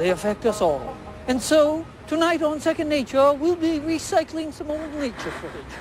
They affect us all. And so, tonight on Second Nature, we'll be recycling some old nature footage.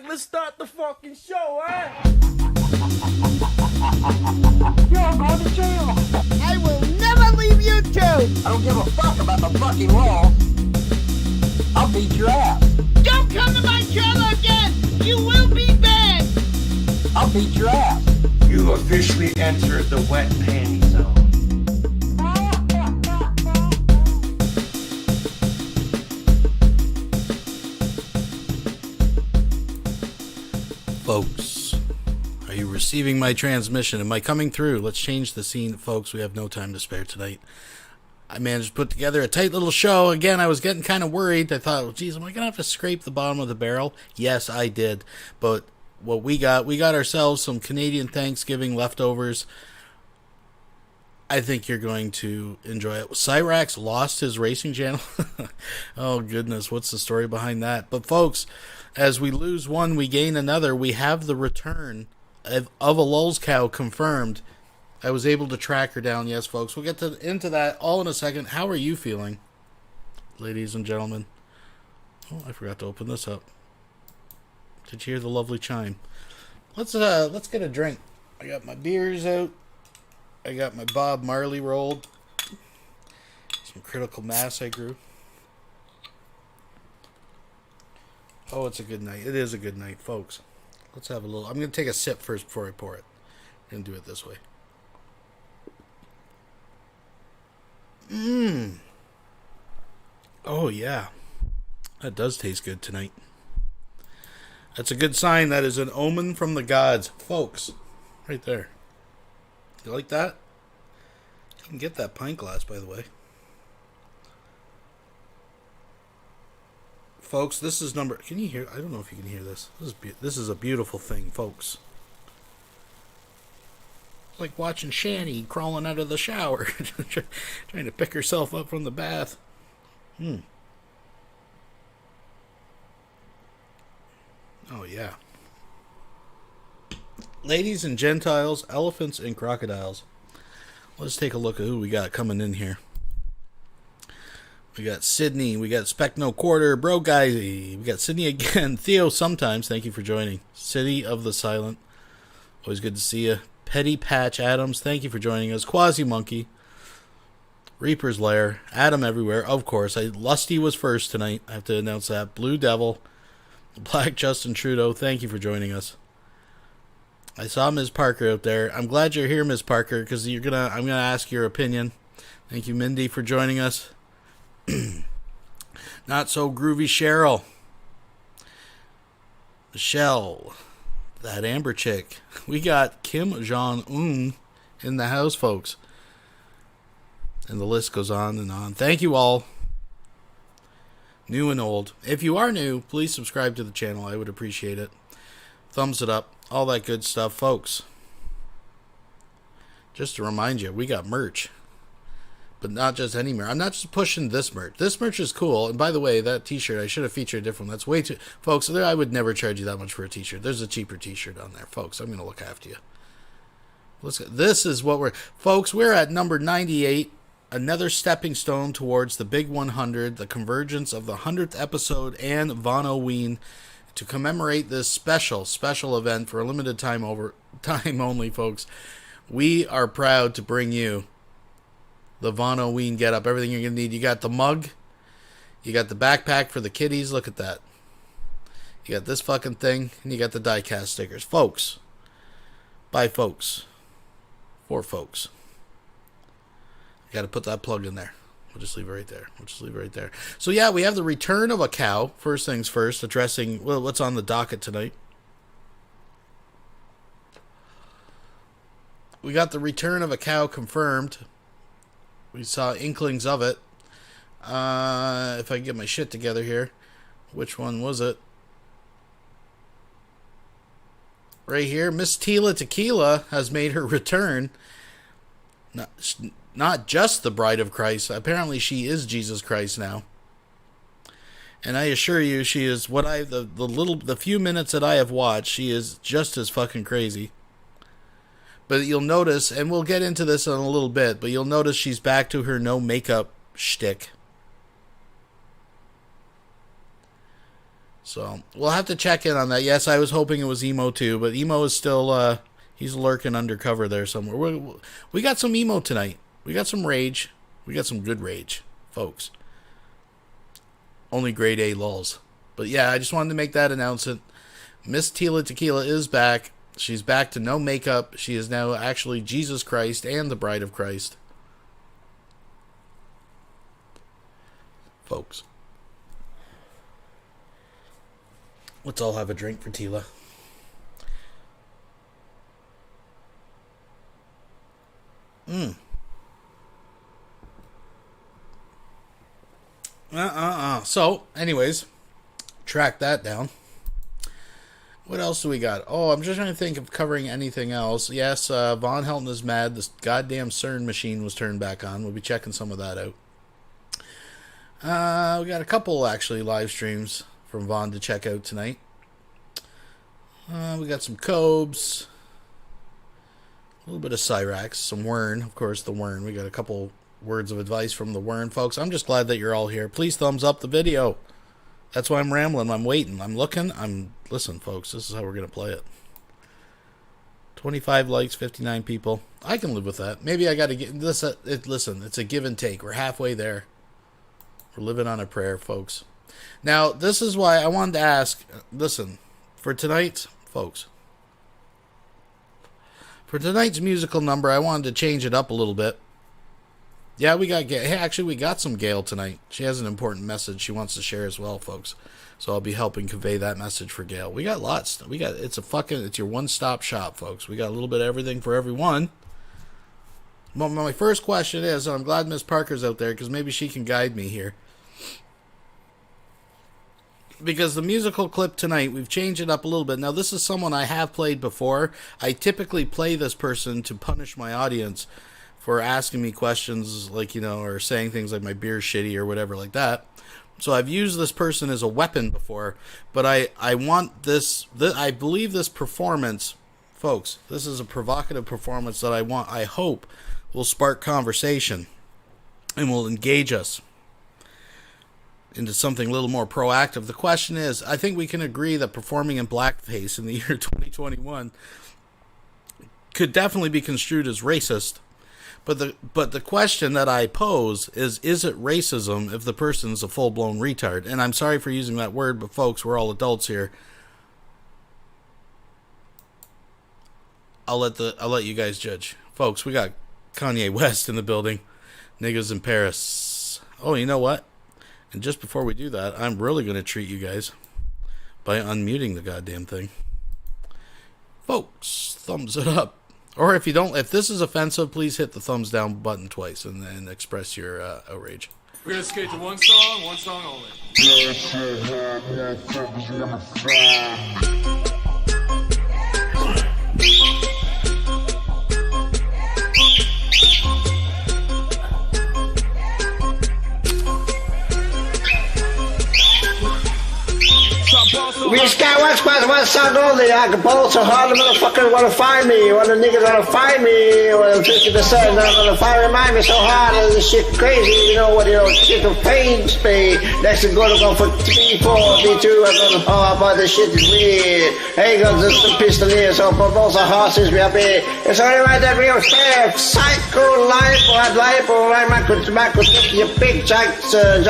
Let's start the fucking show, eh? You're going to jail. I will never leave you two. I don't give a fuck about the fucking law. I'll beat your ass. Don't come to my trailer again. You will be banned. I'll beat your ass. You officially entered the wet panty zone. Folks, are you receiving my transmission? Am I coming through? Let's change the scene, folks. We have no time to spare tonight. I managed to put together a tight little show. Again, I was getting kind of worried. I thought, well, geez, am I going to have to scrape the bottom of the barrel? Yes, I did. But what we got. We got ourselves some Canadian Thanksgiving leftovers. I think you're going to enjoy it. Cyrax lost his racing channel. Oh, goodness. What's the story behind that? But, folks, as we lose one, we gain another. We have the return of a Lulz cow confirmed. I was able to track her down. Yes, folks. We'll get into that all in a second. How are you feeling, ladies and gentlemen? Oh, I forgot to open this up. Did you hear the lovely chime? Let's get a drink. I got my beers out. I got my Bob Marley rolled. Some Critical Mass I grew. Oh, it's a good night. It is a good night, folks. Let's have a little... I'm going to take a sip first before I pour it. I'm going to do it this way. Oh, yeah. That does taste good tonight. That's a good sign. That is an omen from the gods. Folks, right there. You like that? You can get that pint glass, by the way. Folks, this is number... Can you hear... I don't know if you can hear this. This is a beautiful thing, folks. It's like watching Shanny crawling out of the shower. Trying to pick herself up from the bath. Oh, yeah. Ladies and Gentiles, elephants and crocodiles. Let's take a look at who we got coming in here. We got Sydney. We got Spec No Quarter. Bro Guy. We got Sydney again. Theo sometimes. Thank you for joining. City of the Silent. Always good to see you. Petty Patch Adams. Thank you for joining us. Quasi Monkey. Reaper's Lair. Adam Everywhere. Of course. Lusty was first tonight. I have to announce that. Blue Devil. Black Justin Trudeau. Thank you for joining us. I saw Ms. Parker out there. I'm glad you're here, Ms. Parker, because I'm gonna ask your opinion. Thank you, Mindy, for joining us. Not So Groovy Cheryl. Michelle. That Amber chick. We got Kim Jong-un in the house, folks. And the list goes on and on. Thank you all. New and old. If you are new, please subscribe to the channel. I would appreciate it. Thumbs it up. All that good stuff, folks. Just to remind you, we got merch. But not just any merch. I'm not just pushing this merch. This merch is cool. And by the way, that t-shirt, I should have featured a different one. That's way too... Folks, I would never charge you that much for a t-shirt. There's a cheaper t-shirt on there. Folks, I'm going to look after you. This is what we're... Folks, we're at number 98. Another stepping stone towards the big 100. The convergence of the 100th episode and Vonoween. To commemorate this special event for a limited time only, folks, we are proud to bring you the Vonoween getup. Everything you're going to need. You got the mug. You got the backpack for the kiddies. Look at that. You got this fucking thing. And you got the die-cast stickers. Folks. By folks. For folks. You got to put that plug in there. We'll just leave it right there. So, yeah, we have the return of a cow. First things first, addressing what's on the docket tonight. We got the return of a cow confirmed. We saw inklings of it. If I can get my shit together here. Which one was it? Right here. Miss Tila Tequila has made her return. Not just the bride of Christ. Apparently she is Jesus Christ now. And I assure you, she is the few minutes that I have watched, she is just as fucking crazy. But you'll notice, and we'll get into this in a little bit, but you'll notice she's back to her no makeup shtick. So we'll have to check in on that. Yes, I was hoping it was Emo too, but Emo is still he's lurking undercover there somewhere. We got some emo tonight. We got some rage. We got some good rage, folks. Only grade A lulls. But yeah, I just wanted to make that announcement. Miss Tila Tequila is back. She's back to no makeup. She is now actually Jesus Christ and the bride of Christ. Folks. Let's all have a drink for Tila. So, anyways, track that down. What else do we got? Oh, I'm just trying to think of covering anything else. Yes, Von Helton is mad. This goddamn CERN machine was turned back on. We'll be checking some of that out. We got a couple, actually, live streams from Von to check out tonight. We got some Cobes. A little bit of Cyrax. Some Wern. Of course, the Wern. We got a couple words of advice from the Wern, folks. I'm just glad that you're all here. Please thumbs up the video. That's why I'm rambling. I'm waiting. I'm looking. Listen, folks, this is how we're going to play it. 25 likes, 59 people. I can live with that. Maybe I got to get this. Listen, it's a give and take. We're halfway there. We're living on a prayer, folks. Now, this is why I wanted to ask. Listen, for tonight, folks. For tonight's musical number, I wanted to change it up a little bit. Yeah, we got Gail. Hey, actually, we got some Gail tonight. She has an important message she wants to share as well, folks. So I'll be helping convey that message for Gail. We got lots. It's your one-stop shop, folks. We got a little bit of everything for everyone. Well, my first question is, and I'm glad Miss Parker's out there because maybe she can guide me here. Because the musical clip tonight, we've changed it up a little bit. Now, this is someone I have played before. I typically play this person to punish my audience for asking me questions like, or saying things like my beer's shitty or whatever like that. So I've used this person as a weapon before, but I want I believe this performance, folks, this is a provocative performance that I hope will spark conversation and will engage us into something a little more proactive. The question is, I think we can agree that performing in blackface in the year 2021 could definitely be construed as racist. But the question that I pose is it racism if the person's a full-blown retard? And I'm sorry for using that word, but folks, we're all adults here. I'll let you guys judge. Folks, we got Kanye West in the building. Niggas in Paris. Oh, you know what? And just before we do that, I'm really going to treat you guys by unmuting the goddamn thing. Folks, thumbs it up. Or if this is offensive, please hit the thumbs down button twice and express your outrage. We're gonna skate to one song only. We just got one song only. I can bowl so hard, the motherfucker wanna find me. When the niggas wanna find me, when 50% not gonna remind me so hard. And this shit crazy, shit will pains me. Next to go for 3, 4, D2. I'm gonna power, but this shit is weird. Hey, got just a pistol here, so for both the horses we are big. It's only right that we are fair. Psycho life, Michael, your big Jackson,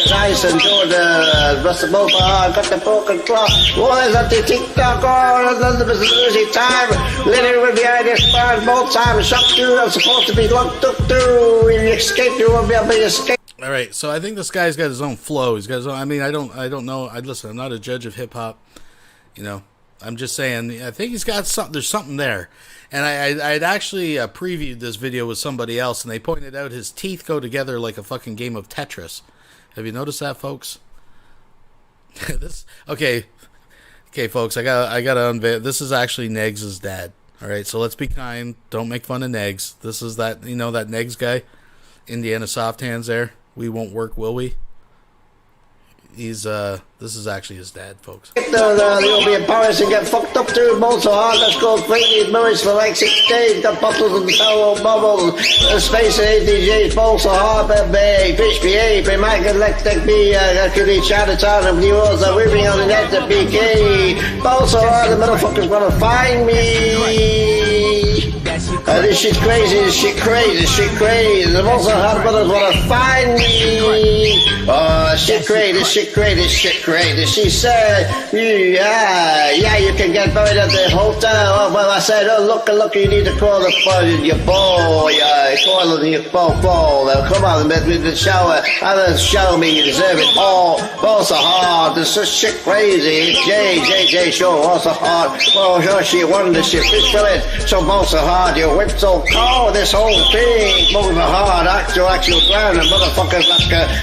Tyson, Jordan, Russell Mobile, got the broken clock. What is up the TikTok? Oh, the losing time. Literally behind this bar, both times. Shot through. I'm supposed to be locked up through. If you escape, you won't be able to escape. All right, so I think this guy's got his own flow. He's got his own. I mean, I don't know. Listen, I'm not a judge of hip hop. I'm just saying. I think he's got something. There's something there. And I'd actually previewed this video with somebody else, and they pointed out his teeth go together like a fucking game of Tetris. Have you noticed that, folks? Okay, folks. I gotta unveil. This is actually Negs' dad. All right, so let's be kind. Don't make fun of Negs. This is that that Negs guy, Indiana Soft Hands. There, we won't work, will we? This is actually his dad, folks. You'll be embarrassed and get fucked up through balls so hard. Let's go crazy mirrors for like 6 days. Got bottles and sour bubbles. Space ADJs, balls so hard, baby. Fish behave, they might get electric be. Could be Chinatown and New Orleans. I'm living on the net to BK. Balls so hard, the motherfuckers wanna find me. This shit crazy, this shit crazy. The balls so hard, brothers wanna find me. Shit crazy. She said, yeah, you can get buried at the hotel. Well, I said, look, you need to call your boy. Call your phone. Come on, let me in the shower. Show me, you deserve it all. Balls are hard, this is shit crazy. JJ show, balls are hard. Oh, sure, she wanted the shit. Fish fillet, so balls are hard. hard, you whip so cold, this whole thing moving hard, actual ground, and motherfuckers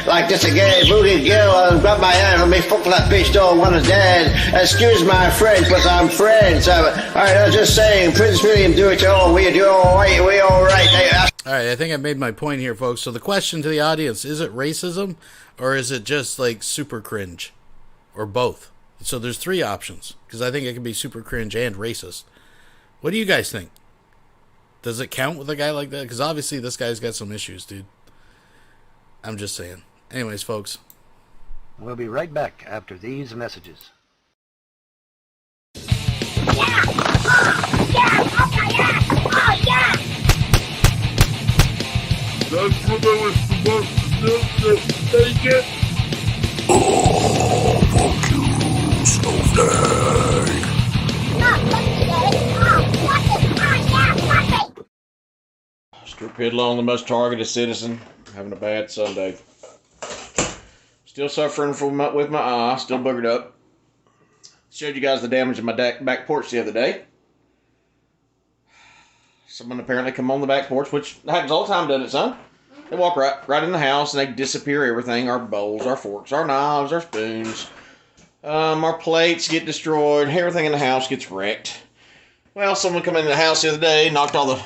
like this again, boogie girl, and grab my hand, let me fuck that bitch, don't wanna dead. Excuse my French, but I'm French. Alright, I was just saying, Prince William, do it your own way, do alright, we alright. Alright, I think I made my point here, folks. So the question to the audience, is it racism, or is it just like super cringe? Or both? So there's three options, because I think it can be super cringe and racist. What do you guys think? Does it count with a guy like that? Because obviously this guy's got some issues, dude. I'm just saying. Anyways, folks. We'll be right back after these messages. That's what I was supposed to do. Take it. Strip Piddle on the most targeted citizen, having a bad Sunday. Still suffering with my eye, still boogered up. Showed you guys the damage in my back porch the other day. Someone apparently come on the back porch, which happens all the time, doesn't it, son? They walk right in the house and they disappear everything. Our bowls, our forks, our knives, our spoons. Our plates get destroyed. Everything in the house gets wrecked. Well, someone come into the house the other day, knocked all the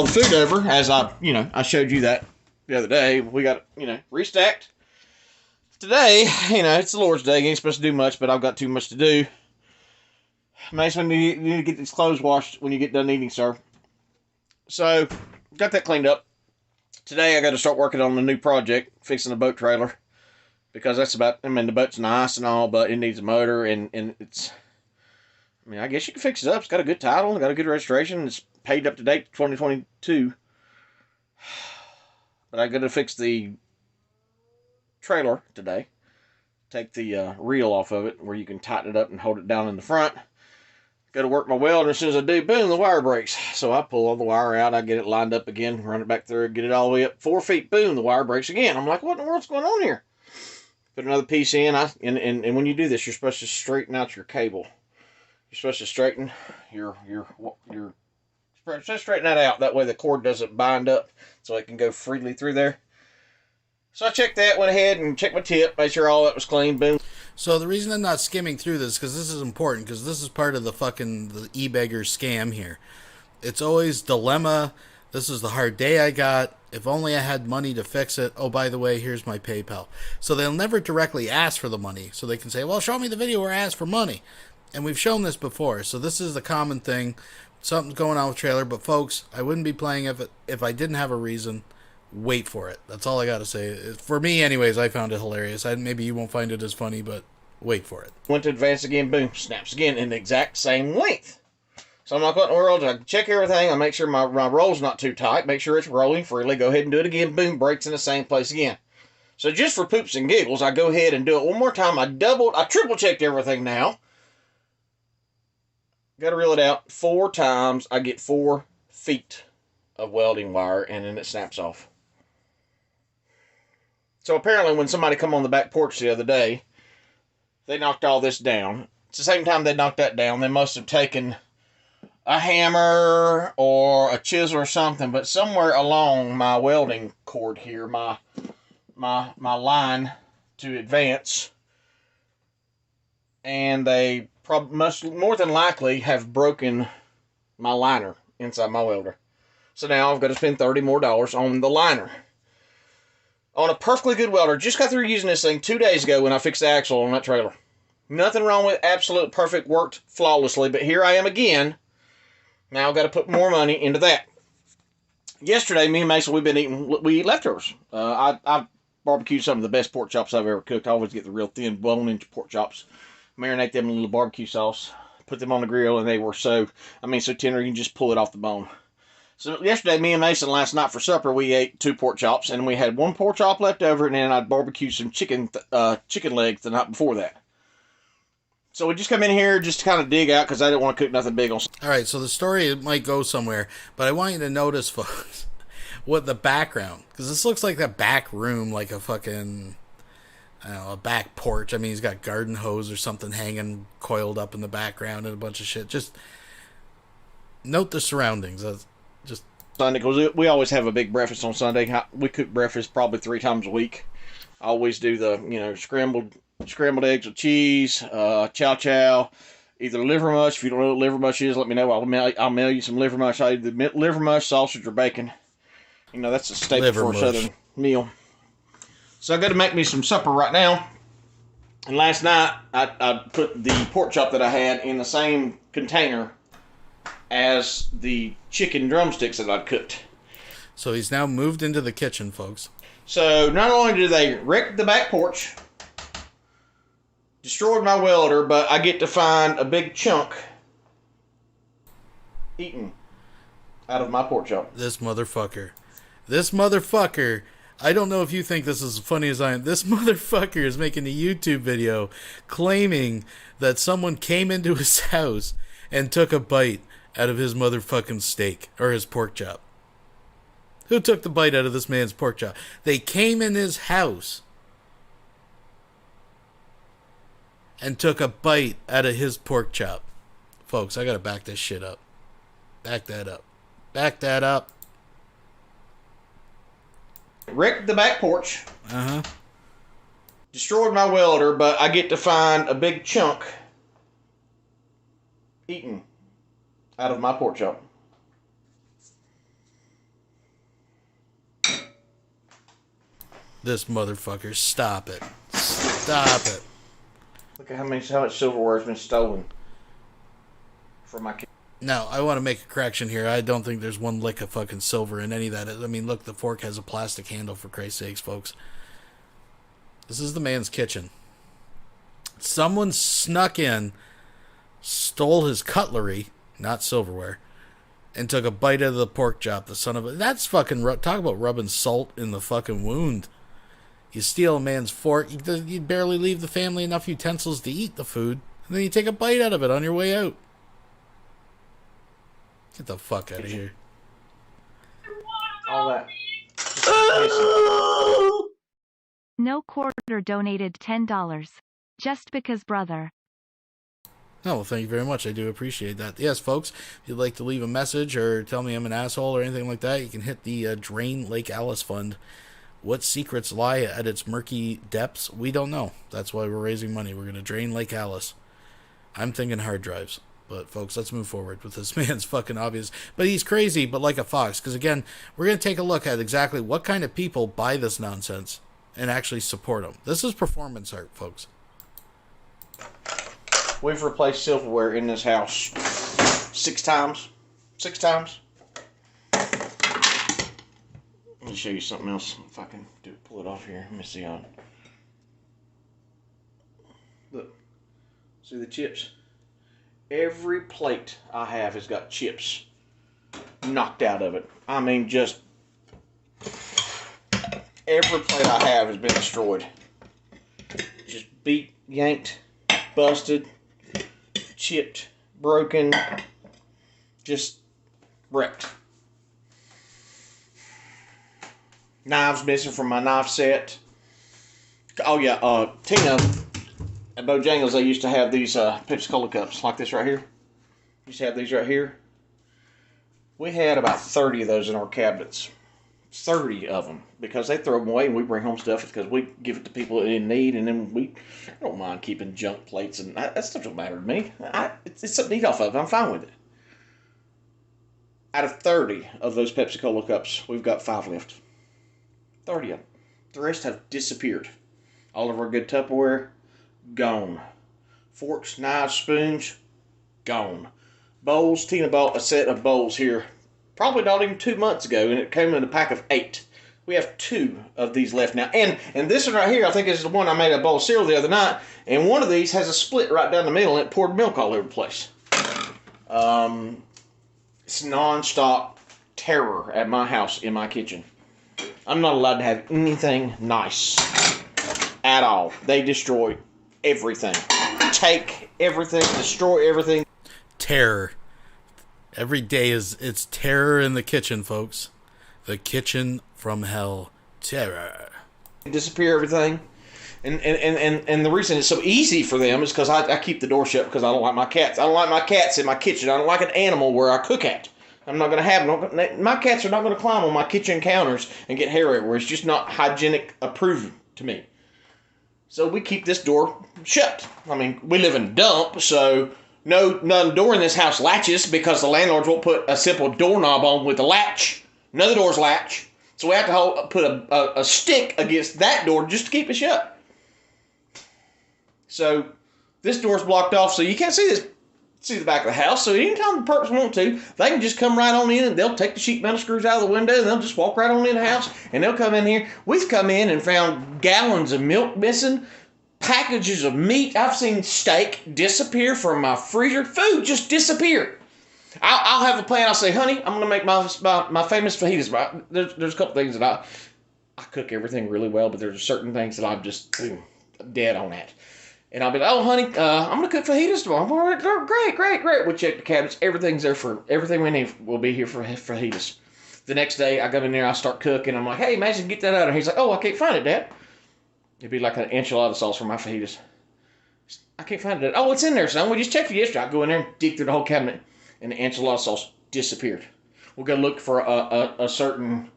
food over, as I showed you that the other day. We got, restacked. Today, it's the Lord's Day. You ain't supposed to do much, but I've got too much to do. Mason, you need to get these clothes washed when you get done eating, sir. So, got that cleaned up. Today, I got to start working on a new project, fixing a boat trailer. Because that's the boat's nice and all, but it needs a motor, and it's... I guess you can fix it up. It's got a good title, got a good registration. It's paid up to date 2022. But I got to fix the trailer today. Take the reel off of it, where you can tighten it up and hold it down in the front. Got to work my welder. As soon as I do, boom, the wire breaks. So I pull all the wire out. I get it lined up again, run it back through, get it all the way up 4 feet. Boom, the wire breaks again. I'm like, what in the world's going on here? Put another piece in. And when you do this, you're supposed to straighten out your cable. You're supposed to straighten you're supposed to straighten that out. That way the cord doesn't bind up, so it can go freely through there. So I checked that, went ahead and checked my tip, made sure all that was clean. Boom. So the reason I'm not skimming through this, because this is important, because this is part of the e-beggar scam here. It's always dilemma. This is the hard day I got. If only I had money to fix it. Oh, by the way, here's my PayPal. So they'll never directly ask for the money. So they can say, well, show me the video where I asked for money. And we've shown this before. So this is the common thing. Something's going on with trailer. But folks, I wouldn't be playing if I didn't have a reason. Wait for it. That's all I got to say. For me, anyways, I found it hilarious. Maybe you won't find it as funny, but wait for it. Went to advance again. Boom. Snaps again in the exact same length. So I'm like, what in the world? I check everything. I make sure my roll's not too tight. Make sure it's rolling freely. Go ahead and do it again. Boom. Breaks in the same place again. So just for poops and giggles, I go ahead and do it one more time. I triple checked everything now. Got to reel it out 4 times. I get 4 feet of welding wire, and then it snaps off. So apparently when somebody come on the back porch the other day, they knocked all this down. It's the same time they knocked that down, they must have taken a hammer or a chisel or something, but somewhere along my welding cord here, my line to advance, and they must more than likely have broken my liner inside my welder. So now I've got to spend $30 more on the liner. On a perfectly good welder. Just got through using this thing 2 days ago when I fixed the axle on that trailer. Nothing wrong with it. Absolute perfect. Worked flawlessly. But here I am again. Now I've got to put more money into that. Yesterday, me and Mason, we eat leftovers. I barbecued some of the best pork chops I've ever cooked. I always get the real thin bone-in pork chops. Marinate them in a little barbecue sauce. Put them on the grill, and they were so tender you can just pull it off the bone. So yesterday, me and Mason, last night for supper, we ate 2 pork chops, and we had 1 pork chop left over, and then I barbecued some chicken legs the night before that. So we just come in here just to kind of dig out, because I didn't want to cook nothing big on. All right, so the story might go somewhere, but I want you to notice, folks, what the background, because this looks like a back room, like a fucking, I don't know, a back porch. I mean, he's got garden hose or something hanging, coiled up in the background and a bunch of shit. Just note the surroundings. Just Sunday, because we always have a big breakfast on Sunday. We cook breakfast probably 3 times a week. I always do the, scrambled eggs with cheese, chow chow, either liver mush. If you don't know what liver mush is, let me know. I'll mail you some liver mush. I either liver mush, sausage, or bacon. That's a staple Liver for a mush. Southern meal. So I got to make me some supper right now. And last night, I put the pork chop that I had in the same container as the chicken drumsticks that I'd cooked. So he's now moved into the kitchen, folks. So not only do they wreck the back porch, destroyed my welder, but I get to find a big chunk eaten out of my pork chop. This motherfucker. I don't know if you think this is as funny as I am. This motherfucker is making a YouTube video claiming that someone came into his house and took a bite out of his motherfucking steak or his pork chop. Who took the bite out of this man's pork chop? They came in his house and took a bite out of his pork chop. Folks, I gotta back this shit up. Back that up. Back that up. Wrecked the back porch. Destroyed my welder, but I get to find a big chunk eaten out of my pork chop. This motherfucker, stop it. Stop it. Look at how much silverware has been stolen from my kitchen. Now, I want to make a correction here. I don't think there's one lick of fucking silver in any of that. I mean, look, the fork has a plastic handle, for Christ's sakes, folks. This is the man's kitchen. Someone snuck in, stole his cutlery, not silverware, and took a bite out of the pork chop, the son of a... That's fucking... Talk about rubbing salt in the fucking wound. You steal a man's fork, you barely leave the family enough utensils to eat the food, and then you take a bite out of it on your way out. Get the fuck out of here. All that. No quarter donated $10. Just because, brother. Oh, well, thank you very much. I do appreciate that. Yes, folks, if you'd like to leave a message or tell me I'm an asshole or anything like that, you can hit the Drain Lake Alice Fund. What secrets lie at its murky depths? We don't know. That's why we're raising money. We're going to drain Lake Alice. I'm thinking hard drives. But, folks, let's move forward with this man's fucking obvious. But he's crazy, but like a fox. Because, again, we're going to take a look at exactly what kind of people buy this nonsense and actually support them. This is performance art, folks. We've replaced silverware in this house 6 times. 6 times. Let me show you something else. If I can pull it off here. Let me see on. Look. See the chips? Every plate I have has got chips knocked out of it. I mean, just every plate I have has been destroyed. Just beat, yanked, busted, chipped, broken, just wrecked. Knives missing from my knife set. Oh yeah, Tina at Bojangles, they used to have these Pepsi-Cola cups like this right here. Used to have these right here. We had about 30 of those in our cabinets. 30 of them, because they throw them away and we bring home stuff because we give it to people in need, and then I don't mind keeping junk plates, and that stuff don't matter to me. It's something to eat off of. I'm fine with it. Out of 30 of those Pepsi-Cola cups, we've got 5 left. 30 of them. The rest have disappeared. All of our good Tupperware, gone. Forks, knives, spoons, gone. Bowls, Tina bought a set of bowls here probably not even 2 months ago, and it came in a pack of 8. We have 2 of these left now. And this one right here, I think is the one I made a bowl of cereal the other night, and one of these has a split right down the middle, and it poured milk all over the place. It's non-stop terror at my house, in my kitchen. I'm not allowed to have anything nice at all. They destroy everything. Take everything, destroy everything. Terror. Every day it's terror in the kitchen, folks. The kitchen from hell. Terror. Disappear everything. And the reason it's so easy for them is because I keep the door shut because I don't like my cats. I don't like my cats in my kitchen. I don't like an animal where I cook at. I'm not going to have them. My cats are not going to climb on my kitchen counters and get hair everywhere. It's just not hygienic approved to me. So we keep this door shut. I mean, we live in a dump, so none door in this house latches because the landlords won't put a simple doorknob on with a latch. None of the doors latch. So we have to put a stick against that door just to keep it shut. So this door's blocked off, so you can't see the back of the house. So anytime the person wants to, they can just come right on in and they'll take the sheet metal screws out of the window and they'll just walk right on in the house and they'll come in here. We've come in and found gallons of milk missing, packages of meat. I've seen steak disappear from my freezer. Food just disappeared. I'll have a plan. I'll say, honey, I'm going to make my famous fajitas. There's a couple things that I cook everything really well, but there's certain things that I'm just dead on at. And I'll be like, oh, honey, I'm going to cook fajitas tomorrow. Great. We'll check the cabinets. Everything's there for everything we need. We'll be here for fajitas. The next day, I go in there, I start cooking. I'm like, hey, Mason, get that out of here. He's like, oh, I can't find it, Dad. It'd be like an enchilada sauce for my fajitas. I can't find it. Oh, it's in there, son. We just checked it yesterday. I go in there and dig through the whole cabinet, and the enchilada sauce disappeared. We'll go look for a certain...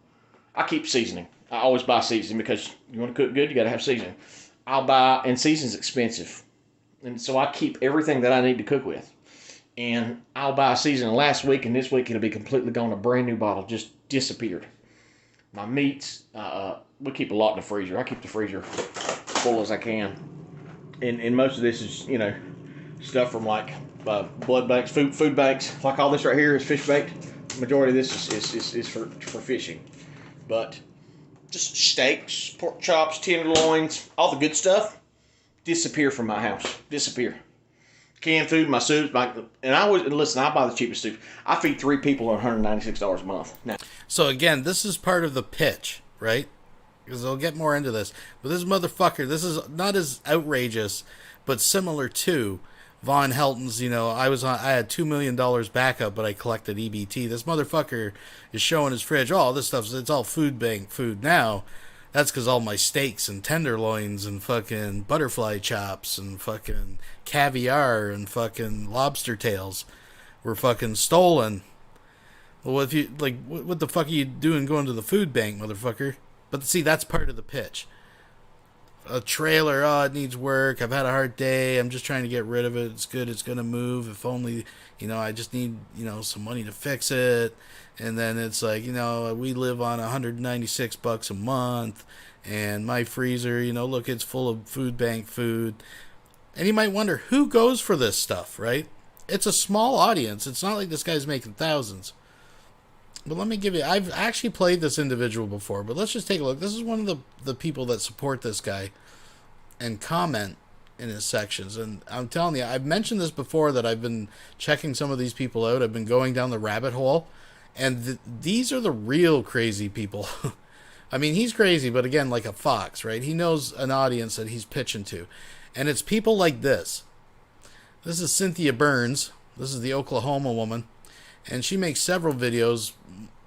I keep seasoning. I always buy seasoning because you want to cook good, you got to have seasoning. I'll buy, and seasoning's expensive. And so I keep everything that I need to cook with. And I'll buy a seasoning last week, and this week it'll be completely gone. A brand new bottle just disappeared. My meats, we keep a lot in the freezer. I keep the freezer full as I can. And most of this is, stuff from like blood banks, food banks. Like all this right here is fish baked. The majority of this is for fishing. But just steaks, pork chops, tenderloins, all the good stuff disappear from my house. Disappear. Canned food, my soups, and I buy the cheapest soup. I feed 3 people on $196 a month. Now, so again, this is part of the pitch, right? Because I'll get more into this. But this motherfucker, this is not as outrageous, but similar to Von Helton's, I had $2 million backup, but I collected EBT. This motherfucker is showing his fridge. Oh, this stuff, it's all food bank food now. That's because all my steaks and tenderloins and fucking butterfly chops and fucking caviar and fucking lobster tails were fucking stolen. Well, if you, what the fuck are you doing going to the food bank, motherfucker? But see, that's part of the pitch. A trailer, oh, it needs work. I've had a hard day. I'm just trying to get rid of it. It's good. It's going to move. If only, I just need, some money to fix it. And then it's like, we live on $196 a month. And my freezer, look, it's full of food bank food. And you might wonder, who goes for this stuff, right? It's a small audience. It's not like this guy's making thousands. But let me give you... I've actually played this individual before, but let's just take a look. This is one of the people that support this guy and comment in his sections. And I'm telling you, I've mentioned this before that I've been checking some of these people out. I've been going down the rabbit hole. And these are the real crazy people. I mean, he's crazy, but again, like a fox, right? He knows an audience that he's pitching to. And it's people like this. This is Cynthia Burns. This is the Oklahoma woman. And she makes several videos,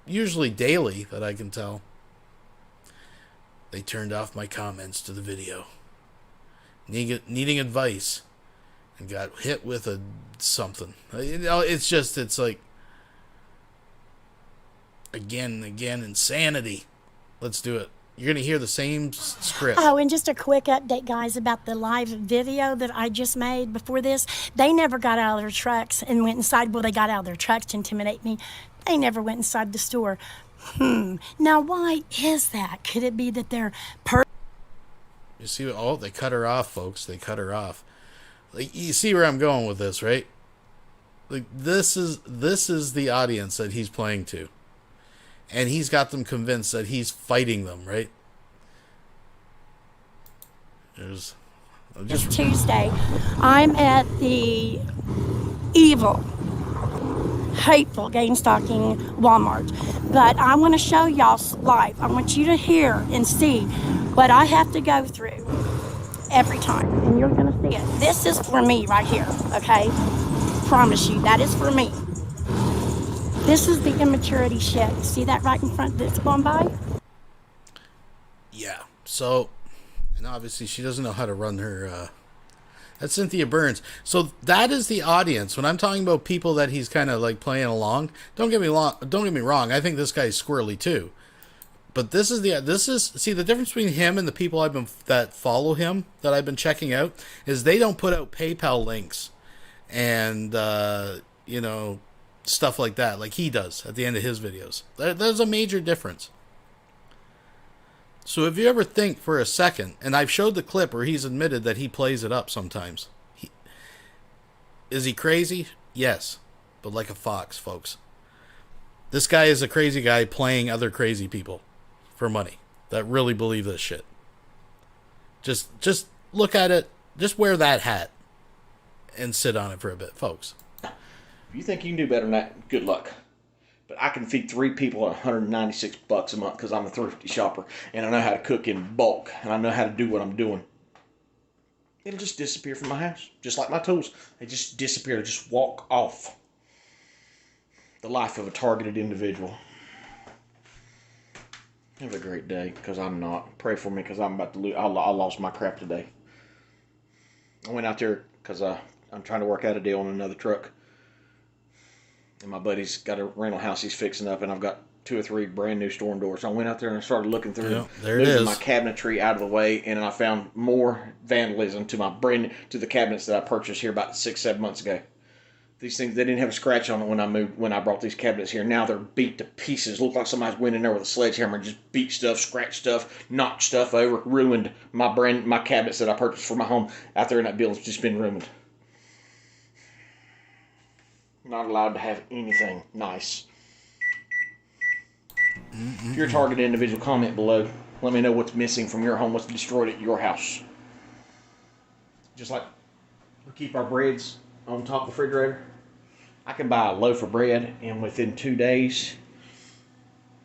usually daily, that I can tell. They turned off my comments to the video. Needing advice. And got hit with something. It's like... Again, insanity. Let's do it. You're going to hear the same script. Oh, and just a quick update, guys, about the live video that I just made before this. They never got out of their trucks and went inside. Well, they got out of their trucks to intimidate me. They never went inside the store. Now, why is that? Could it be that they're... You see, they cut her off, folks. They cut her off. Like, you see where I'm going with this, right? Like, this is the audience that he's playing to. And he's got them convinced that he's fighting them, right? It's Tuesday. I'm at the evil, hateful game stalking Walmart. But I want to show y'all live. I want you to hear and see what I have to go through every time. And you're going to see it. This is for me right here, okay? Promise you, that is for me. This is the immaturity shit. See that right in front that's going by? Yeah. So, and obviously she doesn't know how to run her That's Cynthia Burns. So that is the audience. When I'm talking about people that he's kind of like playing along, don't get me wrong. I think this guy's squirrely too. But this is see, the difference between him and the people that follow him that I've been checking out is they don't put out PayPal links and stuff like that like he does at the end of his videos. There's a major difference. So if you ever think for a second, and I've showed the clip where he's admitted that he plays it up sometimes. Is he crazy? Yes, but like a fox, folks. This guy is a crazy guy playing other crazy people for money that really believe this shit. Just look at it. Just wear that hat and sit on it for a bit, folks. If you think you can do better than that, good luck. But I can feed 3 people at $196 a month because I'm a thrifty shopper and I know how to cook in bulk and I know how to do what I'm doing. It'll just disappear from my house, just like my tools. They just disappear. They just walk off. The life of a targeted individual. Have a great day, because I'm not. Pray for me, because I'm about to lose. I lost my crap today. I went out there because I'm trying to work out a deal on another truck. And my buddy's got a rental house he's fixing up, and I've got 2 or 3 brand new storm doors. So I went out there and I started looking through, moving my cabinetry out of the way, and I found more vandalism to the cabinets that I purchased here about 6-7 months ago. These things, they didn't have a scratch on it when I brought these cabinets here. Now they're beat to pieces. Look like somebody's went in there with a sledgehammer and just beat stuff, scratched stuff, knocked stuff over, ruined my cabinets that I purchased for my home. Out there in that building's just been ruined. Not allowed to have anything nice. If you're a targeted individual, comment below. Let me know what's missing from your home, what's destroyed at your house. Just like we keep our breads on top of the refrigerator. I can buy a loaf of bread, and within 2 days,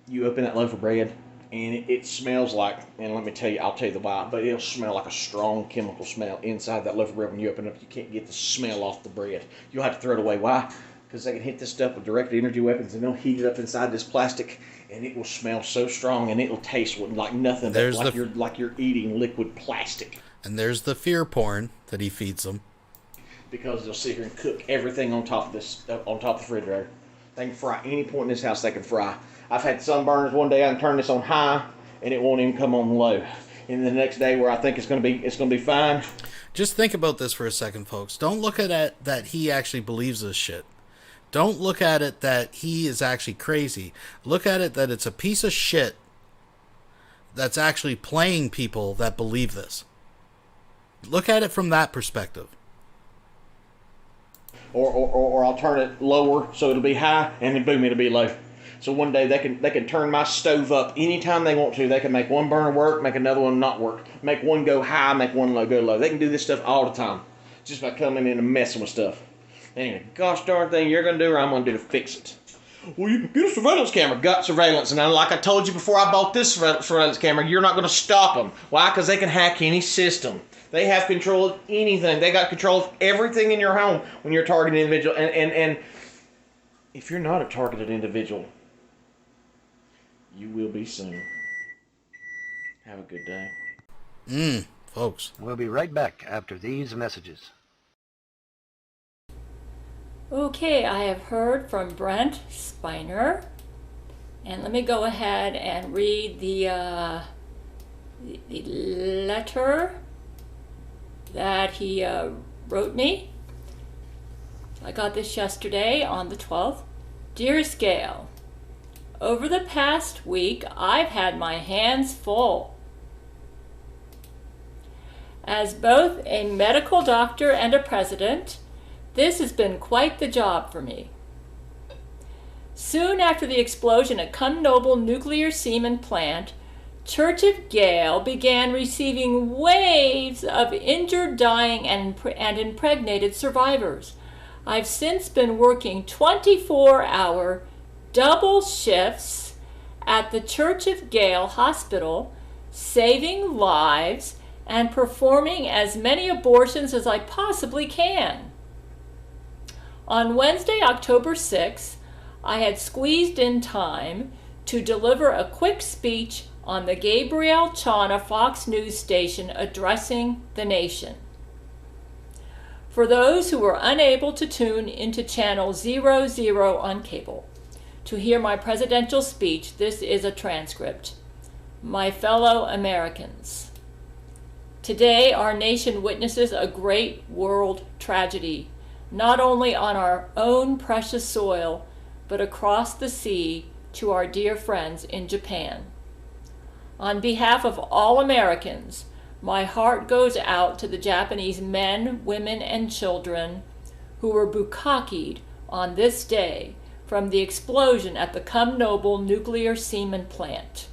you open that loaf of bread, and it smells like, and let me tell you, I'll tell you the why, but it'll smell like a strong chemical smell inside that loaf of bread when you open it up. You can't get the smell off the bread. You'll have to throw it away. Why? Because they can hit this stuff with directed energy weapons, and they'll heat it up inside this plastic, and it will smell so strong, and it'll taste like nothing, but like you're eating liquid plastic. And there's the fear porn that he feeds them. Because they'll sit here and cook everything on top of the refrigerator. They can fry any point in this house. They can fry. I've had sunburners one day. I can turn this on high, and it won't even come on low. And the next day, where I think it's going to be fine. Just think about this for a second, folks. Don't look at it that he actually believes this shit. Don't look at it that he is actually crazy. Look at it that it's a piece of shit that's actually playing people that believe this. Look at it from that perspective. Or I'll turn it lower so it'll be high, and then boom, it'll be low. So one day they can turn my stove up anytime they want to. They can make one burner work, make another one not work, make one go high, make one go low. They can do this stuff all the time, just by coming in and messing with stuff. Anyway, gosh darn thing you're gonna do, or I'm gonna do to fix it. Well, you get a surveillance camera. Got surveillance, and like I told you before I bought this surveillance camera, you're not gonna stop them. Why? Because they can hack any system. They have control of anything. They got control of everything in your home when you're a targeted individual. And if you're not a targeted individual, you will be soon. Have a good day. Folks. We'll be right back after these messages. Okay, I have heard from Brent Spiner. And let me go ahead and read the letter that he wrote me. I got this yesterday on the 12th. Dearest Gail, over the past week, I've had my hands full. As both a medical doctor and a president, this has been quite the job for me. Soon after the explosion at Cumnoble Nuclear Semen Plant, Church of Gael began receiving waves of injured, dying, and impregnated survivors. I've since been working 24-hour double shifts at the Church of Gael Hospital, saving lives and performing as many abortions as I possibly can. On Wednesday, October 6th, I had squeezed in time to deliver a quick speech on the Gabriel Chana Fox News station addressing the nation. For those who were unable to tune into channel 00 on cable to hear my presidential speech, this is a transcript. My fellow Americans, today our nation witnesses a great world tragedy, not only on our own precious soil, but across the sea to our dear friends in Japan. On behalf of all Americans, my heart goes out to the Japanese men, women, and children who were bukkakied on this day from the explosion at the Kumnoble nuclear semen plant.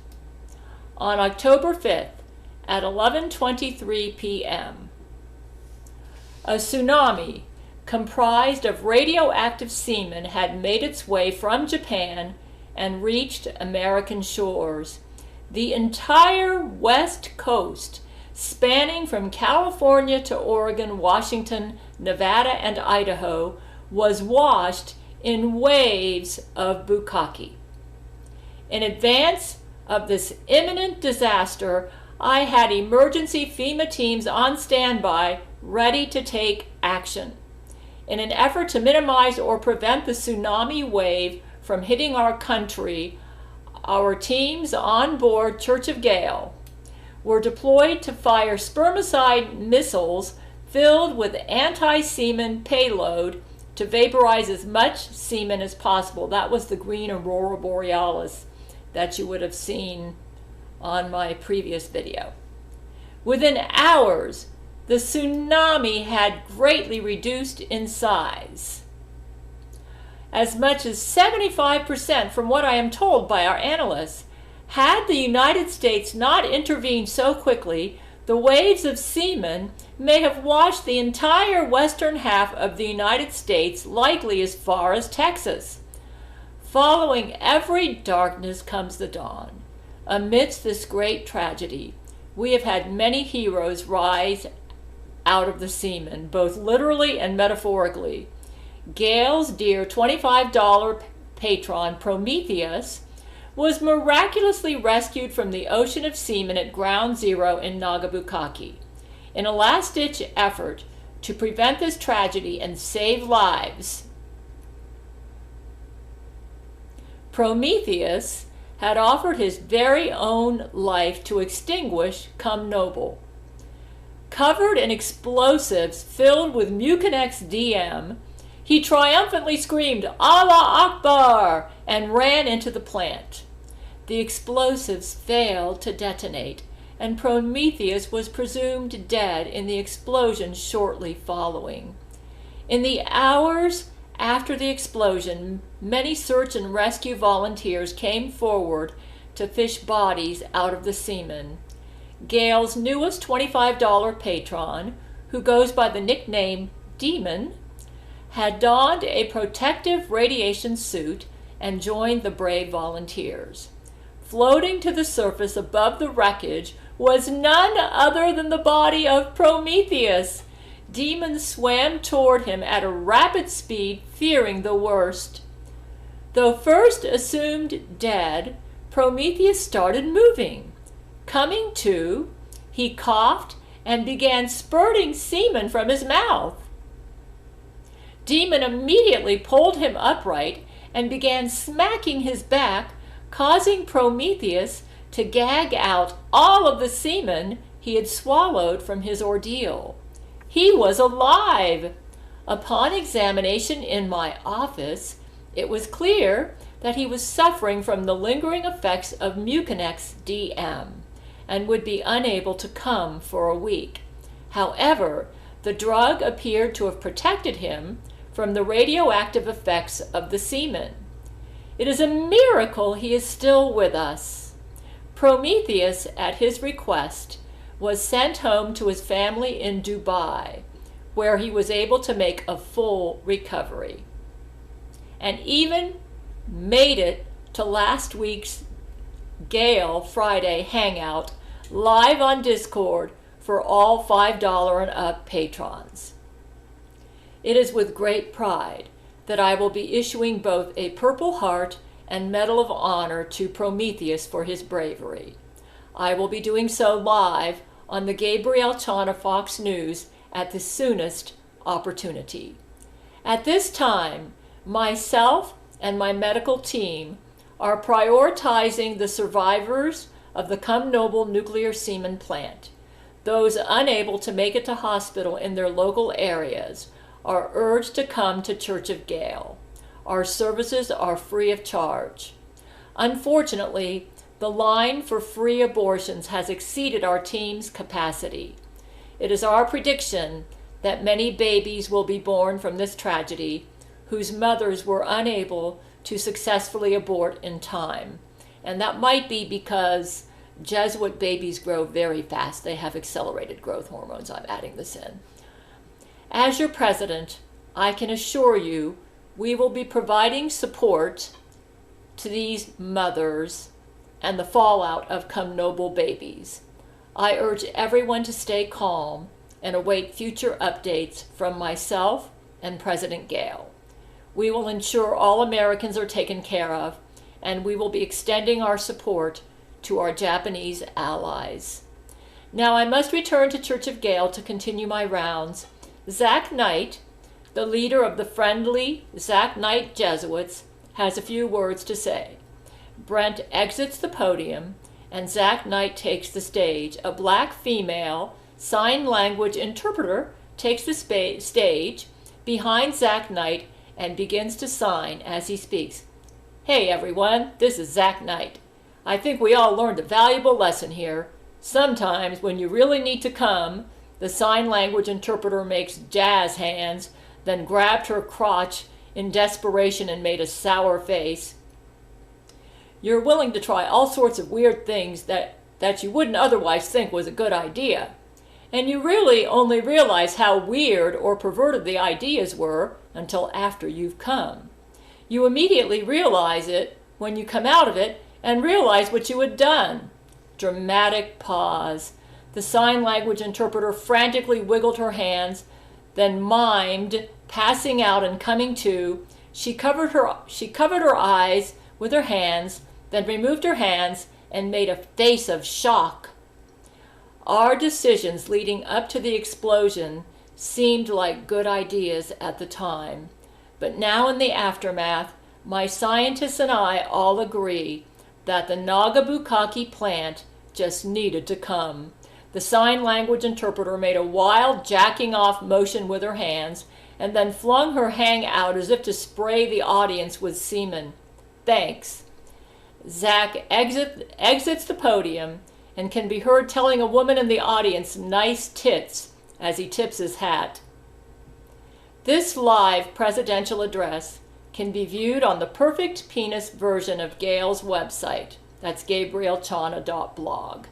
On October 5th at 11:23 p.m., a tsunami comprised of radioactive semen had made its way from Japan and reached American shores. The entire West Coast, spanning from California to Oregon, Washington, Nevada, and Idaho, was washed in waves of bukkake. In advance of this imminent disaster, I had emergency FEMA teams on standby, ready to take action. In an effort to minimize or prevent the tsunami wave from hitting our country, our teams on board Church of Gale were deployed to fire spermicide missiles filled with anti-semen payload to vaporize as much semen as possible. That was the green aurora borealis that you would have seen on my previous video. Within hours, the tsunami had greatly reduced in size. As much as 75%, from what I am told by our analysts. Had the United States not intervened so quickly, the waves of semen may have washed the entire western half of the United States, likely as far as Texas. Following every darkness comes the dawn. Amidst this great tragedy, we have had many heroes rise out of the semen, both literally and metaphorically. Gale's dear $25 patron, Prometheus, was miraculously rescued from the ocean of semen at Ground Zero in Nagasaki. In a last-ditch effort to prevent this tragedy and save lives, Prometheus had offered his very own life to extinguish Kumnoble. Covered in explosives filled with Mucinex DM, he triumphantly screamed, "Allah Akbar!" and ran into the plant. The explosives failed to detonate, and Prometheus was presumed dead in the explosion shortly following. In the hours after the explosion, many search and rescue volunteers came forward to fish bodies out of the semen. Gale's newest $25 patron, who goes by the nickname Demon, had donned a protective radiation suit and joined the brave volunteers. Floating to the surface above the wreckage was none other than the body of Prometheus. Demon swam toward him at a rapid speed, fearing the worst. Though first assumed dead, Prometheus started moving. Coming to, he coughed and began spurting semen from his mouth. Demon immediately pulled him upright and began smacking his back, causing Prometheus to gag out all of the semen he had swallowed from his ordeal. He was alive! Upon examination in my office, it was clear that he was suffering from the lingering effects of Mucinex DM and would be unable to come for a week. However, the drug appeared to have protected him from the radioactive effects of the semen. It is a miracle he is still with us. Prometheus, at his request, was sent home to his family in Dubai, where he was able to make a full recovery, and even made it to last week's Gale Friday Hangout live on Discord for all $5 and up patrons. It is with great pride that I will be issuing both a Purple Heart and Medal of Honor to Prometheus for his bravery. I will be doing so live on the Gabriel Chana Fox News at the soonest opportunity. At this time, myself and my medical team are prioritizing the survivors of the Cum Noble nuclear semen plant. Those unable to make it to hospital in their local areas are urged to come to Church of Gale. Our services are free of charge. Unfortunately, the line for free abortions has exceeded our team's capacity. It is our prediction that many babies will be born from this tragedy whose mothers were unable to successfully abort in time. And that might be because Jesuit babies grow very fast. They have accelerated growth hormones. I'm adding this in. As your president, I can assure you we will be providing support to these mothers and the fallout of Cum Noble babies. I urge everyone to stay calm and await future updates from myself and President Gale. We will ensure all Americans are taken care of, and we will be extending our support to our Japanese allies. Now I must return to Church of Gale to continue my rounds. Zach Knight, the leader of the friendly Zach Knight Jesuits, has a few words to say. Brent exits the podium, and Zach Knight takes the stage. A black female sign language interpreter takes the stage behind Zach Knight and begins to sign as he speaks. Hey everyone, this is Zach Knight. I think we all learned a valuable lesson here. Sometimes when you really need to come, the sign language interpreter makes jazz hands, then grabbed her crotch in desperation and made a sour face. You're willing to try all sorts of weird things that you wouldn't otherwise think was a good idea. And you really only realize how weird or perverted the ideas were until after you've come. You immediately realize it when you come out of it and realize what you had done. Dramatic pause. The sign language interpreter frantically wiggled her hands, then mimed passing out and coming to. She covered her eyes with her hands, then removed her hands and made a face of shock. Our decisions leading up to the explosion seemed like good ideas at the time, but now in the aftermath, my scientists and I all agree that the Nagabukaki plant just needed to come. The sign language interpreter made a wild jacking off motion with her hands and then flung her hang out as if to spray the audience with semen. Thanks. Zach exits the podium and can be heard telling a woman in the audience nice tits as he tips his hat. This live presidential address can be viewed on the Perfect Penis version of Gail's website. That's gabrielchana.blog.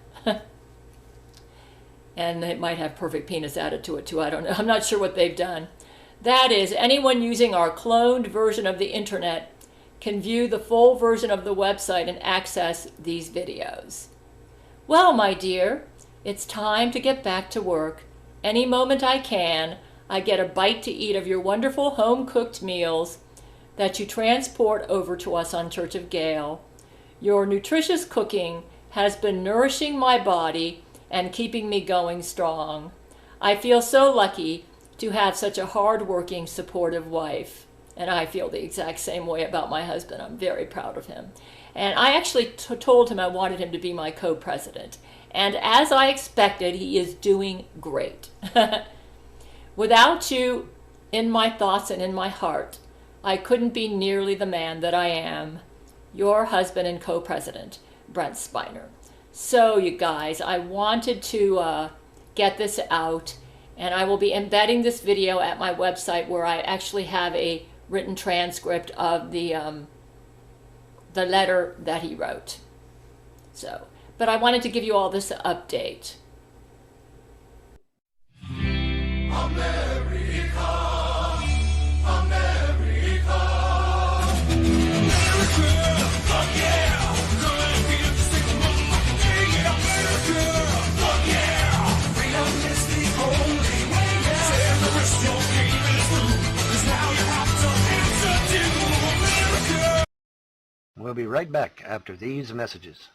And it might have Perfect Penis added to it too. I don't know. I'm not sure what they've done. That is, anyone using our cloned version of the internet can view the full version of the website and access these videos. Well, my dear, it's time to get back to work. Any moment I can, I get a bite to eat of your wonderful home-cooked meals that you transport over to us on Church of Gale. Your nutritious cooking has been nourishing my body and keeping me going strong. I feel so lucky to have such a hard-working, supportive wife. And I feel the exact same way about my husband. I'm very proud of him. And I actually told him I wanted him to be my co-president. And as I expected, he is doing great. Without you in my thoughts and in my heart, I couldn't be nearly the man that I am. Your husband and co-president, Brent Spiner. So, you guys, I wanted to get this out, and I will be embedding this video at my website where I actually have a written transcript of the letter that he wrote. So, but I wanted to give you all this update. We'll be right back after these messages.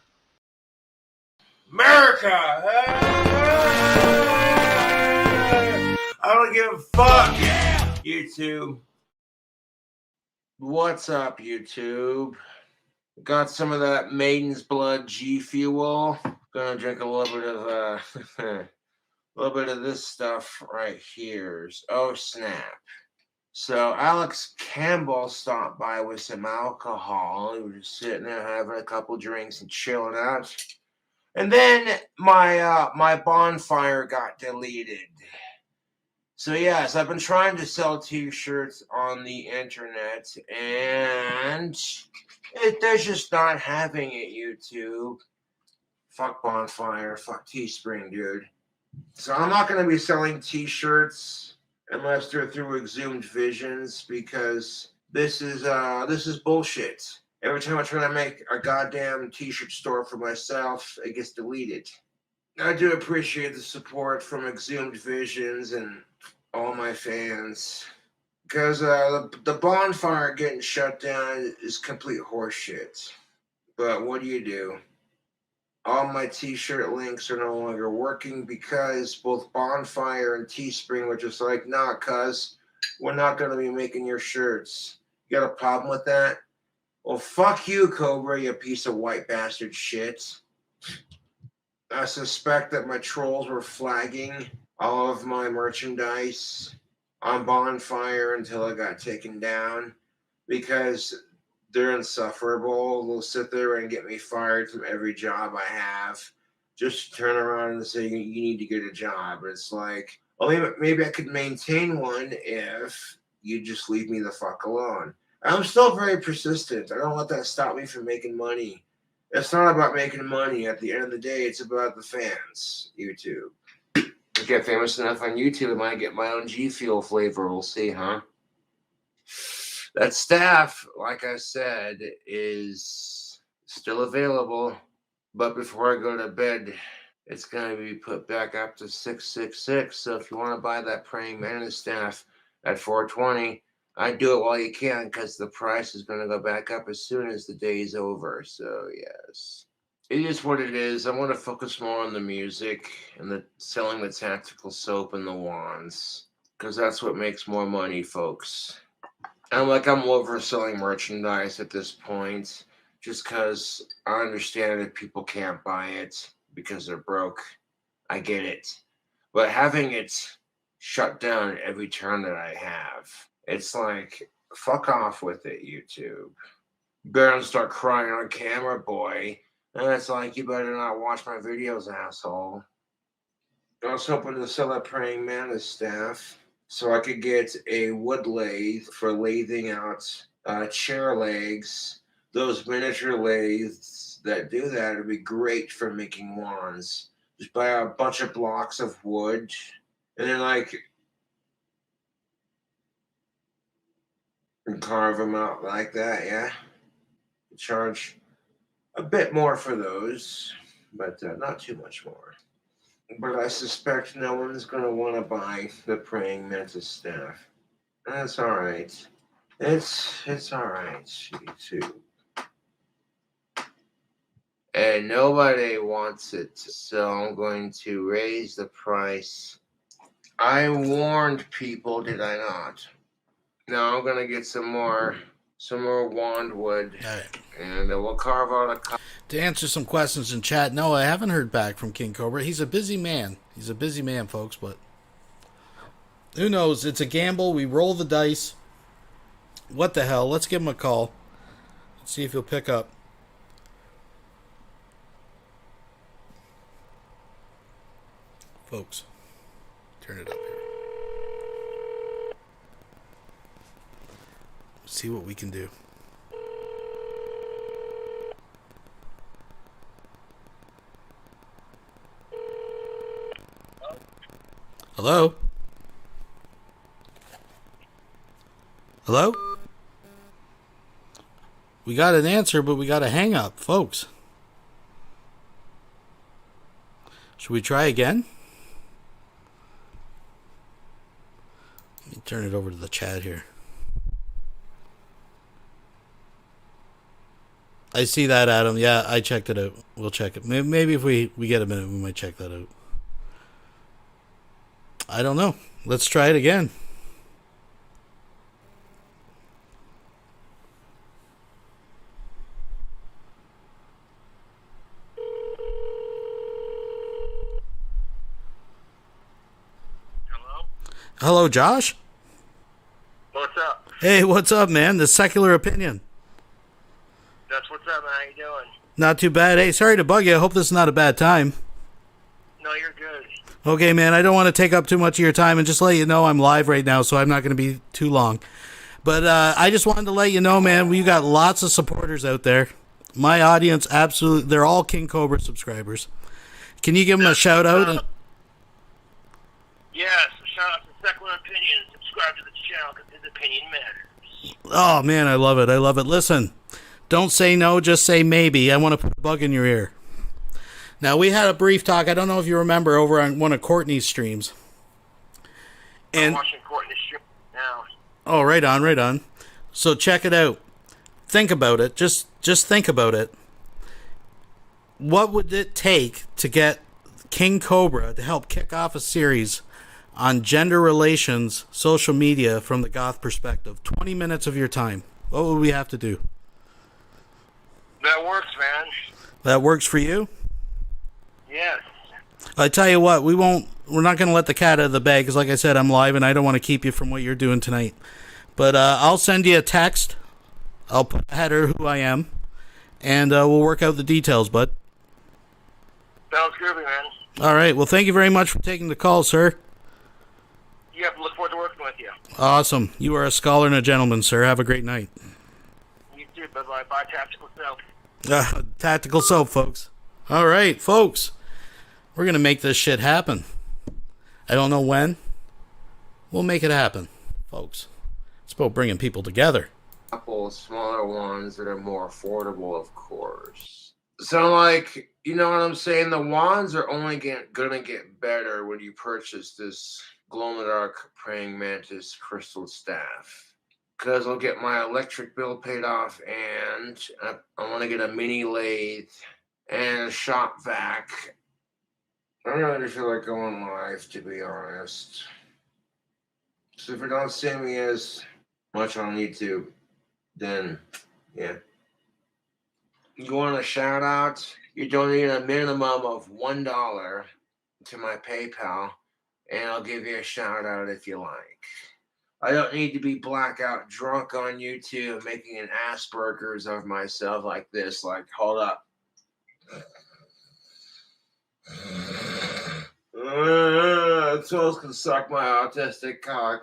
America! I don't give a fuck. Yeah. YouTube. What's up, YouTube? Got some of that Maiden's Blood G Fuel. Gonna drink a little bit of a little bit of this stuff right here. Oh snap! So Alex Campbell stopped by with some alcohol. He was just sitting there having a couple drinks and chilling out. And then my bonfire got deleted. So yes, I've been trying to sell t-shirts on the internet, and they're just not having it, YouTube. Fuck Bonfire, fuck Teespring, dude. So I'm not going to be selling t-shirts unless they're through Exhumed Visions, because this is bullshit. Every time I try to make a goddamn t-shirt store for myself, it gets deleted. I do appreciate the support from Exhumed Visions and all my fans, because the bonfire getting shut down is complete horseshit. But what do you do? All my t-shirt links are no longer working because both Bonfire and Teespring were just like, nah, cuz, we're not going to be making your shirts. You got a problem with that? Well, fuck you, Cobra, you piece of white bastard shit. I suspect that my trolls were flagging all of my merchandise on Bonfire until it got taken down, because they're insufferable. They'll sit there and get me fired from every job I have, just to turn around and say, you need to get a job. It's like, well, maybe I could maintain one if you just leave me the fuck alone. I'm still very persistent. I don't let that stop me from making money. It's not about making money. At the end of the day, it's about the fans, YouTube. I get famous enough on YouTube, I might get my own G Fuel flavor. We'll see, huh? That staff, like I said, is still available. But before I go to bed, it's going to be put back up to $666. So if you want to buy that Praying Mantis staff at $420, I'd do it while you can, because the price is going to go back up as soon as the day is over. So, yes. It is what it is. I want to focus more on the music and the selling the tactical soap and the wands, because that's what makes more money, folks. I'm overselling merchandise at this point, just because I understand if people can't buy it because they're broke. I get it. But having it shut down at every turn that I have, it's like, fuck off with it, YouTube. Better start crying on camera, boy. And it's like, you better not watch my videos, asshole. I was hoping to sell that Praying Mantis staff so I could get a wood lathe for lathing out chair legs. Those miniature lathes that do that would be great for making wands. Just buy a bunch of blocks of wood and then and carve them out like that, yeah? Charge a bit more for those, but not too much more. But I suspect no one's going to want to buy the Praying Mantis staff. That's all right. It's all right, too. And nobody wants it, so I'm going to raise the price. I warned people, did I not? Now I'm going to get some more wand wood, and we'll carve out a... To answer some questions in chat, no, I haven't heard back from King Cobra. He's a busy man. He's a busy man, folks, but who knows? It's a gamble. We roll the dice. What the hell? Let's give him a call. Let's see if he'll pick up. Folks, turn it up here. See what we can do. Hello? Hello? We got an answer, but we got a hang up, folks. Should we try again? Let me turn it over to the chat here. I see that, Adam. Yeah, I checked it out. We'll check it. Maybe if we get a minute, we might check that out. I don't know. Let's try it again. Hello, Josh? What's up? Hey, what's up, man? The Secular Opinion. That's what's up, man. How you doing? Not too bad. Hey, sorry to bug you. I hope this is not a bad time. No, you're good. Okay, man, I don't want to take up too much of your time, and just let you know I'm live right now, so I'm not going to be too long. But I just wanted to let you know, man, we got lots of supporters out there. My audience, absolutely, they're all King Cobra subscribers. Can you give them a shout-out? Yes, shout out to Secular Opinion. Subscribe to the channel because his opinion matters. Oh, man, I love it. I love it. Listen, don't say no, just say maybe. I want to put a bug in your ear. Now, we had a brief talk, I don't know if you remember, over on one of Courtney's streams. And, I'm watching Courtney's stream now. oh, right on, right on. So check it out. Think about it. Just think about it. What would it take to get King Cobra to help kick off a series on gender relations, social media from the goth perspective? 20 minutes of your time. What would we have to do? That works, man. That works for you? Yes. I tell you what, we're not going to let the cat out of the bag, because like I said, I'm live and I don't want to keep you from what you're doing tonight. But I'll send you a text. I'll put a header who I am, and we'll work out the details, bud. Sounds groovy, man. All right. Well, thank you very much for taking the call, sir. Yep, look forward to working with you. Awesome. You are a scholar and a gentleman, sir. Have a great night. You too. Bye-bye. Bye, Tactical Self. Tactical soap, folks. All right, folks. We're going to make this shit happen. I don't know when. We'll make it happen, folks. It's about bringing people together. A couple smaller ones that are more affordable, of course. So, like, you know what I'm saying? The wands are only gonna get better when you purchase this glow-in-the-dark praying mantis crystal staff. Because I'll get my electric bill paid off, and I want to get a mini lathe and a shop vac. I don't really feel like going live, to be honest. So if you don't see me as much on YouTube, then, yeah. You want a shout out? You donate a minimum of $1 to my PayPal, and I'll give you a shout out if you like. I don't need to be blackout drunk on YouTube making an Asperger's of myself like this. Like, hold up. Souls can suck my autistic cock.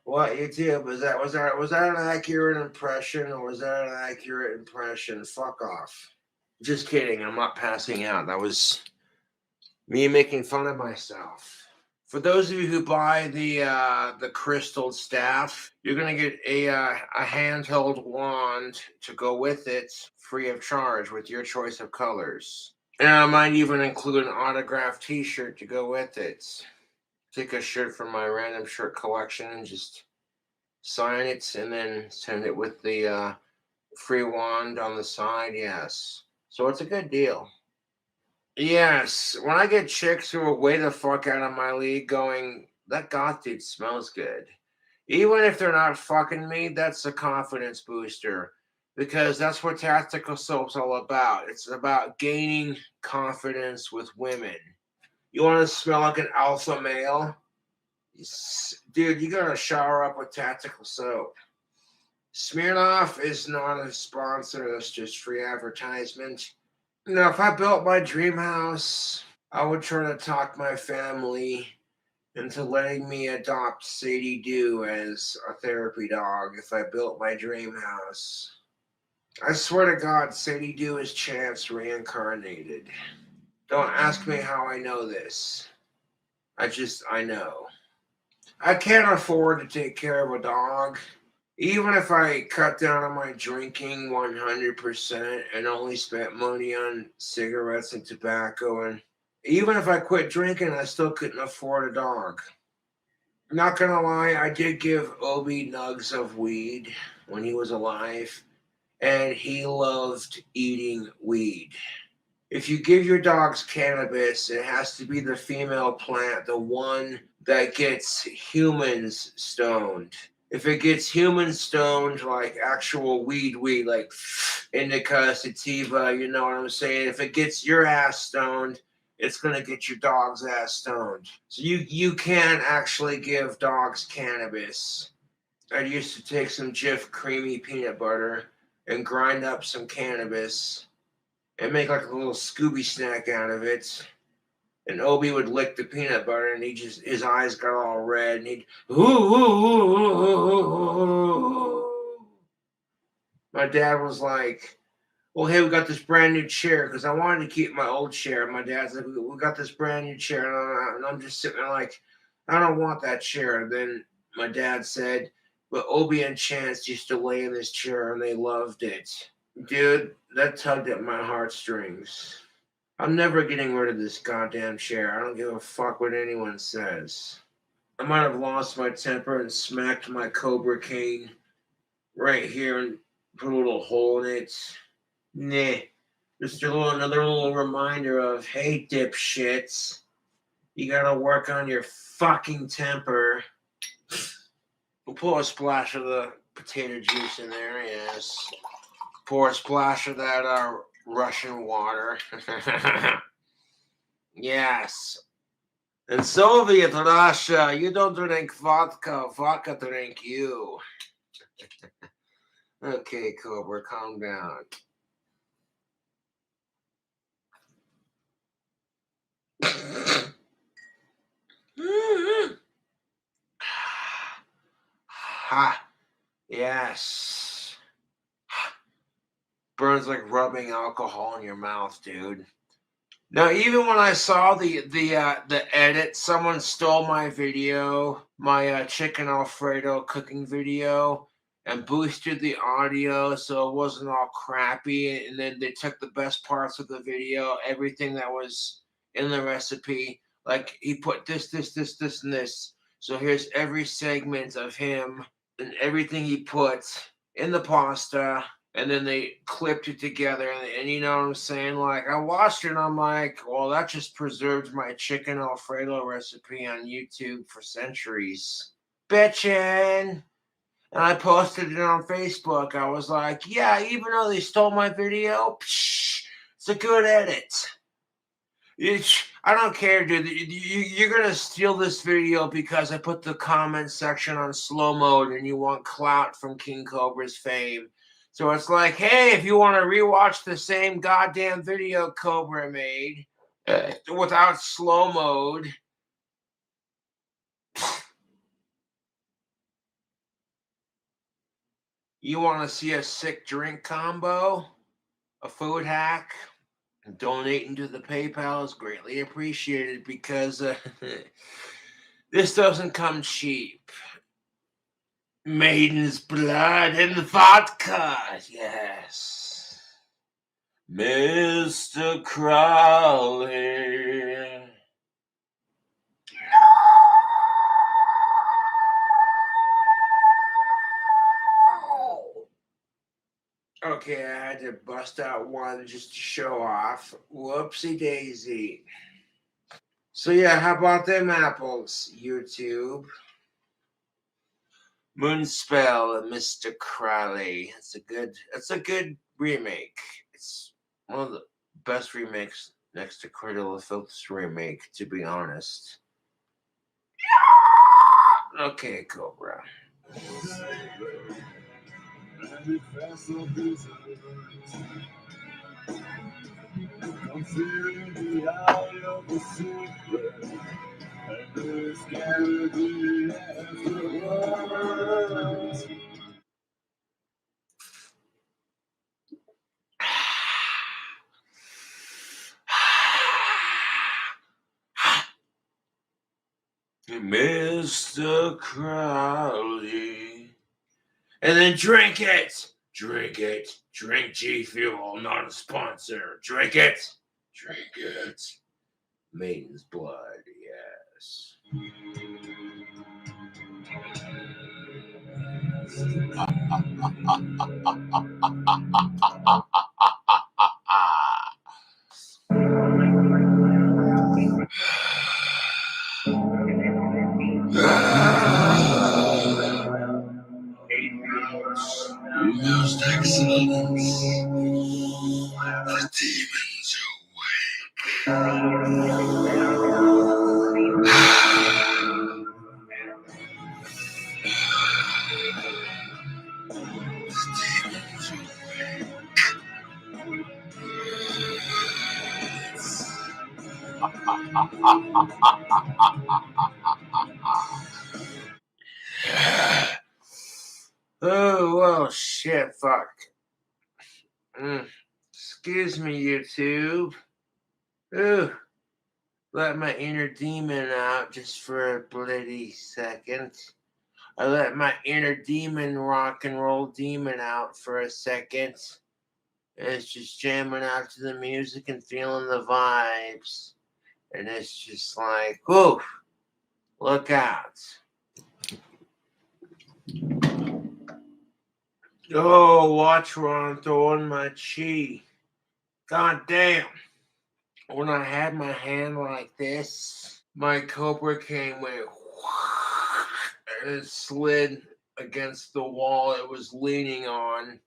What, YouTube? Was that an accurate impression, or was that an accurate impression? Fuck off. Just kidding. I'm not passing out. That was me making fun of myself. For those of you who buy the crystal staff, you're gonna get a handheld wand to go with it, free of charge, with your choice of colors. And I might even include an autographed T-shirt to go with it. Take a shirt from my random shirt collection and just sign it, and then send it with the free wand on the side. Yes. So it's a good deal. Yes. When I get chicks who are way the fuck out of my league going, that goth dude smells good. Even if they're not fucking me, that's a confidence booster. Because that's what Tactical Soap's all about. It's about gaining confidence with women. You want to smell like an alpha male? Dude, you gotta shower up with Tactical Soap. Smirnoff is not a sponsor. That's just free advertisement. Now, if I built my dream house, I would try to talk my family into letting me adopt Sadie Doo as a therapy dog if I built my dream house. I swear to God, Sadie Doo is Chance reincarnated. Don't ask me how I know this. I know. I can't afford to take care of a dog. Even if I cut down on my drinking 100% and only spent money on cigarettes and tobacco, and even if I quit drinking, I still couldn't afford a dog. Not gonna lie, I did give Obi nugs of weed when he was alive, and he loved eating weed. If you give your dogs cannabis, it has to be the female plant, the one that gets humans stoned. If it gets humans stoned, like actual weed, like indica, sativa, you know what I'm saying? If it gets your ass stoned, it's gonna get your dog's ass stoned. So you can actually give dogs cannabis. I used to take some Jif creamy peanut butter and grind up some cannabis and make like a little Scooby snack out of it. And Obi would lick the peanut butter, and his eyes got all red, and he'd ooh. My dad was like, "Well, hey, we got this brand new chair," because I wanted to keep my old chair. My dad's like, "We got this brand new chair," and I'm just sitting there like, "I don't want that chair." And then my dad said, "But Obi and Chance used to lay in this chair, and they loved it." Dude, that tugged at my heartstrings. I'm never getting rid of this goddamn chair. I don't give a fuck what anyone says. I might have lost my temper and smacked my Cobra cane right here and put a little hole in it. Nah. Just another little reminder of, hey, dipshits, you gotta work on your fucking temper. We'll pour a splash of the potato juice in there, yes. Pour a splash of that Russian water. Yes. In Soviet Russia, you don't drink vodka. Vodka drink you. Okay, Cobra, calm down. Ha. Yes. Burns like rubbing alcohol in your mouth, dude. Now, even when I saw the edit, someone stole my video, my chicken Alfredo cooking video, and boosted the audio so it wasn't all crappy. And then they took the best parts of the video, everything that was in the recipe. Like, he put this, and this. So here's every segment of him and everything he put in the pasta. And then they clipped it together, and you know what I'm saying? Like, I watched it, and I'm like, well, that just preserved my chicken Alfredo recipe on YouTube for centuries. Bitchin'! And I posted it on Facebook. I was like, yeah, even though they stole my video, it's a good edit. I don't care, dude. You're going to steal this video because I put the comment section on slow mode and you want clout from King Cobra's fame. So it's like, hey, if you want to rewatch the same goddamn video Cobra made without slow mode, you want to see a sick drink combo, a food hack, donating to the PayPal is greatly appreciated because this doesn't come cheap. Maiden's blood and vodka, yes. Mr. Crowley. Okay, I had to bust out one just to show off. Whoopsie daisy. So yeah, how about them apples, YouTube? Moonspell and Mr. Crowley. It's a good remake. It's one of the best remakes next to Cradle of Filth's remake, to be honest. Okay, Cobra. Mr. Crowley. And then drink it. Drink it. Drink G Fuel, not a sponsor. Drink it. Drink it. Maiden's blood, yes. Most excellence. The demons Oh, well, shit, fuck. Excuse me, YouTube. Ooh, let my inner demon out just for a bloody second. I let my inner demon, rock and roll demon, out for a second. And it's just jamming out to the music and feeling the vibes. And it's just like, whoo, look out. Oh, watch where I'm throwing my chi. God damn. When I had my hand like this, my cobra cane went and it slid against the wall it was leaning on.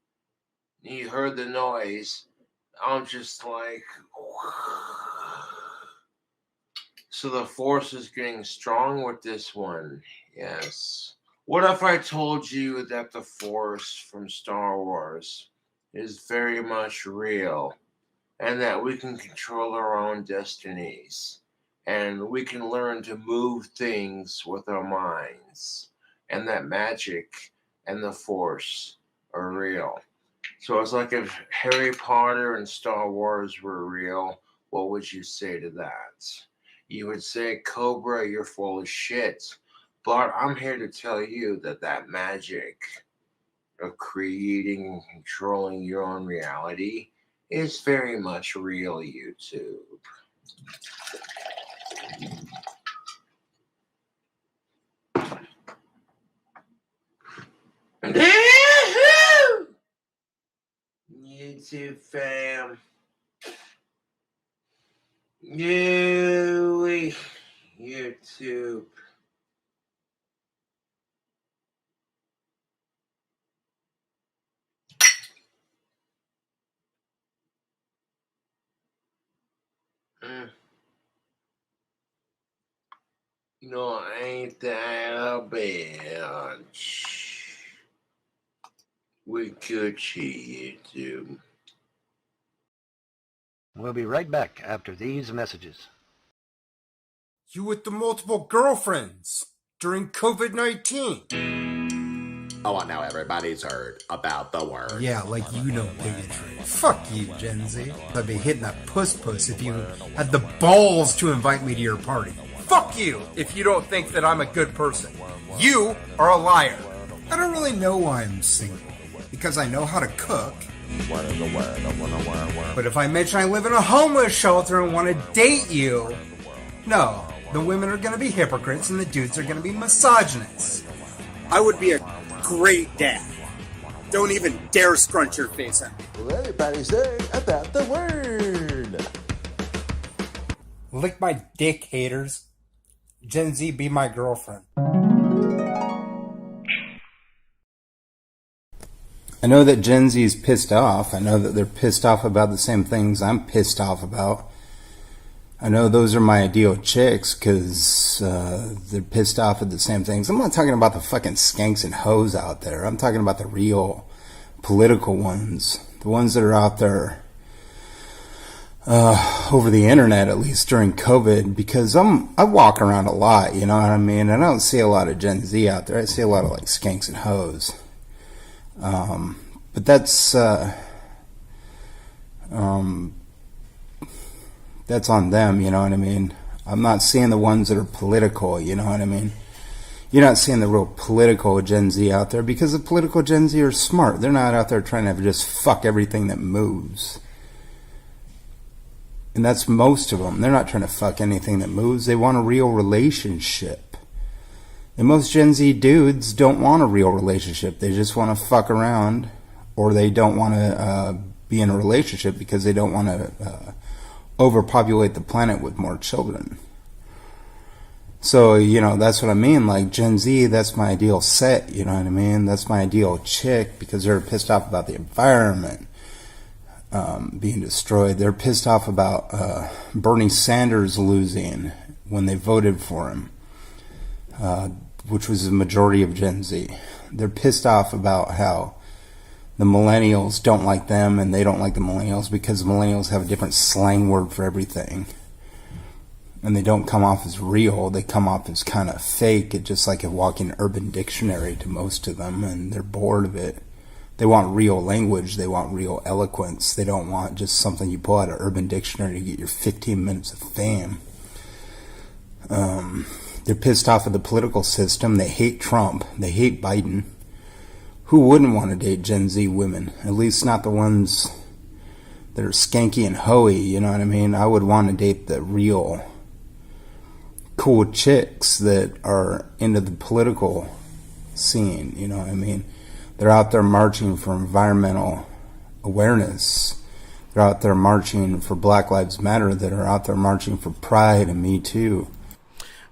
You heard the noise. I'm just like, so the force is getting strong with this one. Yes. What if I told you that the force from Star Wars is very much real and that we can control our own destinies and we can learn to move things with our minds and that magic and the force are real? So it's like if Harry Potter and Star Wars were real, what would you say to that? You would say, Cobra, you're full of shit. But I'm here to tell you that that magic of creating and controlling your own reality is very much real, YouTube. YouTube fam. YouTube. No, ain't that a bitch? We could cheat, YouTube. We'll be right back after these messages. You with the multiple girlfriends during COVID-19. Oh, now everybody's heard about the word. Yeah, like you know bigotry. Fuck you, Gen Z. I'd be hitting that puss if you had the balls to invite me to your party. Fuck you if you don't think that I'm a good person. You are a liar. I don't really know why I'm single. Because I know how to cook. But if I mention I live in a homeless shelter and want to date you, no, the women are going to be hypocrites and the dudes are going to be misogynists. I would be a great dad. Don't even dare scrunch your face at me. Well, everybody's heard about the word. Lick my dick, haters. Gen Z, be my girlfriend. I know that Gen Z is pissed off. I know that they're pissed off about the same things I'm pissed off about. I know those are my ideal chicks because they're pissed off at the same things. I'm not talking about the fucking skanks and hoes out there. I'm talking about the real political ones. The ones that are out there over the internet, at least during COVID, because I walk around a lot, you know what I mean? And I don't see a lot of Gen Z out there. I see a lot of like skanks and hoes. But that's on them, you know what I mean? I'm not seeing the ones that are political, you know what I mean? You're not seeing the real political Gen Z out there because the political Gen Z are smart. They're not out there trying to just fuck everything that moves. And that's most of them. They're not trying to fuck anything that moves. They want a real relationship. And most Gen Z dudes don't want a real relationship. They just want to fuck around, or they don't want to be in a relationship because they don't want to overpopulate the planet with more children. So, you know, that's what I mean. Like, Gen Z, that's my ideal set, you know what I mean? That's my ideal chick, because they're pissed off about the environment being destroyed. They're pissed off about Bernie Sanders losing when they voted for him, which was the majority of Gen Z. They're pissed off about how the millennials don't like them and they don't like the millennials because the millennials have a different slang word for everything. And they don't come off as real. They come off as kind of fake. It's just like a walking Urban Dictionary to most of them, and they're bored of it. They want real language. They want real eloquence. They don't want just something you pull out of Urban Dictionary to get your 15 minutes of fame. They're pissed off at the political system. They hate Trump. They hate Biden. Who wouldn't want to date Gen Z women? At least not the ones that are skanky and hoey, you know what I mean? I would want to date the real cool chicks that are into the political scene, you know what I mean? They're out there marching for environmental awareness. They're out there marching for Black Lives Matter, that are out there marching for Pride and Me Too.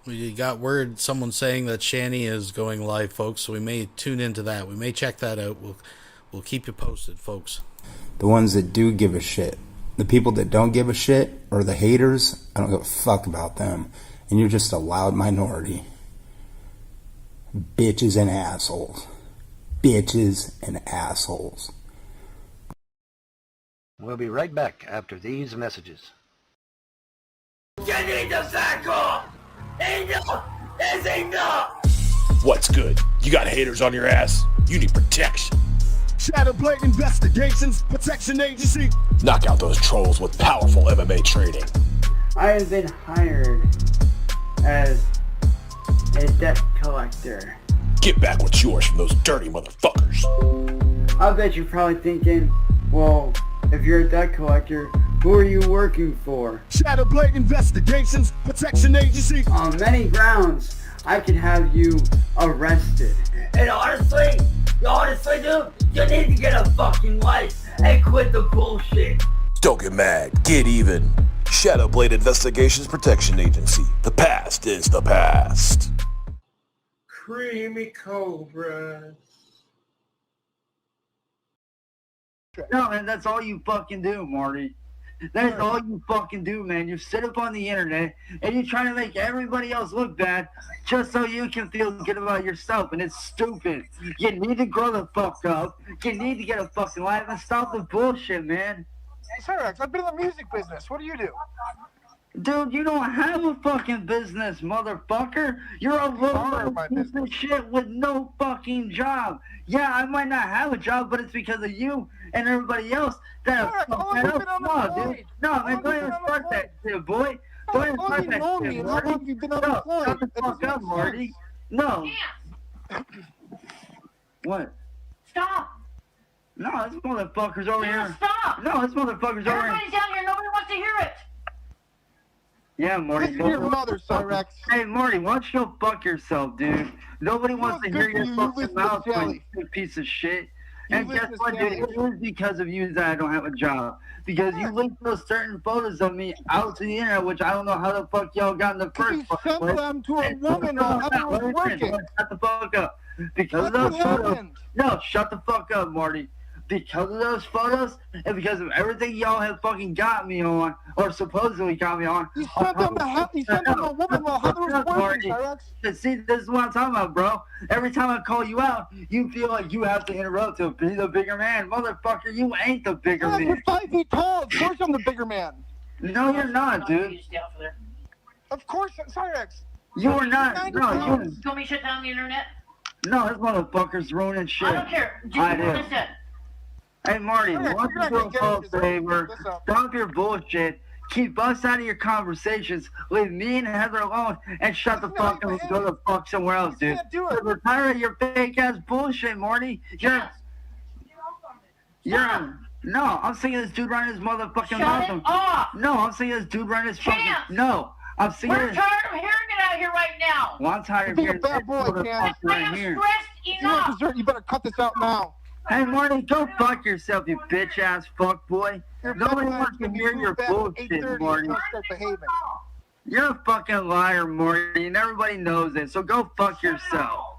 We got word, someone saying that Shanny is going live, folks, so we may tune into that. We may check that out. We'll keep you posted, folks. The ones that do give a shit. The people that don't give a shit, or the haters, I don't give a fuck about them. And you're just a loud minority. Bitches and assholes. Bitches and assholes. We'll be right back after these messages. You need to back off! Enough is enough! What's good? You got haters on your ass? You need protection. Shadowblade Investigations Protection Agency. Knock out those trolls with powerful MMA training. I have been hired as a debt collector. Get back what's yours from those dirty motherfuckers. I bet you're probably thinking, well, if you're a debt collector, who are you working for? Shadowblade Investigations Protection Agency. On many grounds, I could have you arrested. And honestly, dude, you need to get a fucking life and quit the bullshit. Don't get mad. Get even. Shadowblade Investigations Protection Agency. The past is the past. Creamy cobras. No, man, that's all you fucking do, Marty. That's all you fucking do, man. You sit up on the internet and you're trying to make everybody else look bad just so you can feel good about yourself, and it's stupid. You need to grow the fuck up. You need to get a fucking life and stop the bullshit, man. Hey, Cyrex, I've been in the music business. What do you do? Dude, you don't have a fucking business, motherfucker. You're a little piece of shit with no fucking job. Yeah, I might not have a job, but it's because of you and everybody else that have fucked that up. No, dude. No, man, don't even start that shit, boy. Don't even start that shit, Marty. No, shut the fuck up, Marty. No. What? Stop. No, this motherfucker's over here. Stop. No, this motherfucker's over here. Everybody's down here. Nobody wants to hear it. Yeah, Marty. Listen to your mother, Cyrex. Hey, Marty, why don't you go fuck yourself, dude? Nobody wants to hear your fucking mouth, you piece of shit. And guess what, dude? It is because of you that I don't have a job. Because you linked those certain photos of me out to the internet, which I don't know how the fuck y'all got in the first place. You sent them to a woman or I was working. Shut the fuck up. Because of those photos. No, shut the fuck up, Marty. Because of those photos and because of everything y'all have fucking got me on, or supposedly got me on. You sent them to a woman while Heather was working, Cyrex. See, this is what I'm talking about, bro. Every time I call you out, you feel like you have to interrupt to be the bigger man. Motherfucker, you ain't the bigger man. You're 5 feet tall. Of course I'm the bigger man. No, you're not, dude. Of course, Cyrex. You are not. No, you. You want me to shut down the internet? No, this motherfucker's ruining shit. I don't care. I do. Hey, Marty, why don't you do a false favor? Stop your bullshit. Keep us out of your conversations. Leave me and Heather alone and shut the fuck up and go the fuck somewhere else, dude. Retire your fake ass bullshit, Marty. No, I'm seeing this dude running his motherfucking mouth. Shut it off. No, I'm seeing this dude running his fucking. No, I'm seeing. We're tired of hearing it out here right now. Well, I'm tired of hearing this motherfucker right here. You better cut this out now. Hey, Marty, go fuck yourself, you bitch-ass fuckboy. Nobody wants to hear your bullshit, Marty. You're a fucking liar, Morty, and everybody knows it, so go fuck yourself.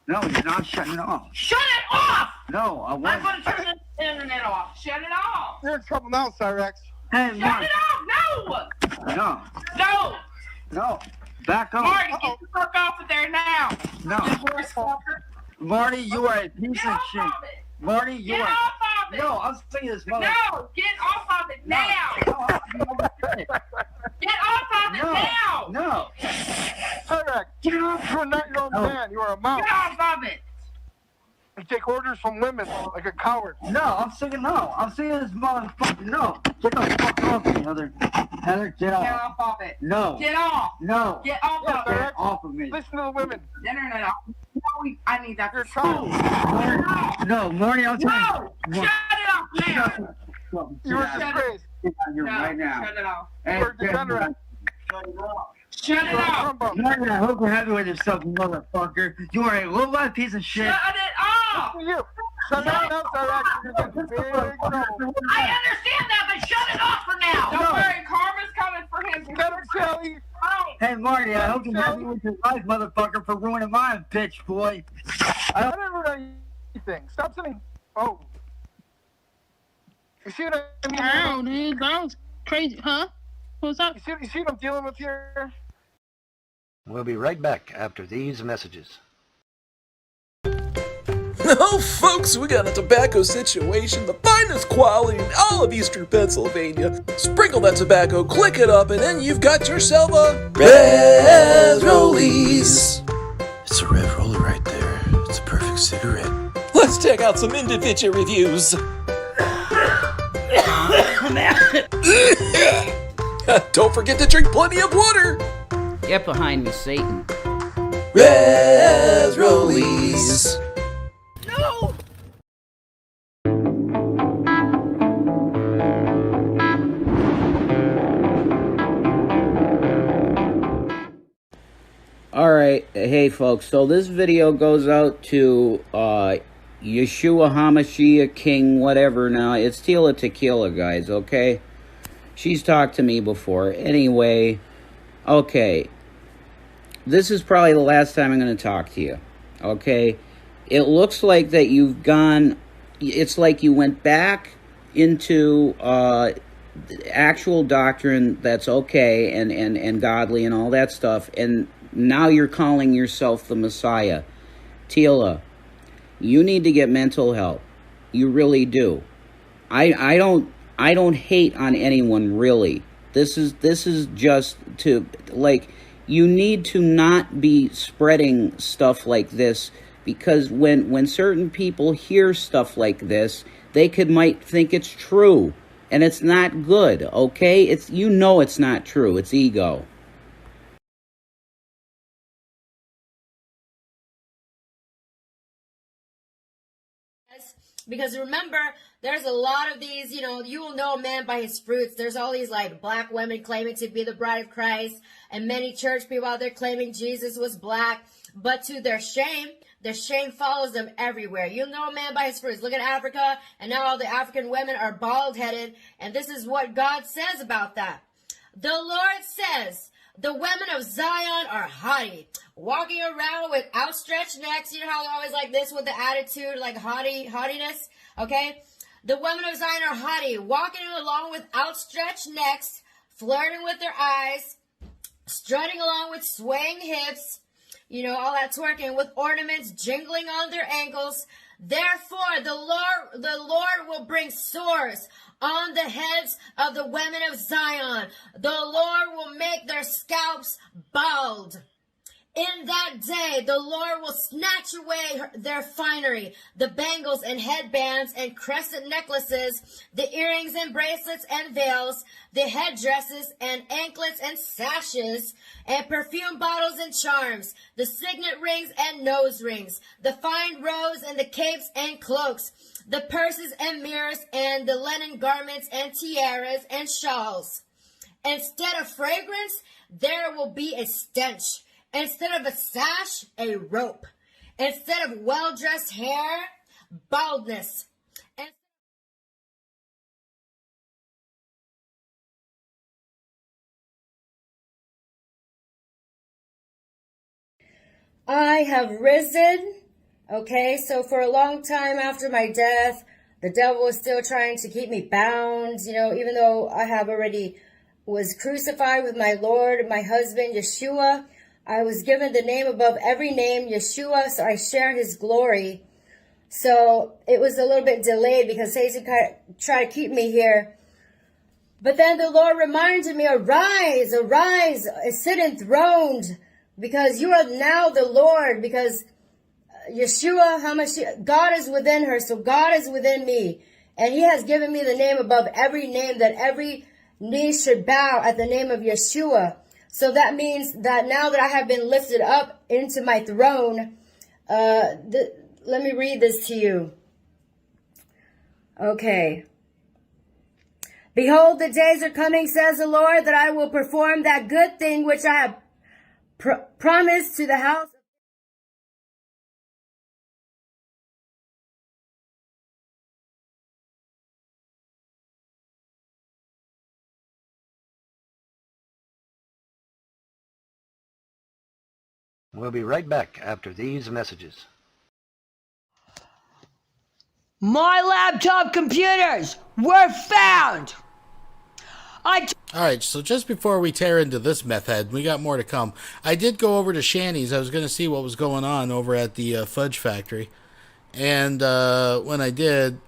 No, you're not shutting it off. Shut it off! No, I I'm won't. going to turn the internet off. Shut it off! You're in trouble now, Cyrex. Hey, Shut Marty. it off! No! No. No! No. Back off. Marty, get the fuck off of there now! No. You horse fucker. Marty, you are a piece Get of off shit. of it! Marty, you Get are. off of it! No, I'm saying this, mother. No! Get off of it now! Get off of it No. now! No. Cyrex, Get off. you're not your own man. You are a mouse. Get off of it! You take orders from women like a coward. No, I'm saying no. I'm saying this motherfucker. No. Get the fuck off me, Heather. Heather, get off. Get off of it! No. Get off! No. Get off of it! Get off of me. Listen to the women. The internet off. No, I need that for child. school. No, Marty, I'm telling No! you. Shut it off now! You're a Shut it. disgrace. Get out here No, right now. shut it off. Hey, You're a get degenerate. Shut it off. Marty, I hope you're happy with yourself, motherfucker. You are a low-life piece of shit. Shut it off! Listen to you. Shut it down, Cyrex. You're going to get in big trouble. I understand that, but shut it off for now! Don't worry, karma's coming for him. Get him, Shelly. Hey, Marty, I hope you're happy with your life, motherfucker, for ruining mine, bitch boy. I never know anything. Stop saying, oh. You see what I mean? Oh, dude, that was crazy, huh? What's up? You see what I'm dealing with here? We'll be right back after these messages. Oh, folks, we got a tobacco situation, the finest quality in all of Eastern Pennsylvania. Sprinkle that tobacco, click it up, and then you've got yourself a Red Rollies. It's a Red Roller right there. It's a perfect cigarette. Let's check out some individual reviews. Don't forget to drink plenty of water. Get behind me, Satan. Red Rollies. No! Alright, hey folks, so this video goes out to Yeshua HaMashiach King whatever now. It's Tila Tequila, guys, okay? She's talked to me before. Anyway, okay. This is probably the last time I'm going to talk to you, okay? It looks like that you've gone, it's like you went back into actual doctrine that's okay and godly and all that stuff, and now you're calling yourself the Messiah. Tila, you need to get mental help. You really do. I don't hate on anyone, really. This is just to, like, you need to not be spreading stuff like this, because when certain people hear stuff like this, they might think it's true, and it's not good, okay? It's, you know it's not true. It's ego. Because remember, there's a lot of these, you will know a man by his fruits. There's all these, like, black women claiming to be the bride of Christ, and many church people out there claiming Jesus was black. But to their shame follows them everywhere. You'll know a man by his fruits. Look at Africa, and now all the African women are bald-headed, and this is what God says about that. The Lord says, the women of Zion are haughty, walking around with outstretched necks. You know how they're always like this with the attitude, like haughtiness, okay? The women of Zion are haughty, walking along with outstretched necks, flirting with their eyes, strutting along with swaying hips, all that twerking, with ornaments jingling on their ankles. Therefore, the Lord will bring sores on the heads of the women of Zion. The Lord will make their scalps bald. In that day, the Lord will snatch away their finery, the bangles and headbands and crescent necklaces, the earrings and bracelets and veils, the headdresses and anklets and sashes, and perfume bottles and charms, the signet rings and nose rings, the fine robes and the capes and cloaks, the purses and mirrors and the linen garments and tiaras and shawls. Instead of fragrance, there will be a stench. Instead of a sash, a rope. Instead of well-dressed hair, baldness. I have risen. Okay, so for a long time after my death, the devil was still trying to keep me bound, even though I have already was crucified with my Lord, my husband, Yeshua. I was given the name above every name, Yeshua, so I share his glory. So it was a little bit delayed because Satan tried to keep me here. But then the Lord reminded me, arise, arise, sit enthroned, because you are now the Lord, because Yeshua, HaMashiach, God is within her, so God is within me. And he has given me the name above every name, that every knee should bow at the name of Yeshua. So that means that now that I have been lifted up into my throne, let me read this to you. Okay. Behold, the days are coming, says the Lord, that I will perform that good thing which I have promised to the house. We'll be right back after these messages. My laptop computers were found. Alright, so just before we tear into this meth head, we got more to come. I did go over to Shanny's. I was going to see what was going on over at the fudge factory. And when I did,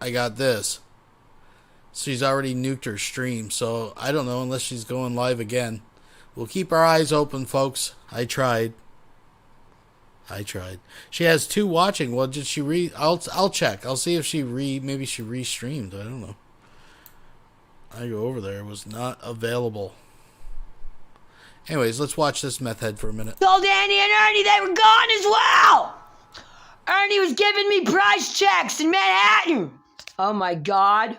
I got this. She's already nuked her stream, so I don't know unless she's going live again. We'll keep our eyes open, folks. I tried. She has 2 watching. Well, did she I'll check. I'll see if she maybe she restreamed. I don't know. I go over there. It was not available. Anyways, let's watch this meth head for a minute. Told Annie and Ernie they were gone as well. Ernie was giving me price checks in Manhattan. Oh my God.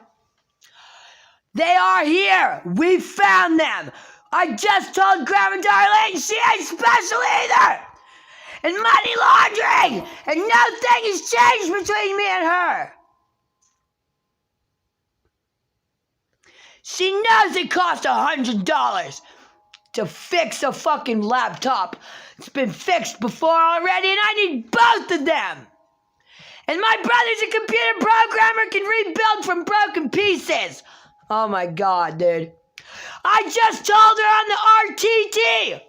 They are here. We found them. I just told Grandma Darlene she ain't special either. And money laundering. And nothing has changed between me and her. She knows it cost $100 to fix a fucking laptop. It's been fixed before already, and I need both of them. And my brother's a computer programmer, can rebuild from broken pieces. Oh my God, dude. I just told her on the RTT.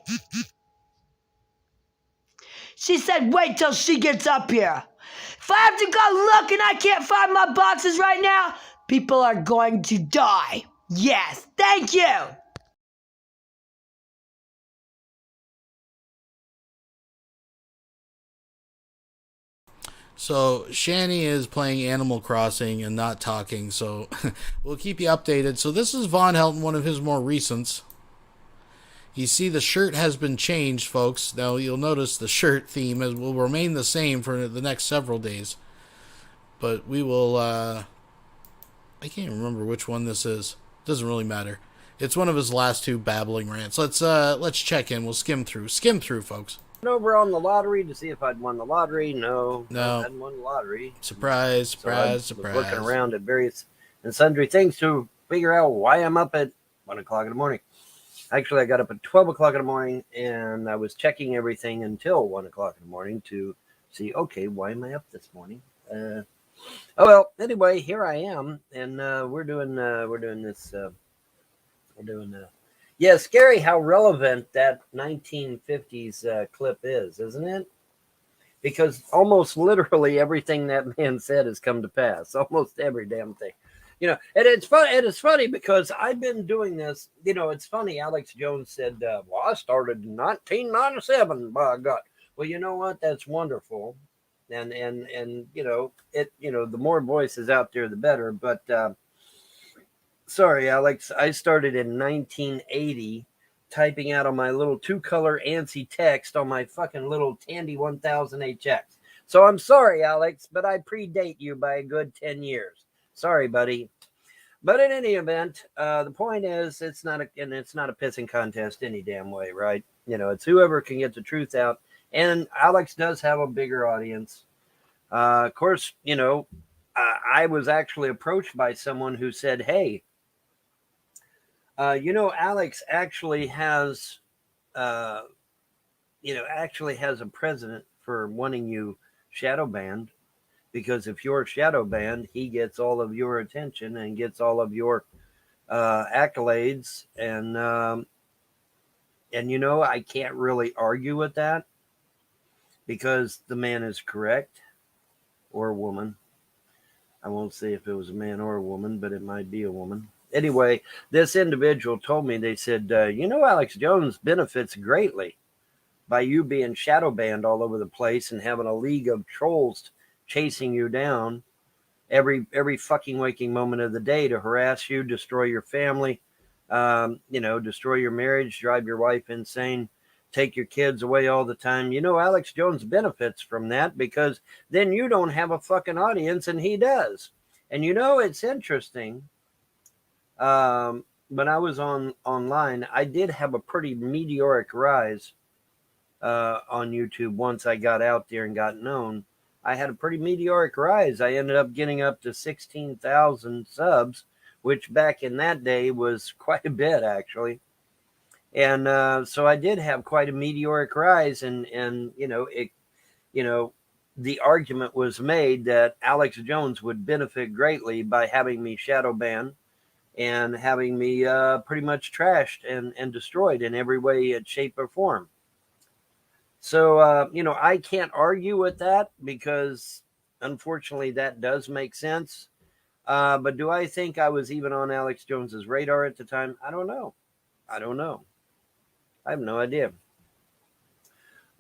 She said, wait till she gets up here. If I have to go look and I can't find my boxes right now, people are going to die. Yes, thank you. So Shanny is playing Animal Crossing and not talking, so we'll keep you updated. So this is Von Helton, one of his more recents. You see the shirt has been changed, folks. Now you'll notice the shirt theme will remain the same for the next several days. But we will, I can't remember which one this is. Doesn't really matter. It's one of his last 2 babbling rants. Let's check in. We'll skim through, folks. Over on the lottery to see if I'd won the lottery. No, I hadn't won the lottery. Surprise. Was looking around at various and sundry things to figure out why I'm up at 1 o'clock in the morning. Actually, I got up at 12 o'clock in the morning, and I was checking everything until 1 o'clock in the morning to see, okay, why am I up this morning? Oh well. Anyway, here I am, and we're doing this. Yeah, scary how relevant that 1950s clip is, isn't it? Because almost literally everything that man said has come to pass. Almost every damn thing. And it's fun. It is funny because I've been doing this. It's funny. Alex Jones said, "Well, I started in 1997." By God. Well, you know what? That's wonderful, and the more voices out there, the better. But sorry, Alex. I started in 1980, typing out on my little 2-color ANSI text on my fucking little Tandy 1000HX. So I'm sorry, Alex, but I predate you by a good 10 years. Sorry, buddy. But in any event, the point is, it's not a pissing contest any damn way, right? It's whoever can get the truth out. And Alex does have a bigger audience. Of course, I was actually approached by someone who said, hey, Alex actually has, actually has a precedent for wanting you shadow banned, because if you're shadow banned, he gets all of your attention and gets all of your accolades, and I can't really argue with that because the man is correct, or a woman. I won't say if it was a man or a woman, but it might be a woman. Anyway, this individual told me, they said, Alex Jones benefits greatly by you being shadow banned all over the place and having a league of trolls chasing you down every fucking waking moment of the day to harass you, destroy your family, destroy your marriage, drive your wife insane, take your kids away all the time. Alex Jones benefits from that because then you don't have a fucking audience and he does. And it's interesting. When I was online, I did have a pretty meteoric rise on YouTube once I got out there and got known. I had a pretty meteoric rise. I ended up getting up to 16,000 subs, which back in that day was quite a bit, actually. And so I did have quite a meteoric rise, and the argument was made that Alex Jones would benefit greatly by having me shadow banned and having me pretty much trashed and destroyed in every way, shape, or form. So, I can't argue with that because, unfortunately, that does make sense. But do I think I was even on Alex Jones's radar at the time? I don't know. I have no idea.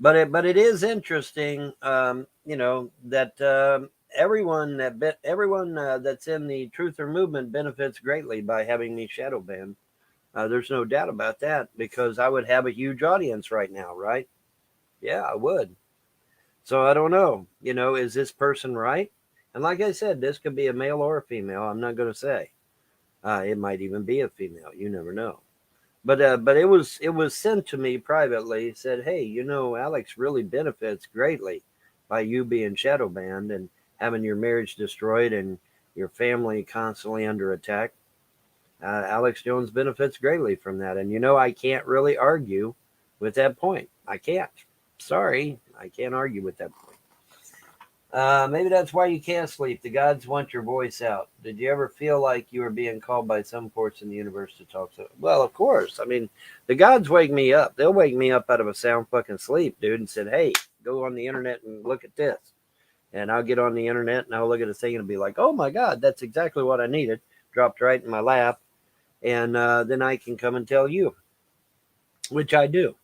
But it is interesting, that everyone that's in the truther movement benefits greatly by having me shadow banned. There's no doubt about that, because I would have a huge audience right now, right? Yeah, I would. So I don't know. Is this person right? And like I said, this could be a male or a female. I'm not going to say. It might even be a female. You never know. But it was sent to me privately. It said, hey, Alex really benefits greatly by you being shadow banned and having your marriage destroyed and your family constantly under attack. Alex Jones benefits greatly from that. And I can't really argue with that point. I can't. Sorry, I can't argue with that point. Maybe that's why you can't sleep. The gods want your voice out. Did you ever feel like you were being called by some force in the universe to talk to? Well, of course. I mean, the gods wake me up. They'll wake me up out of a sound fucking sleep, dude, and said, hey, go on the internet and look at this. And I'll get on the internet and I'll look at a thing and be like, oh my God, that's exactly what I needed. Dropped right in my lap. And then I can come and tell you, which I do.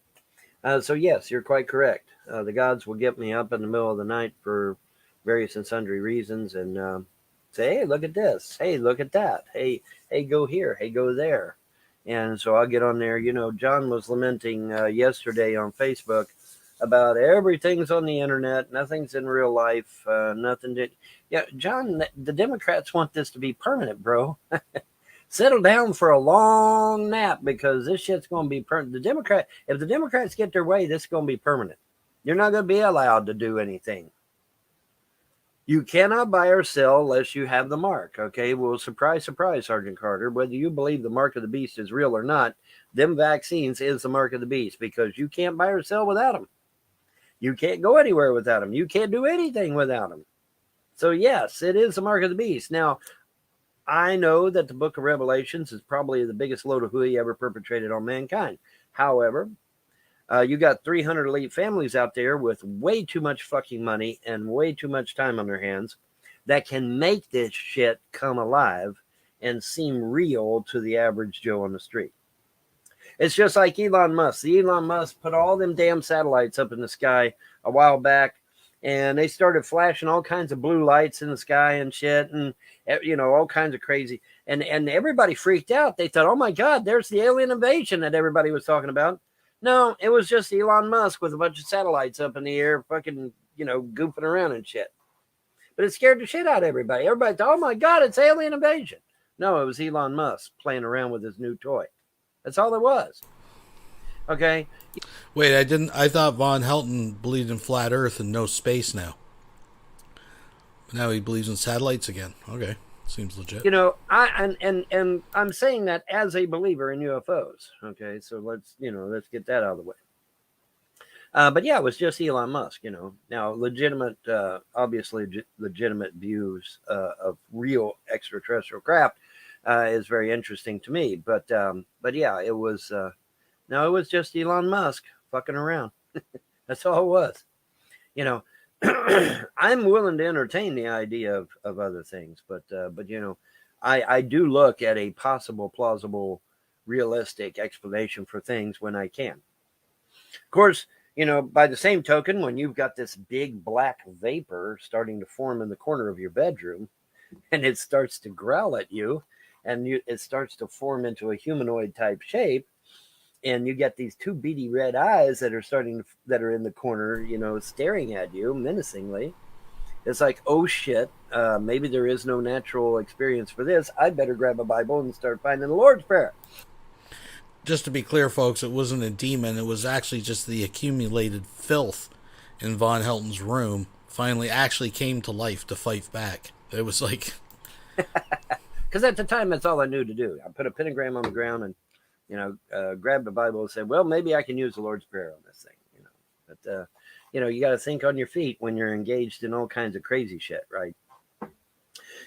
So yes, you're quite correct. The gods will get me up in the middle of the night for various and sundry reasons and say, hey, look at this. Hey, look at that. Hey, go here. Hey, go there. And so I'll get on there. John was lamenting yesterday on Facebook about everything's on the internet. Nothing's in real life. Nothing did. Yeah, John, the Democrats want this to be permanent, bro. Settle down for a long nap, because this shit's going to be permanent. If the Democrats get their way, this is going to be permanent. You're not going to be allowed to do anything. You cannot buy or sell unless you have the mark. Okay, well, surprise, surprise, Sergeant Carter. Whether you believe the mark of the beast is real or not, them vaccines is the mark of the beast, because you can't buy or sell without them. You can't go anywhere without them. You can't do anything without them. So yes, it is the mark of the beast. Now, I know that the book of Revelations is probably the biggest load of hooey ever perpetrated on mankind. However, you got 300 elite families out there with way too much fucking money and way too much time on their hands that can make this shit come alive and seem real to the average Joe on the street. It's just like Elon Musk. Elon Musk put all them damn satellites up in the sky a while back, and they started flashing all kinds of blue lights in the sky and shit, and all kinds of crazy. And everybody freaked out. They thought, oh my God, there's the alien invasion that everybody was talking about. No, it was just Elon Musk with a bunch of satellites up in the air, fucking, goofing around and shit. But it scared the shit out of everybody. Everybody thought, oh my God, it's alien invasion. No, it was Elon Musk playing around with his new toy. That's all it was. Okay. Wait, I thought Von Helton believed in flat Earth and no space now. But now he believes in satellites again. Okay, seems legit. And I'm saying that as a believer in UFOs. Okay, so let's get that out of the way. But yeah, it was just Elon Musk, you know. Now, legitimate, obviously, legitimate views of real extraterrestrial craft is very interesting to me. But yeah, it was no, it was just Elon Musk fucking around. That's all it was. You know, I'm willing to entertain the idea of other things, but you know, I do look at a possible, plausible, realistic explanation for things when I can. Of course, you know, by the same token, when you've got this big black vapor starting to form in the corner of your bedroom, and it starts to growl at you, and it starts to form into a humanoid type shape, and you get these two beady red eyes that are in the corner, you know, staring at you menacingly. It's like, oh shit, maybe there is no natural experience for this. I better grab a Bible and start finding the Lord's Prayer. Just to be clear, folks, it wasn't a demon. It was actually just the accumulated filth in Von Helton's room finally actually came to life to fight back. It was like... Because at the time, that's all I knew to do. I put a pentagram on the ground and, you know, grabbed the Bible and said, well, maybe I can use the Lord's Prayer on this thing, you know. But, you know, you got to think on your feet when you're engaged in all kinds of crazy shit, right?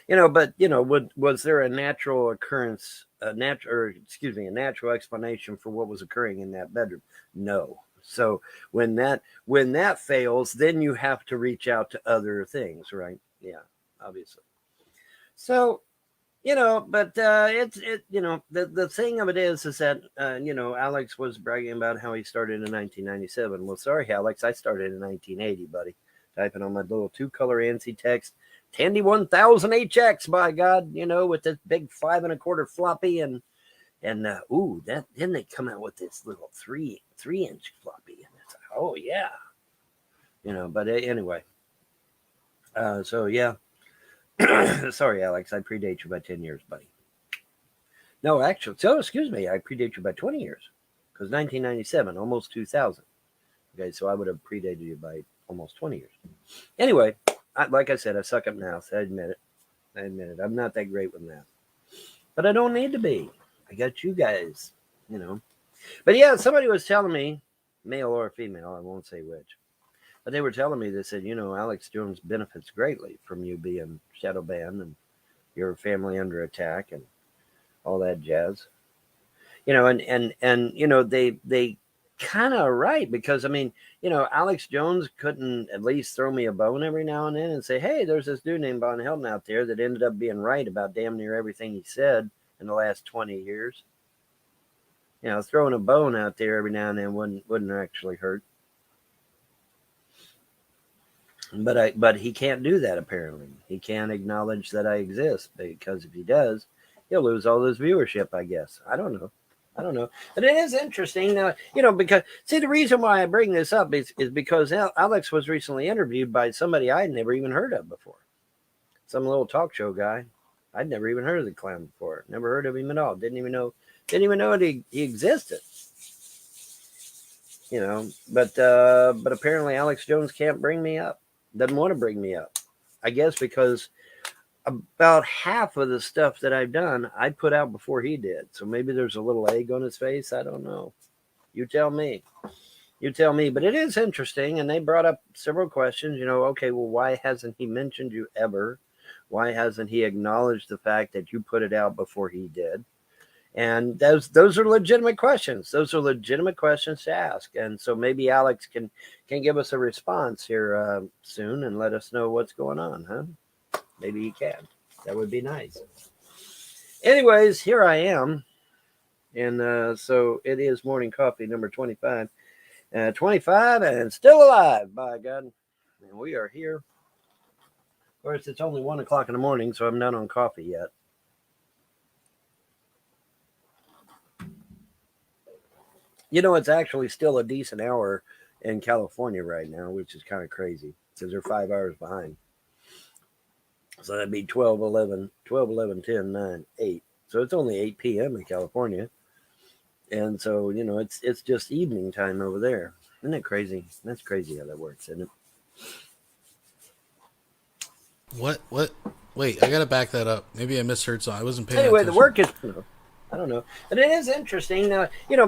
You know, but, you know, was there a natural occurrence, a natural explanation for what was occurring in that bedroom? No. So when that fails, then you have to reach out to other things, right? Yeah, obviously. So, you know, but you know, the thing of it is that, you know, Alex was bragging about how he started in 1997. Well, sorry, Alex, I started in 1980, buddy. Typing on my little 2-color ANSI text, Tandy 1000 HX, by God, you know, with this big 5 1/4 floppy and ooh, that then they come out with this little 3-inch floppy, and it's like, oh yeah, you know. But anyway, so yeah. Sorry, Alex, I predate you by 10 years, buddy. No, actually, so excuse me, I predate you by 20 years, because 1997, almost 2000. Okay, so I would have predated you by almost 20 years. Anyway, like I said, I suck at math. I admit it. I'm not that great with math, but I don't need to be. I got you guys, you know. But yeah, somebody was telling me, male or female, I won't say which, but they were telling me, they said, you know, Alex Jones benefits greatly from you being shadow banned and your family under attack and all that jazz. You know, and you know, they kind of right, because I mean, you know, Alex Jones couldn't at least throw me a bone every now and then and say, hey, there's this dude named Von Helton out there that ended up being right about damn near everything he said in the last 20 years. You know, throwing a bone out there every now and then wouldn't actually hurt. But he can't do that, apparently. He can't acknowledge that I exist, because if he does, he'll lose all his viewership, I guess. I don't know. But it is interesting, you know, because, see, the reason why I bring this up is because Alex was recently interviewed by somebody I'd never even heard of before. Some little talk show guy. I'd never even heard of the clown before. Never heard of him at all. Didn't even know that he existed. You know, but apparently Alex Jones can't bring me up. Doesn't want to bring me up. I guess because about half of the stuff that I've done, I put out before he did. So maybe there's a little egg on his face. I don't know. You tell me. But it is interesting. And they brought up several questions. You know, okay, well, why hasn't he mentioned you ever? Why hasn't he acknowledged the fact that you put it out before he did? And those are legitimate questions. Those are legitimate questions to ask. And so maybe Alex can give us a response here soon and let us know what's going on, huh? Maybe he can. That would be nice. Anyways, here I am. And so it is morning coffee number 25. 25 and still alive, by God. And we are here. Of course, it's only 1 o'clock in the morning, so I'm not on coffee yet. You know, it's actually still a decent hour in California right now, which is kind of crazy because they're 5 hours behind. So that'd be 12, 11, 10, 9, 8. So it's only 8 p.m. in California. And so, you know, it's just evening time over there. Isn't that crazy? That's crazy how that works, isn't it? What? Wait, I got to back that up. Maybe I misheard something. I wasn't paying anyway, attention. the work is... I don't know. But it is interesting,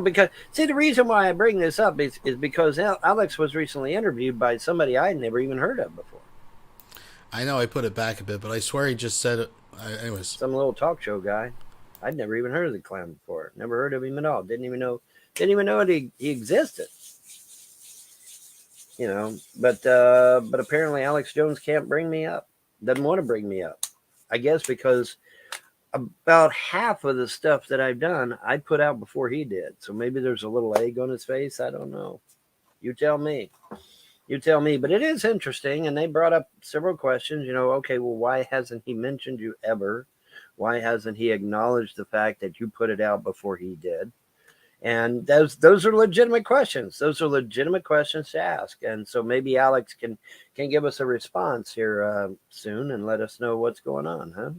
because, see, the reason why I bring this up is because Alex was recently interviewed by somebody I had never even heard of before. I know I put it back a bit, but I swear he just said it. Anyways. Some little talk show guy. I'd never even heard of the clown before. Never heard of him at all. Didn't even know that he existed. But apparently Alex Jones can't bring me up. Doesn't want to bring me up. I guess because about half of the stuff that I've done, I put out before he did. So maybe there's a little egg on his face. I don't know. You tell me. But it is interesting. And they brought up several questions. Okay, well, why hasn't he mentioned you ever? Why hasn't he acknowledged the fact that you put it out before he did? And those are legitimate questions. Those are legitimate questions to ask. And so maybe Alex can give us a response here soon and let us know what's going on, huh?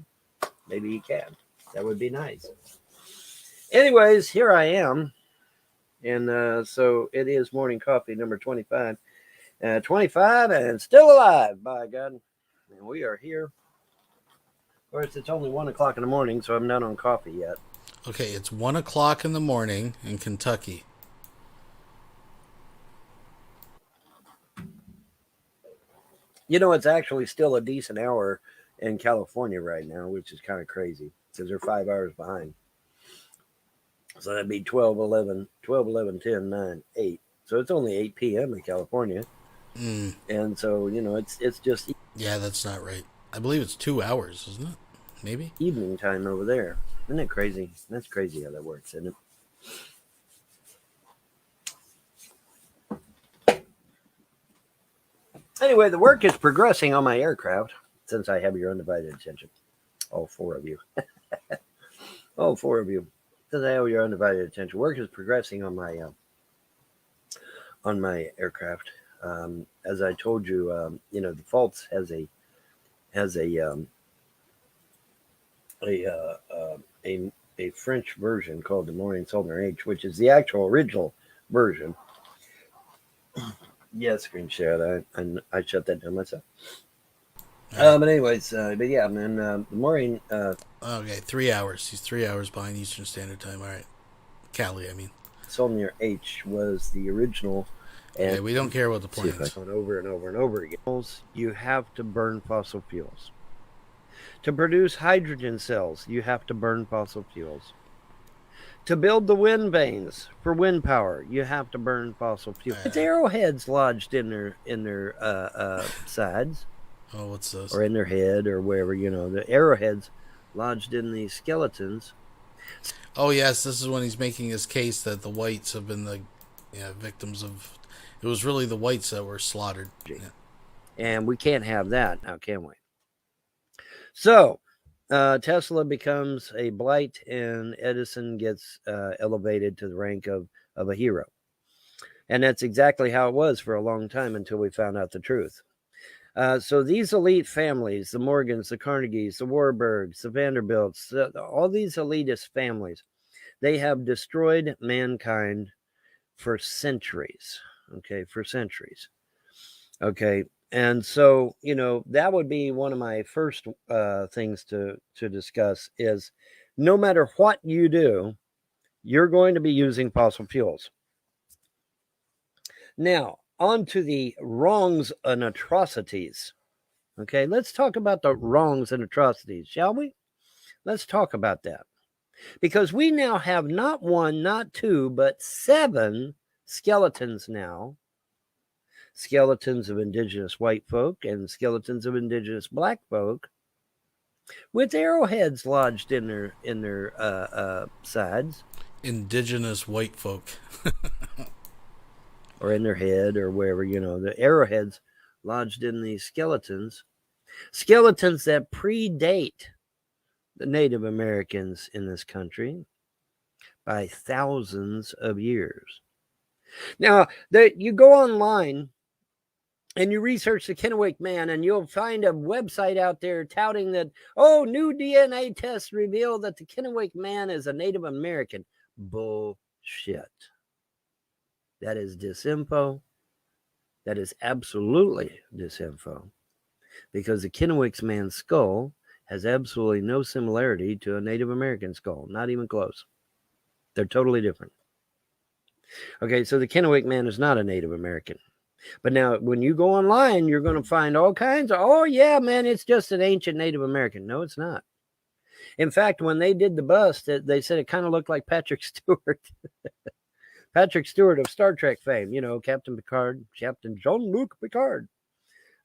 Maybe he can. That would be nice. Anyways, here I am. And so it is morning coffee number 25. 25 and still alive, by God. And we are here. Of course, it's only 1 o'clock in the morning, so I'm not on coffee yet. Okay, it's 1 o'clock in the morning in Kentucky. It's actually still a decent hour in California right now, which is kind of crazy because they're 5 hours behind. So that'd be 12, 11, 10, 9, 8. So it's only 8 p.m. in California. And so, it's just... Yeah, that's not right. I believe it's 2 hours, isn't it? Maybe? Evening time over there. Isn't it crazy? That's crazy how that works, isn't it? Anyway, the work is progressing on my aircraft since I have your undivided attention. All 4 of you. All 4 of you. Since I have your undivided attention. Work is progressing on my aircraft. As I told you, the Faults has a French version called the Morning Solar H, which is the actual original version. Yeah, screen share. I shut that down myself. But anyways, but yeah, man, the morning. Okay, 3 hours. He's 3 hours behind Eastern Standard Time. All right, Cali, I mean. Solar H was the original. And we don't care about the plans. Over and over and over again. You have to burn fossil fuels. To produce hydrogen cells, you have to burn fossil fuels. To build the wind vanes for wind power, you have to burn fossil fuels. It's arrowheads lodged in their sides. Oh, what's this? Or in their head or wherever, the arrowheads lodged in the skeletons. Oh, yes, this is when he's making his case that the whites have been the victims of... It was really the whites that were slaughtered. Yeah. And we can't have that now, can we? So, Tesla becomes a blight and Edison gets elevated to the rank of a hero. And that's exactly how it was for a long time until we found out the truth. So these elite families, the Morgans, the Carnegies, the Warburgs, the Vanderbilts, all these elitist families, they have destroyed mankind for centuries. Okay, for centuries. Okay, and so, that would be one of my first things to discuss is no matter what you do, you're going to be using fossil fuels. Now, on to the wrongs and atrocities. Okay, let's talk about the wrongs and atrocities, shall we? Let's talk about that. Because we now have not 1, not 2, but 7 skeletons now. Skeletons of indigenous white folk and skeletons of indigenous black folk with arrowheads lodged in their sides. Indigenous white folk. Or in their head or wherever, the arrowheads lodged in these skeletons. Skeletons that predate the Native Americans in this country by thousands of years. Now, you go online and you research the Kennewick Man, and you'll find a website out there touting that, new DNA tests reveal that the Kennewick Man is a Native American. Bullshit. That is disinfo. That is absolutely disinfo. Because the Kennewick Man's skull has absolutely no similarity to a Native American skull, not even close. They're totally different. Okay, so the Kennewick Man is not a Native American. But now, when you go online, you're going to find all kinds of, oh, yeah, man, it's just an ancient Native American. No, it's not. In fact, when they did the bust, they said it kind of looked like Patrick Stewart. Patrick Stewart of Star Trek fame, you know, Captain Picard, Captain Jean-Luc Picard.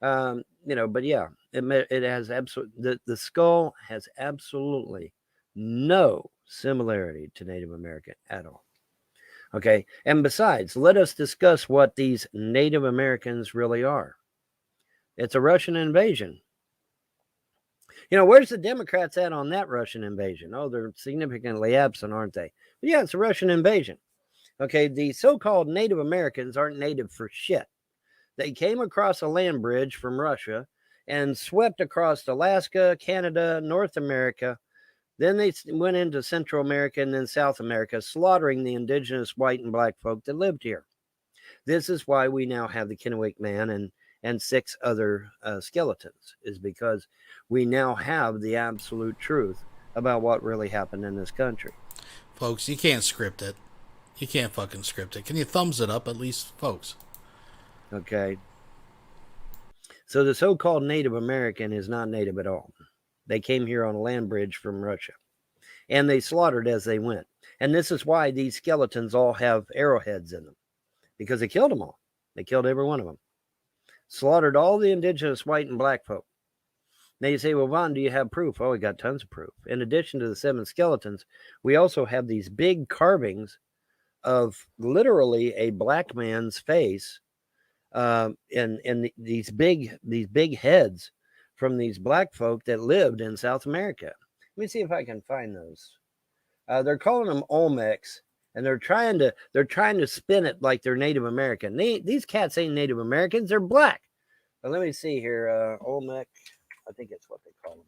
You know, but yeah, it has absolutely, the skull has absolutely no similarity to Native American at all. Okay, and besides, let us discuss what these Native Americans really are. It's a Russian invasion. You know, where's the Democrats at on that Russian invasion? Oh, they're significantly absent, aren't they? But yeah, it's a Russian invasion. Okay, the so-called Native Americans aren't native for shit. They came across a land bridge from Russia and swept across Alaska, Canada, North America. Then they went into Central America and then South America, slaughtering the indigenous white and black folk that lived here. This is why we now have the Kennewick Man and 6 other skeletons, is because we now have the absolute truth about what really happened in this country. Folks, you can't script it. You can't fucking script it. Can you thumbs it up at least, folks? Okay. So the so-called Native American is not native at all. They came here on a land bridge from Russia. And they slaughtered as they went. And this is why these skeletons all have arrowheads in them. Because they killed them all. They killed every one of them. Slaughtered all the indigenous white and black folk. Now you say, well, Vaughn, do you have proof? Oh, we got tons of proof. In addition to the 7 skeletons, we also have these big carvings of literally a black man's face, and these big heads from these black folk that lived in South America. Let me see if I can find those. They're calling them Olmecs, and they're trying to spin it like they're Native American. These cats ain't Native Americans; they're black. But let me see here. Olmec, I think it's what they call them.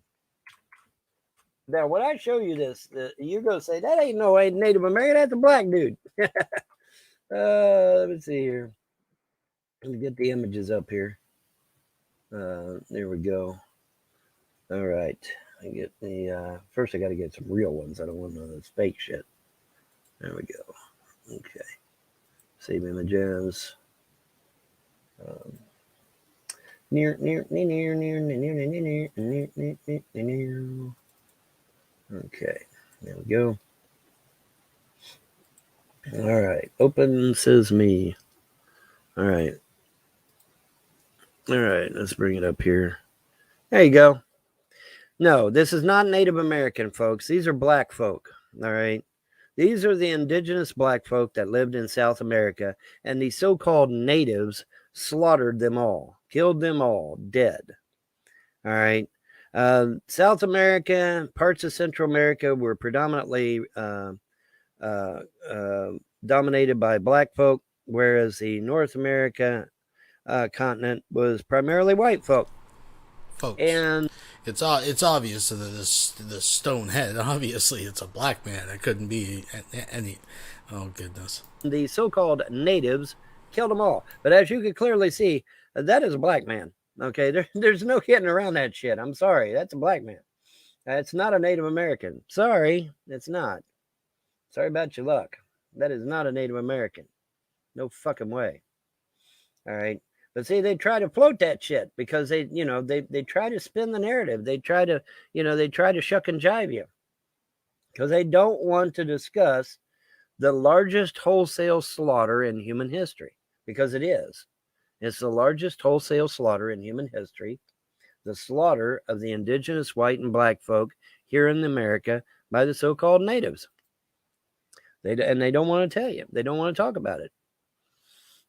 Now, when I show you this, you're going to say, that ain't no Native American. That's a black dude. Let me see here. Let me get the images up here. There we go. All right. I get the, first I got to get some real ones. I don't want none of this fake shit. There we go. Okay. Save images. Near. Okay, there we go. All right, open Sesame. All right, let's bring it up here. There you go. No, this is not Native American, folks. These are black folk, all right? These are the indigenous black folk that lived in South America, and the so-called natives slaughtered them all, killed them all, dead, all right? South America, parts of Central America were predominantly dominated by black folk, whereas the North America continent was primarily white folk. Folks, and it's obvious that the stone head, obviously it's a black man. It couldn't be any. Oh goodness! The so-called natives killed them all, but as you can clearly see, that is a black man. Okay, there's no getting around that shit. I'm sorry. That's a black man. It's not a Native American. Sorry, it's not. Sorry about your luck. That is not a Native American. No fucking way. All right. But see, they try to float that shit because they try to spin the narrative. They try to shuck and jive you because they don't want to discuss the largest wholesale slaughter in human history, because it is. It's the largest wholesale slaughter in human history, the slaughter of the indigenous white and black folk here in America by the so-called natives. They don't want to tell you. They don't want to talk about it.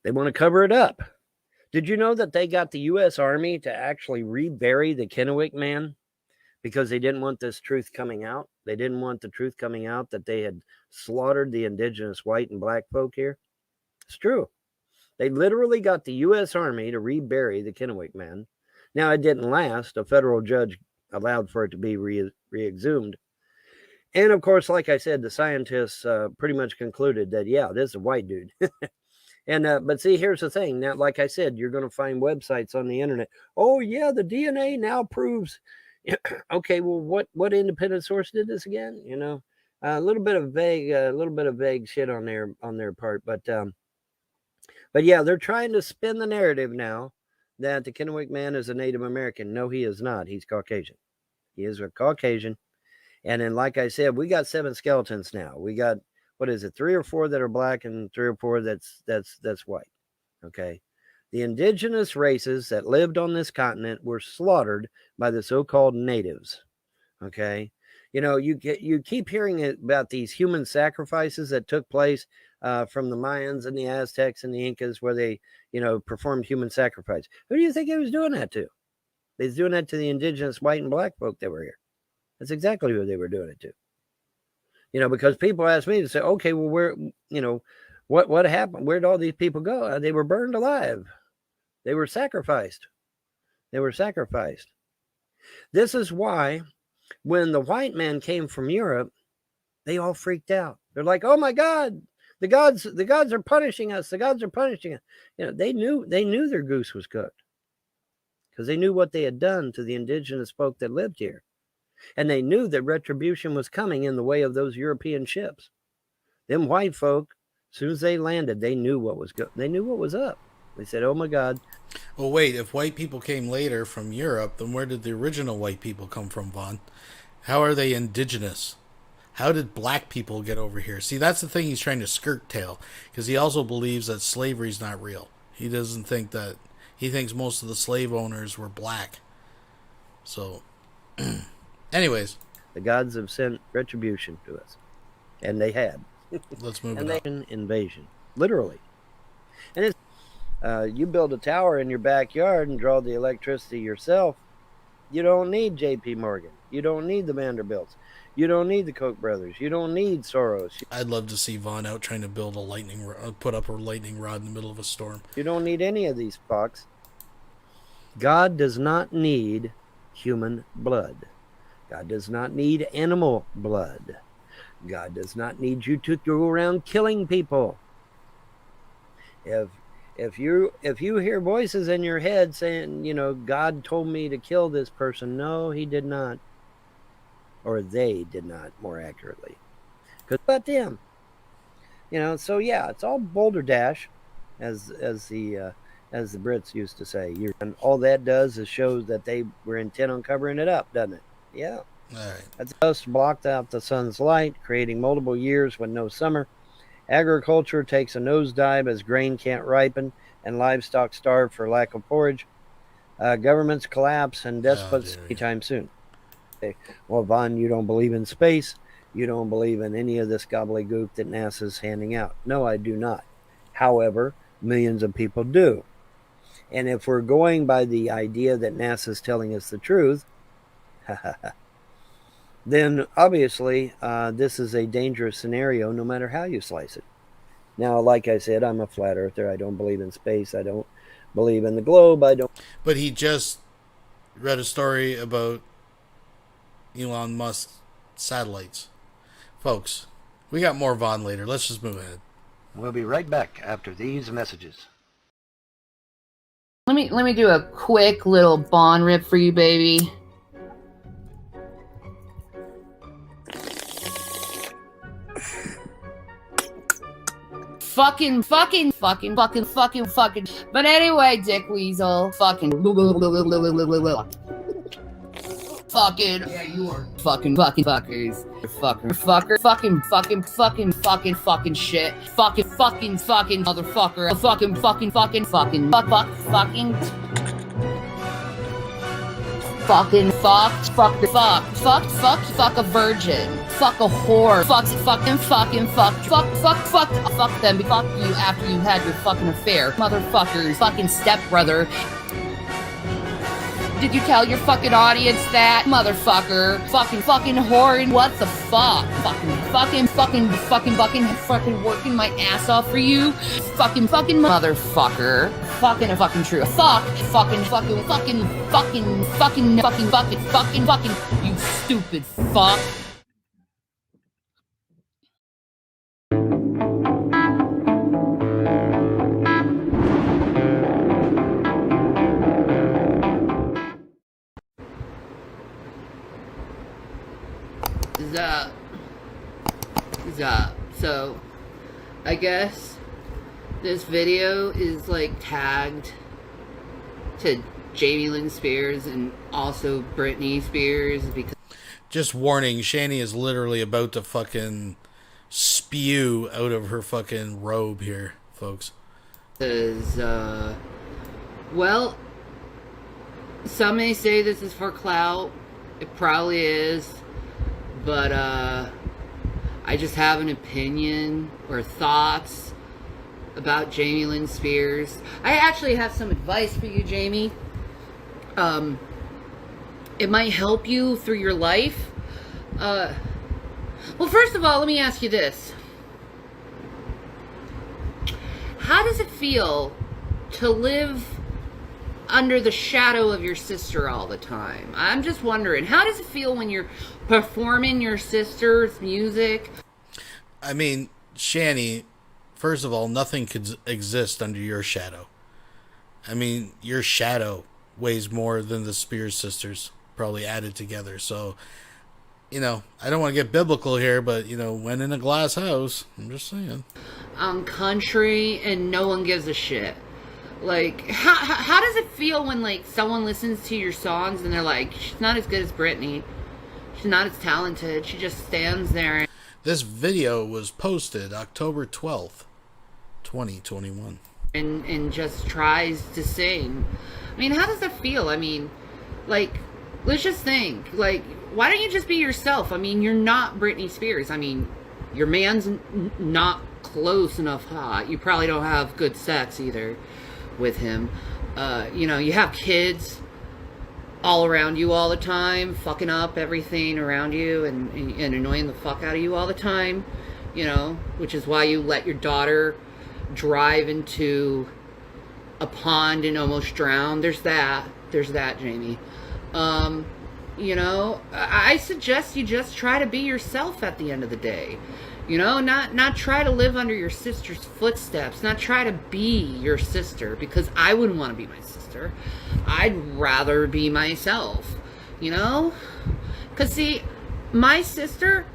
They want to cover it up. Did you know that they got the U.S. Army to actually rebury the Kennewick Man because they didn't want this truth coming out? They didn't want the truth coming out that they had slaughtered the indigenous white and black folk here. It's true. They literally got the U.S. Army to rebury the Kennewick Man. Now, it didn't last. A federal judge allowed for it to be re-exhumed. And, of course, like I said, the scientists pretty much concluded that, yeah, this is a white dude. And but see, here's the thing. Now, like I said, you're going to find websites on the internet. Oh, yeah, the DNA now proves Okay, well, what independent source did this again? You know, a little bit of vague shit on their part, but yeah, they're trying to spin the narrative now that the Kennewick man is a Native American. No, he is not. He's Caucasian. He is a Caucasian. And then, like I said, we got 7 skeletons now. We got, what is it, 3 or 4 that are black and 3 or 4 that's white. Okay. The indigenous races that lived on this continent were slaughtered by the so-called natives. Okay. You know, you keep hearing about these human sacrifices that took place from the Mayans and the Aztecs and the Incas, where they, you know, performed human sacrifice. Who do you think he was doing that to? He was doing that to the indigenous white and black folk that were here. That's exactly who they were doing it to. You know, because people ask me to say, okay, well, where, you know, what happened? Where did all these people go? They were burned alive. They were sacrificed. They were sacrificed. This is why when the white man came from Europe, they all freaked out. They're like, oh my God, the gods are punishing us. The gods are punishing us. You know, they knew their goose was cooked, because they knew what they had done to the indigenous folk that lived here. And they knew that retribution was coming in the way of those European ships. Them white folk, as soon as they landed, they knew what was They knew what was up. They said, oh my God. Well, wait, if white people came later from Europe, then where did the original white people come from, Vaughn? How are they indigenous? How did black people get over here? See, that's the thing he's trying to skirt tail, because he also believes that slavery's not real. He doesn't think that, he thinks most of the slave owners were black. So, anyways. The gods have sent retribution to us. And they had. Let's move and it on. Invasion. Literally. And it's, you build a tower in your backyard and draw the electricity yourself. You don't need J.P. Morgan. You don't need the Vanderbilts. You don't need the Koch brothers. You don't need Soros. I'd love to see Vaughn out trying to build put up a lightning rod in the middle of a storm. You don't need any of these fucks. God does not need human blood. God does not need animal blood. God does not need you to go around killing people. If you hear voices in your head saying, you know, God told me to kill this person, no, he did not. Or they did not, more accurately. Because about them. You know, so yeah, it's all boulder dash, as the Brits used to say. And all that does is shows that they were intent on covering it up, doesn't it? Yeah. All right. That's dust blocked out the sun's light, creating multiple years with no summer. Agriculture takes a nosedive as grain can't ripen and livestock starve for lack of forage. Governments collapse and despots anytime soon. Okay. Well, Vaughn, you don't believe in space. You don't believe in any of this gobbledygook that NASA's handing out. No, I do not. However, millions of people do. And if we're going by the idea that NASA's telling us the truth, then obviously this is a dangerous scenario no matter how you slice it. Now, like I said, I'm a flat earther. I don't believe in space. I don't believe in the globe. I don't. But he just read a story about Elon Musk's satellites. Folks, we got more Vaughn later. Let's just move ahead. We'll be right back after these messages. Let me do a quick little Bond rip for you, baby. Fucking. But anyway, Dick Weasel. Fucking. Yeah, you are. Fucking fuckers. Fucking shit. Fucking motherfucker. Fucking. Fuck a virgin. Fuck a whore. Fuck them. Fuck you after you had your fucking affair. Motherfuckers. Fucking stepbrother. Did you tell your fucking audience that? Motherfucker. Fucking whore. And what the fuck? Fucking working my ass off for you. Fucking motherfucker. Fucking true. Fucking, you stupid fuck. So, I guess this video is like tagged to Jamie Lynn Spears and also Britney Spears because... Just warning, Shanny is literally about to fucking spew out of her fucking robe here, folks. Well, some may say this is for clout. It probably is. But, I just have an opinion or thoughts about Jamie Lynn Spears. I actually have some advice for you, Jamie. It might help you through your life. Well, first of all, let me ask you this. How does it feel to live under the shadow of your sister all the time? I'm just wondering, how does it feel when you're performing your sister's music? I mean, Shanny, first of all, nothing could exist under your shadow. I mean, your shadow weighs more than the Spears sisters probably added together. So, you know, I don't want to get biblical here, but, you know, when in a glass house, I'm just saying. Country and no one gives a shit. Like, how does it feel when, like, someone listens to your songs and they're like, she's not as good as Britney. She's not as talented. She just stands there. This video was posted October 12th, 2021. And just tries to sing. I mean, how does that feel? I mean, like, let's just think. Like, why don't you just be yourself? I mean, you're not Britney Spears. I mean, your man's not close enough hot. You probably don't have good sex either with him. You know, you have kids all around you all the time, fucking up everything around you and annoying the fuck out of you all the time, you know, which is why you let your daughter drive into a pond and almost drown. There's that, Jamie. You know, I suggest you just try to be yourself at the end of the day. You know, not try to live under your sister's footsteps, not try to be your sister, because I wouldn't want to be my sister. I'd rather be myself, you know? Because, see, my sister,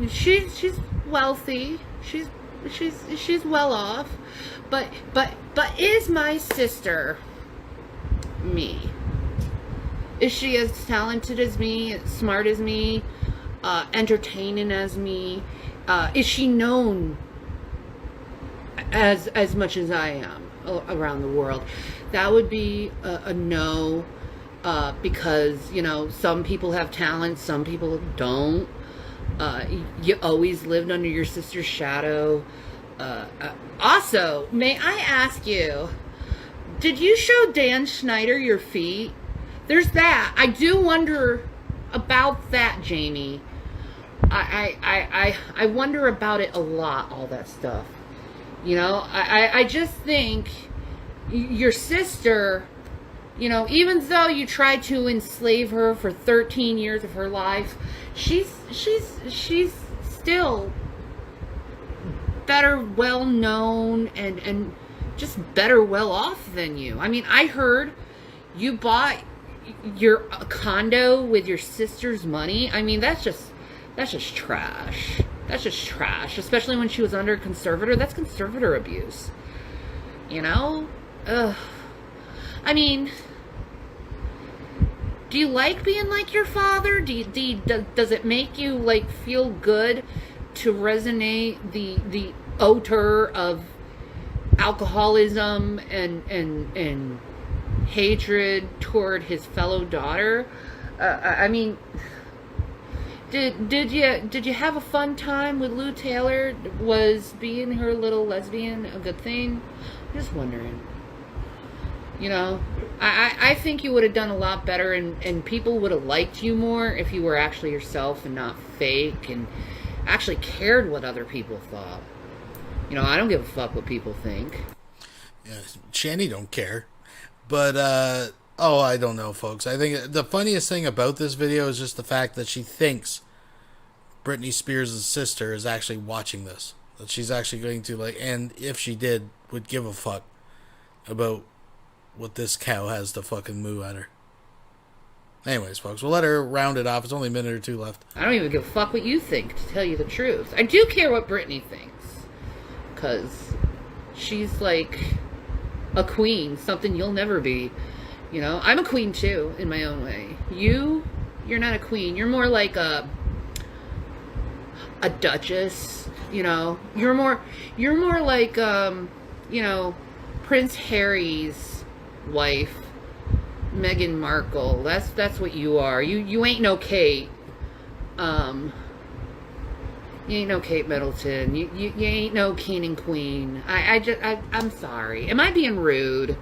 she's wealthy, she's well off, but is my sister me? Is she as talented as me, as smart as me, entertaining as me? Is she known as much as I am around the world? That would be a no, because, you know, some people have talent, some people don't. You always lived under your sister's shadow. Also, may I ask you, did you show Dan Schneider your feet? There's that. I do wonder about that, Jamie. I wonder about it a lot, all that stuff. You know, I just think your sister, you know, even though you tried to enslave her for 13 years of her life, she's still better well known and just better well off than you. I mean, I heard you bought your condo with your sister's money. I mean, that's just trash. That's just trash, especially when she was under a conservator. That's conservator abuse, you know? Ugh. I mean, do you like being like your father? Does it make you, like, feel good to resonate the odor of alcoholism and hatred toward his fellow daughter? I mean, did you have a fun time with Lou Taylor? Was being her little lesbian a good thing? I'm just wondering. You know, I think you would have done a lot better, and people would have liked you more if you were actually yourself and not fake and actually cared what other people thought. You know, I don't give a fuck what people think. Yeah, Shanny don't care. But, I don't know, folks. I think the funniest thing about this video is just the fact that she thinks Britney Spears' sister is actually watching this. That she's actually going to, like, and if she did, would give a fuck about what this cow has to fucking moo at her. Anyways, folks, we'll let her round it off. It's only a minute or two left. I don't even give a fuck what you think, to tell you the truth. I do care what Brittany thinks. Because she's like a queen, something you'll never be. You know, I'm a queen too, in my own way. You're not a queen. You're more like a duchess, you know. You're more like, you know, Prince Harry's wife. Meghan Markle. That's what you are. You ain't no Kate. You ain't no Kate Middleton. You ain't no king and queen. I'm sorry. Am I being rude?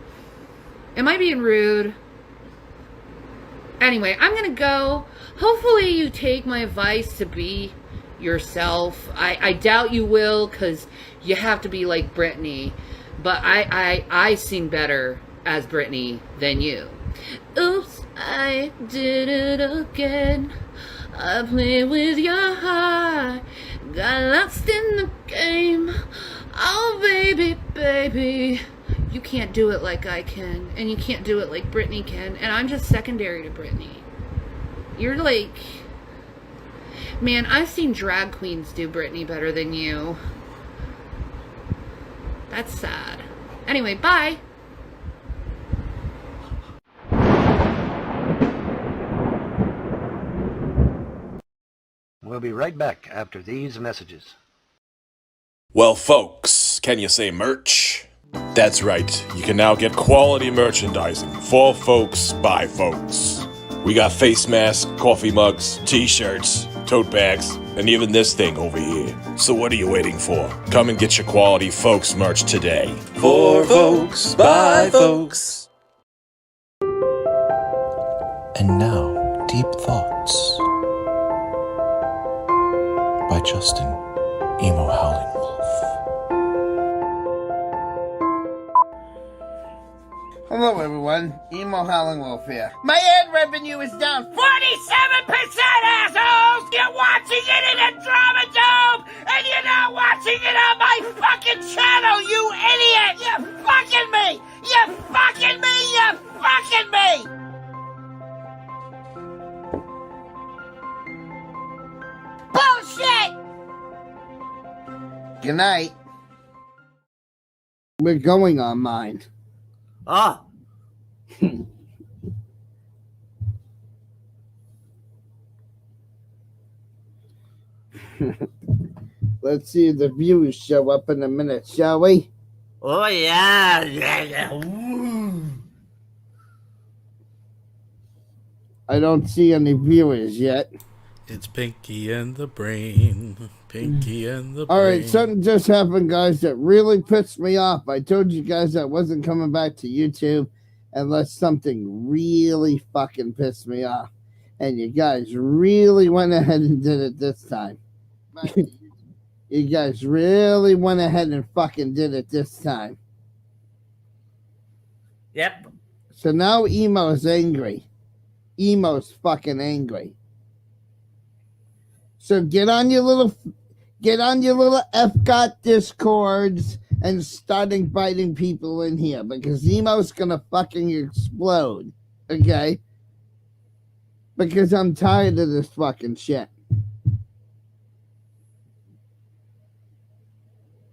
Anyway, I'm gonna go. Hopefully you take my advice to be yourself. I doubt you will, because you have to be like Brittany. But I sing better as Brittany than you. Oops, I did it again. I played with your heart, got lost in the game. Oh, baby, baby. You can't do it like I can, and you can't do it like Brittany can, and I'm just secondary to Brittany. You're like... Man, I've seen drag queens do Brittany better than you. That's sad. Anyway, bye. We'll be right back after these messages. Well, folks, can you say merch? That's right, you can now get quality merchandising for folks by folks. We got face masks, coffee mugs, t-shirts, tote bags, and even this thing over here. So what are you waiting for? Come and get your quality folks merch today. For folks by folks. And now, Deep Thoughts by Justin, Emo Howling Wolf. Hello everyone, Emo Howling Wolf here. My ad revenue is down 47%, assholes! You're watching it in a drama dome, and you're not watching it on my fucking channel, you idiot! You're fucking me! You're fucking me! You're fucking me! Bullshit! Good night. We're going on mine. Ah. Let's see if the views show up in a minute, shall we? Oh, yeah. Ooh. I don't see any viewers yet. It's Pinky and the Brain. Pinky and the Brain. All right, something just happened, guys, that really pissed me off. I told you guys I wasn't coming back to YouTube unless something really fucking pissed me off. And you guys really went ahead and did it this time. You guys really went ahead and fucking did it this time. Yep. So now Emo's angry. Emo's fucking angry. So get on your little FGOT Discords and start inviting people in here, because Emo's gonna fucking explode. Okay? Because I'm tired of this fucking shit.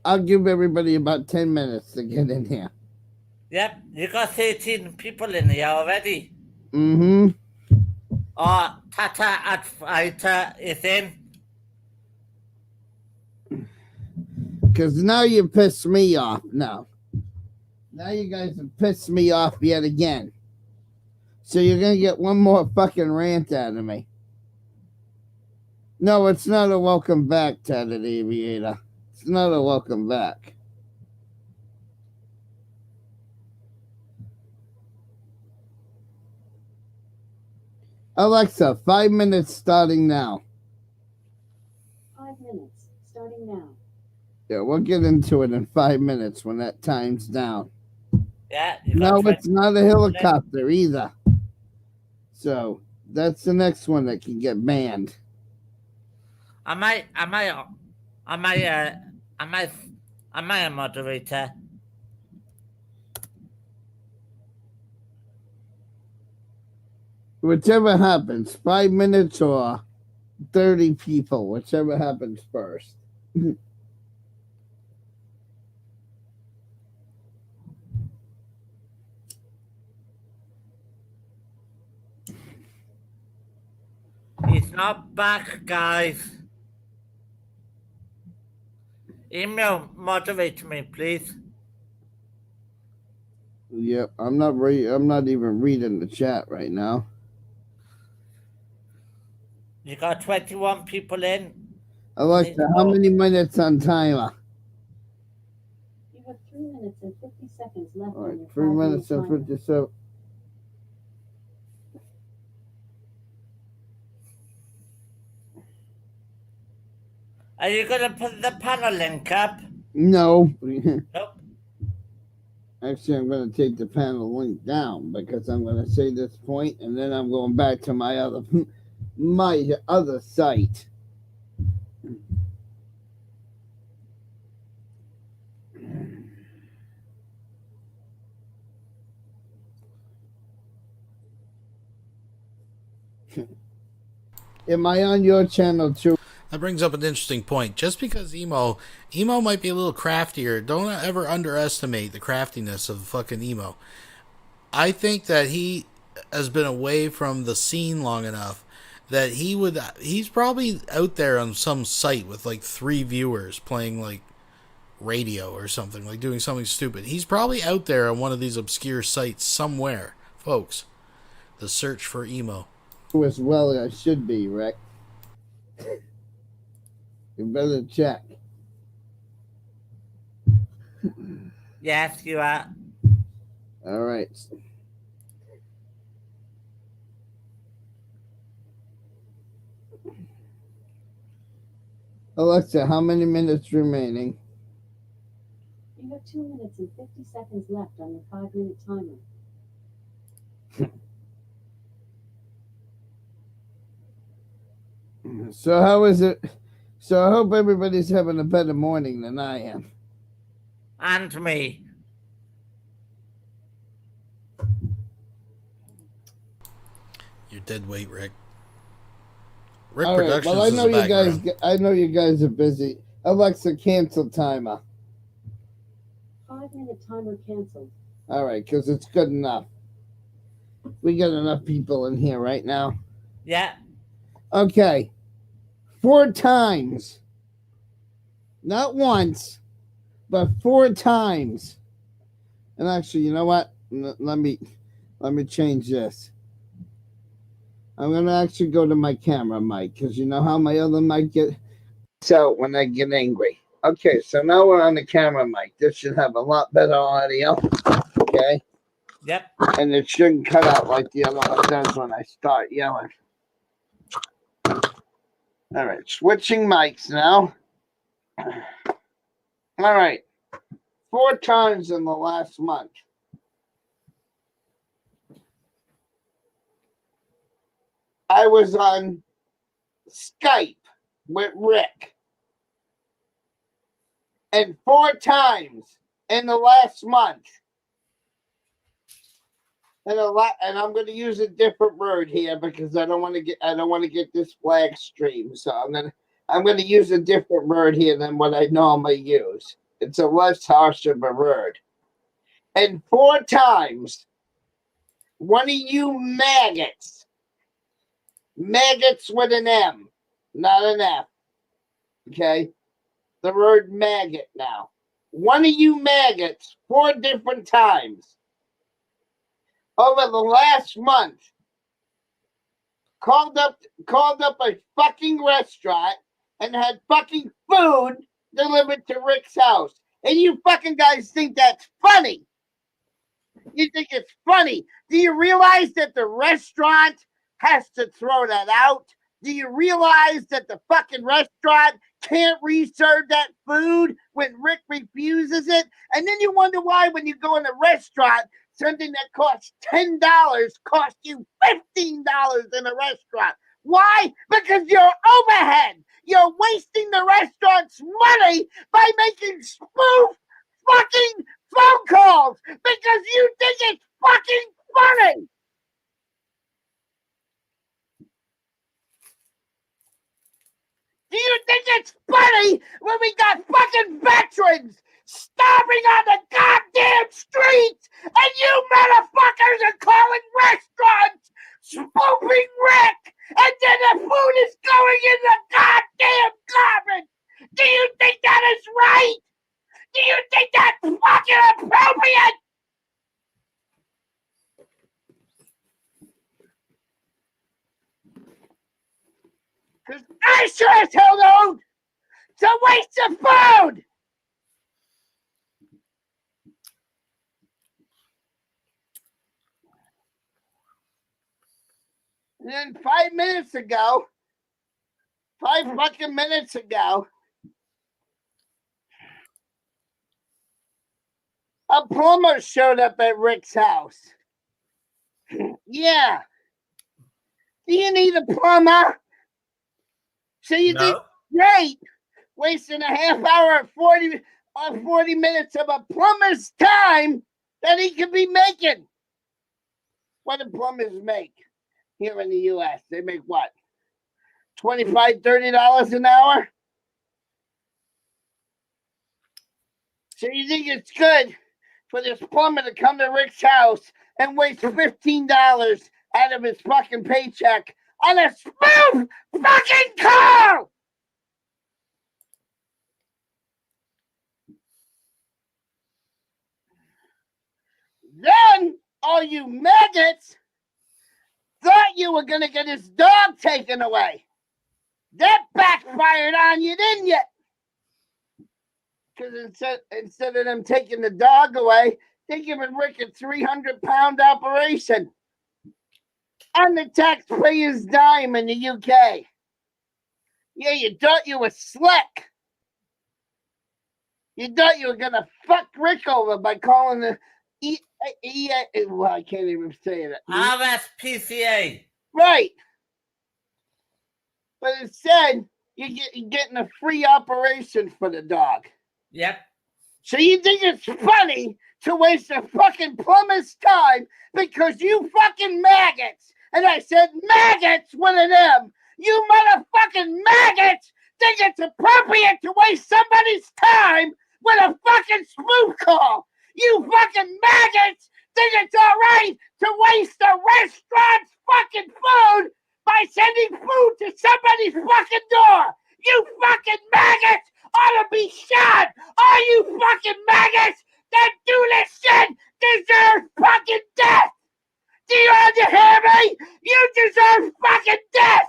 I'll give everybody about 10 minutes to get in here. Yep, you got 13 people in here already. Mm-hmm. Oh, Tata at Fighter is in. Because now you piss me off. Now you guys have pissed me off yet again. So you're going to get one more fucking rant out of me. No, it's not a welcome back, Tatted Aviator. It's not a welcome back. Alexa, 5 minutes starting now. 5 minutes starting now. Yeah, we'll get into it in 5 minutes when that time's down. Yeah. No, it's not a helicopter either. So that's the next one that can get banned. Am I a moderator? Whichever happens, 5 minutes or 30 people, whichever happens first. He's not back, guys. Email moderate me, please. Yep, I'm not even reading the chat right now. You got 21 people in. Alexa, how many minutes on timer? You have 3 minutes and 50 seconds left All on right, your 3 minutes 5-minute and timer. 57. Are you gonna put the panel link up? No. Nope. Actually, I'm going to take the panel link down because I'm going to say this point, and then I'm going back to my other site. Am I on your channel too? That brings up an interesting point. Just because emo might be a little craftier, don't ever underestimate the craftiness of fucking emo. I think that he has been away from the scene long enough that he's probably out there on some site with like 3 viewers playing like radio or something, like doing something stupid. He's probably out there on one of these obscure sites somewhere, folks. The search for emo. As well as I should be, Rick. You better check. Yes, you are. All right. Alexa, how many minutes remaining? You have 2 minutes and 50 seconds left on your 5-minute timer. So how is it? So I hope everybody's having a better morning than I am. And me. You're dead weight, Rick. Rick All right. Productions Well, I is know the you guys. background. I know you guys are busy. Alexa, cancel timer. 5-minute timer canceled. All right, because it's good enough. We got enough people in here right now. Yeah. Okay. 4 times. Not once, but 4 times. And actually, you know what? Let me change this. I'm gonna actually go to my camera mic because you know how my other mic gets out when I get angry. Okay, so now we're on the camera mic. This should have a lot better audio. Okay. Yep. And it shouldn't cut out like the other one does when I start yelling. All right, switching mics now. All right, 4 times in the last month. I was on Skype with Rick. And 4 times in the last month. And I'm going to use a different word here because I don't want to get this flag stream. So I'm going to use a different word here than what I normally use. It's a less harsh of a word. And 4 times, one of you maggots with an M, not an F. Okay? The word maggot now. One of you maggots 4 different times over the last month called up a fucking restaurant and had fucking food delivered to Rick's house. And you fucking guys think that's funny. You think it's funny. Do you realize that the restaurant has to throw that out? Do you realize that the fucking restaurant can't reserve that food when Rick refuses it? And then you wonder why when you go in a restaurant, something that costs $10 costs you $15 in a restaurant. Why? Because you're overhead. You're wasting the restaurant's money by making spoof fucking phone calls because you think it's fucking funny. when we got fucking veterans starving on the goddamn streets, and you motherfuckers are calling restaurants spoofing Rick, and then the food is going in the goddamn garbage. Do you think that is right? Do you think that's fucking appropriate? Because I sure as hell don't. It's a waste of food. And then 5 minutes ago, 5 fucking minutes ago, a plumber showed up at Rick's house. Yeah. Do you need a plumber? So you think, great, wasting a half hour or 40 minutes of a plumber's time that he could be making. What do plumbers make here in the U.S.? They make what? $25, $30 an hour? So you think it's good for this plumber to come to Rick's house and waste $15 out of his fucking paycheck on a spoof fucking call? Then all you maggots thought you were gonna get his dog taken away. That backfired on you, didn't you? Because instead of them taking the dog away, they're giving Rick a 300-pound operation on the taxpayer's dime in the UK. Yeah, you thought you were slick. You thought you were gonna fuck Rick over by calling the well, I can't even say that. RSPCA. Right. But instead, you're getting a free operation for the dog. Yep. So you think it's funny to waste a fucking plumber's time because you fucking maggots, and I said maggots with an M, you motherfucking maggots think it's appropriate to waste somebody's time with a fucking spoof call. You fucking maggots think it's all right to waste a restaurant's fucking food by sending food to somebody's fucking door. You fucking maggots ought to be shot. All you fucking maggots that do this shit deserve fucking death. Do you understand me? You deserve fucking death.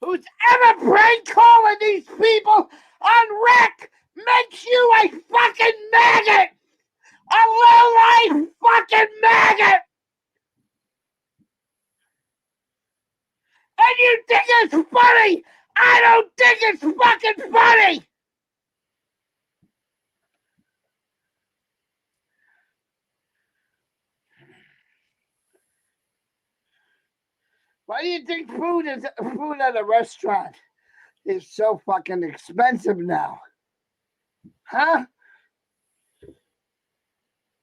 Who's ever prank calling these people on Rick makes you a fucking maggot! A low-life fucking maggot! And you think it's funny! I don't think it's fucking funny! Why do you think food at a restaurant is so fucking expensive now? Huh?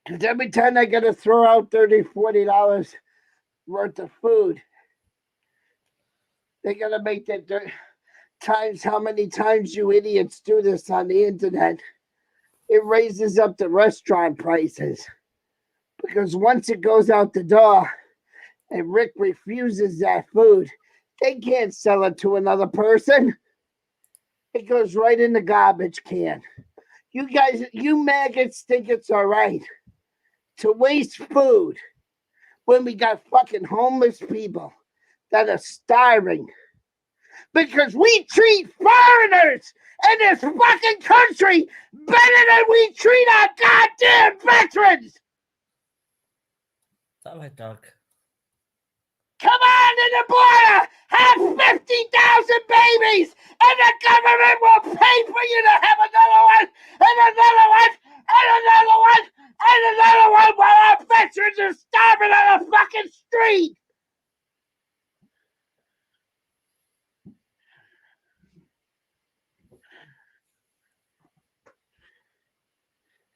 Because every time I gotta throw out $30, $40 worth of food, they gotta make that times how many times you idiots do this on the internet. It raises up the restaurant prices. Because once it goes out the door and Rick refuses that food, they can't sell it to another person. It goes right in the garbage can. You guys, you maggots think it's all right to waste food when we got fucking homeless people that are starving. Because we treat foreigners in this fucking country better than we treat our goddamn veterans. It's all right, dog. Come on to the border, have 50,000 babies, and the government will pay for you to have another one, and another one, and another one, and another one while our veterans are starving on the fucking street.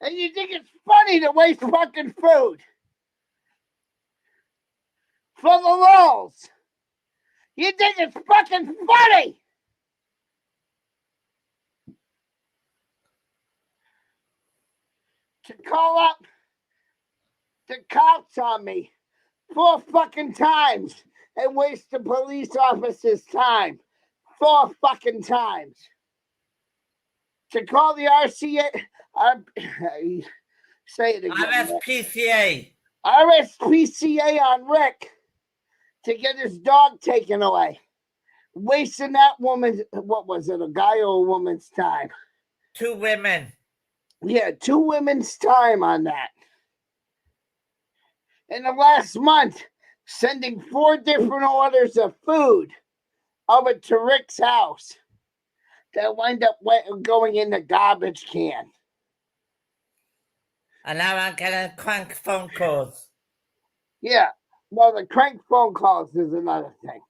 And you think it's funny to waste fucking food? For the lulz. You think it's fucking funny? To call up the cops on me 4 fucking times and waste the police officer's time 4 fucking times. To call the RCA, say it again. RSPCA. RSPCA on Rick to get his dog taken away. Wasting that woman's, what was it, a guy or a woman's time? 2 women. Yeah, 2 women's time on that. In the last month, sending 4 different orders of food over to Rick's house that wind up going in the garbage can. And now I'm getting crank phone calls. Yeah, well, the crank phone calls is another thing.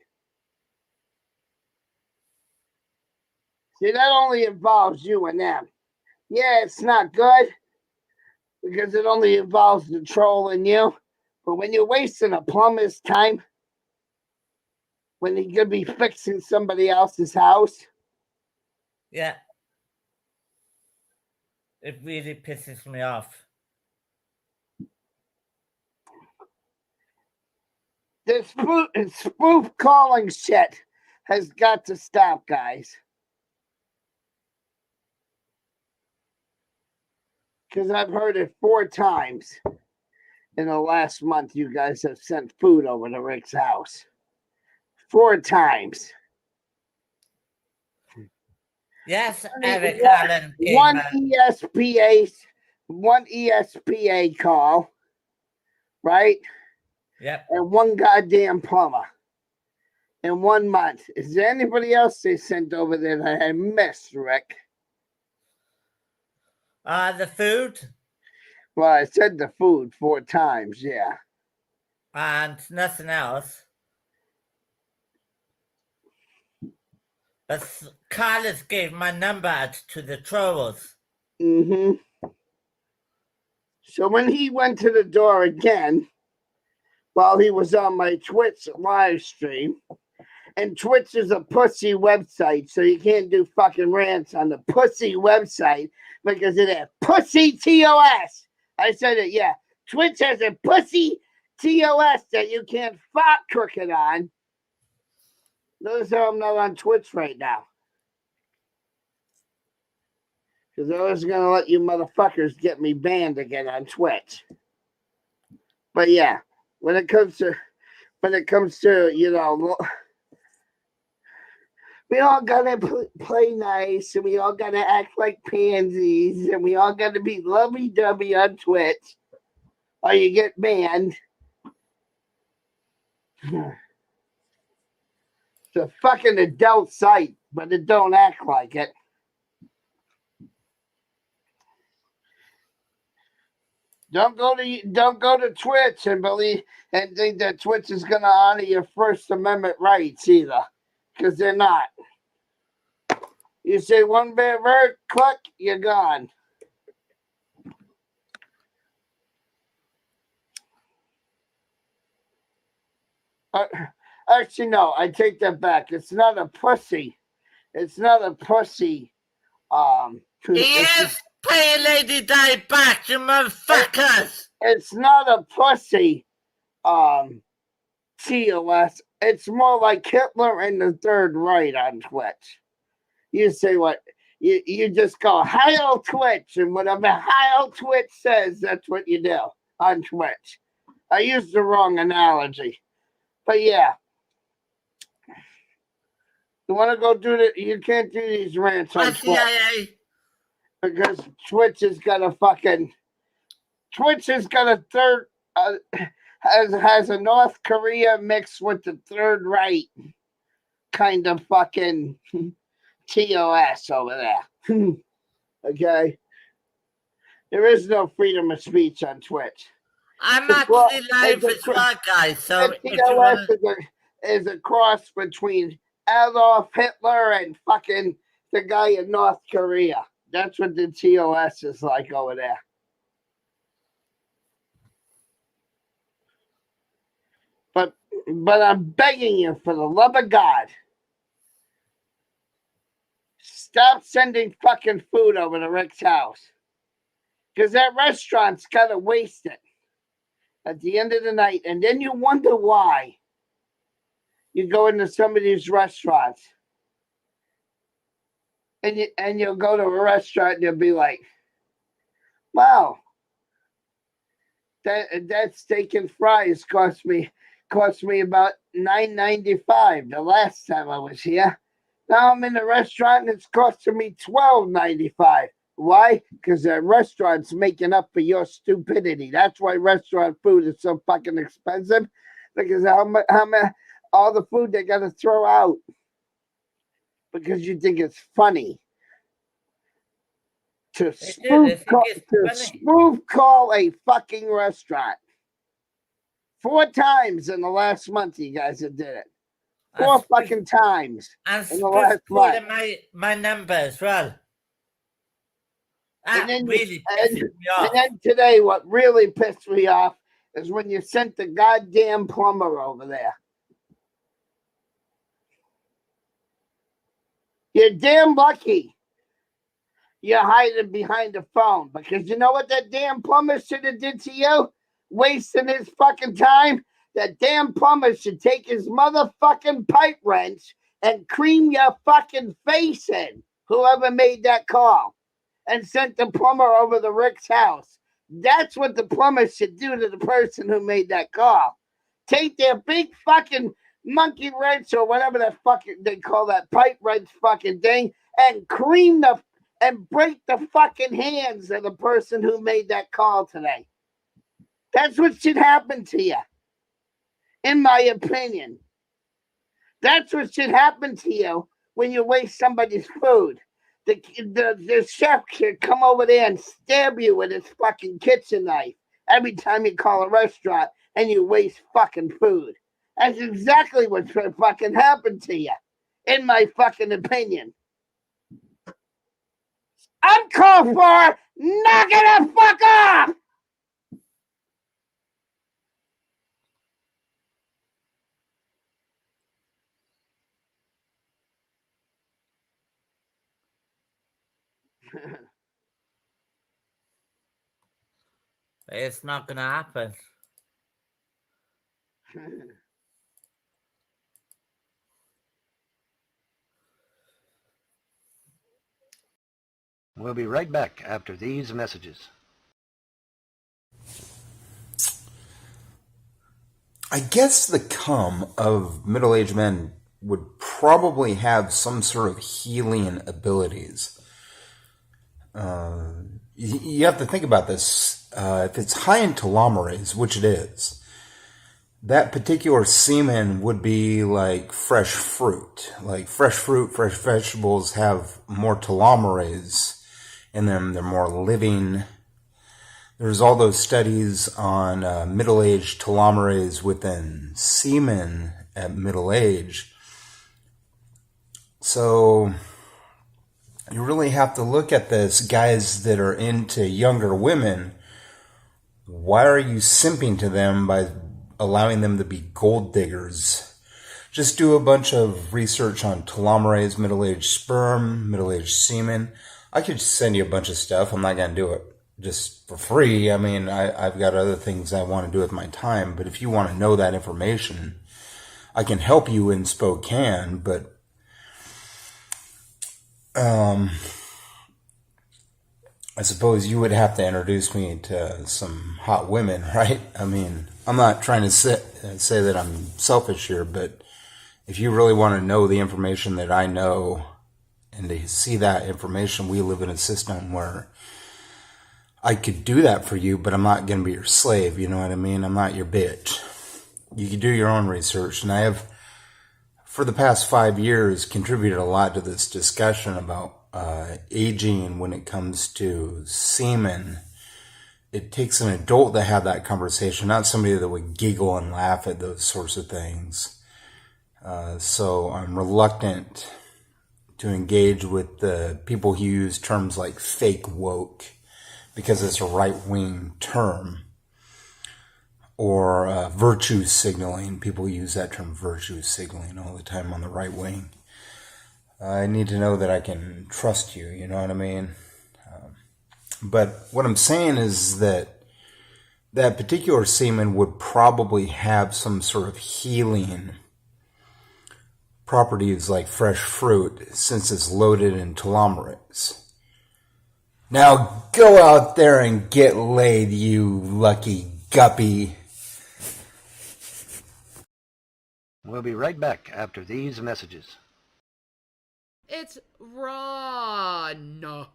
See, that only involves you and them. Yeah, it's not good because it only involves the troll and you. But when you're wasting a plumber's time, when he could be fixing somebody else's house. Yeah. It really pisses me off. This spoof calling shit has got to stop, guys. Because I've heard it 4 times in the last month. You guys have sent food over to Rick's house 4 times. Yes, Eric Allen. One ESPA call, right? Yep. And 1 goddamn plumber in 1 month. Is there anybody else they sent over there that I missed, Rick? The food. Well, I said the food 4 times, yeah. And nothing else. But Carlos gave my number out to the trolls. Mm-hmm. So when he went to the door again, while he was on my Twitch live stream, and Twitch is a pussy website, so you can't do fucking rants on the pussy website because of that pussy TOS. I said it, yeah. Twitch has a pussy TOS that you can't fuck crooked on. Notice how I'm not on Twitch right now. Because I was going to let you motherfuckers get me banned again on Twitch. But yeah, when it comes to, you know, we all gotta play nice, and we all gotta act like pansies, and we all gotta be lovey-dovey on Twitch, or you get banned. It's a fucking adult site, but it don't act like it. Don't go to Twitch and think that Twitch is gonna honor your First Amendment rights either, because they're not. You say one bad word, click, you're gone. Actually, no, I take that back. It's not a pussy. It's not a pussy. Yes, pay Lady Di back, you motherfuckers. It's not a pussy. TOS. It's more like Hitler and the Third Reich on Twitch. You say what? You just go Heil Twitch, and whatever Heil Twitch says, that's what you do on Twitch. I used the wrong analogy, but yeah. You want to go do the? You can't do these rants on Twitch because Twitch has got a third has a North Korea mixed with the Third Reich kind of fucking TOS over there. Okay, there is no freedom of speech on Twitch. I'm actually live as well, guys. So TOS is a cross between Adolf Hitler and fucking the guy in North Korea. That's what the TOS is like over there. But But I'm begging you, for the love of God, stop sending fucking food over to Rick's house. Because that restaurant's got to waste it at the end of the night. And then you wonder why you go into some of these restaurants. And you'll go to a restaurant and you'll be like, wow, that steak and fries cost me about $9.95 the last time I was here. Now I'm in the restaurant and it's costing me $12.95. Why? Because that restaurant's making up for your stupidity. That's why restaurant food is so fucking expensive. Because how much all the food they gotta throw out because you think it's funny. To spoof call a fucking restaurant 4 times in the last month. You guys have did it 4 fucking times in the last month. My number as well. And then today, what really pissed me off is when you sent the goddamn plumber over there. You're damn lucky you're hiding behind the phone, because you know what that damn plumber should have did to you? Wasting his fucking time. That damn plumber should take his motherfucking pipe wrench and cream your fucking face in, whoever made that call, and sent the plumber over to Rick's house. That's what the plumber should do to the person who made that call. Take their big fucking monkey wrench or whatever the fucking they call that pipe wrench fucking thing and break the fucking hands of the person who made that call today. That's what should happen to you, in my opinion. That's what should happen to you when you waste somebody's food. The chef should come over there and stab you with his fucking kitchen knife every time you call a restaurant and you waste fucking food. That's exactly what should fucking happen to you, in my fucking opinion. Uncalled for, knock it the fuck off! It's not gonna happen. We'll be right back after these messages. I guess the cum of middle-aged men would probably have some sort of healing abilities. You have to think about this. If it's high in telomerase, which it is, that particular semen would be like fresh fruit. Like fresh fruit, fresh vegetables have more telomerase in them. They're more living. There's all those studies on middle-aged telomerase within semen at middle age. So you really have to look at this. Guys that are into younger women, why are you simping to them by allowing them to be gold diggers? Just do a bunch of research on telomerase, middle-aged sperm, middle-aged semen. I could send you a bunch of stuff. I'm not going to do it just for free. I mean, I've got other things I want to do with my time. But if you want to know that information, I can help you in Spokane. But I suppose you would have to introduce me to some hot women, right? I mean, I'm not trying to say that I'm selfish here, but if you really want to know the information that I know and to see that information, we live in a system where I could do that for you, but I'm not going to be your slave. You know what I mean? I'm not your bitch. You can do your own research. And I have, for the past 5 years, contributed a lot to this discussion about aging when it comes to semen. It takes an adult to have that conversation, not somebody that would giggle and laugh at those sorts of things. So I'm reluctant to engage with the people who use terms like fake woke, because it's a right-wing term. or virtue signaling. People use that term, virtue signaling, all the time on the right wing. I need to know that I can trust you, you know what I mean? But what I'm saying is that that particular semen would probably have some sort of healing properties like fresh fruit, since it's loaded in telomerase. Now go out there and get laid, you lucky guppy. We'll be right back after these messages. It's Ron.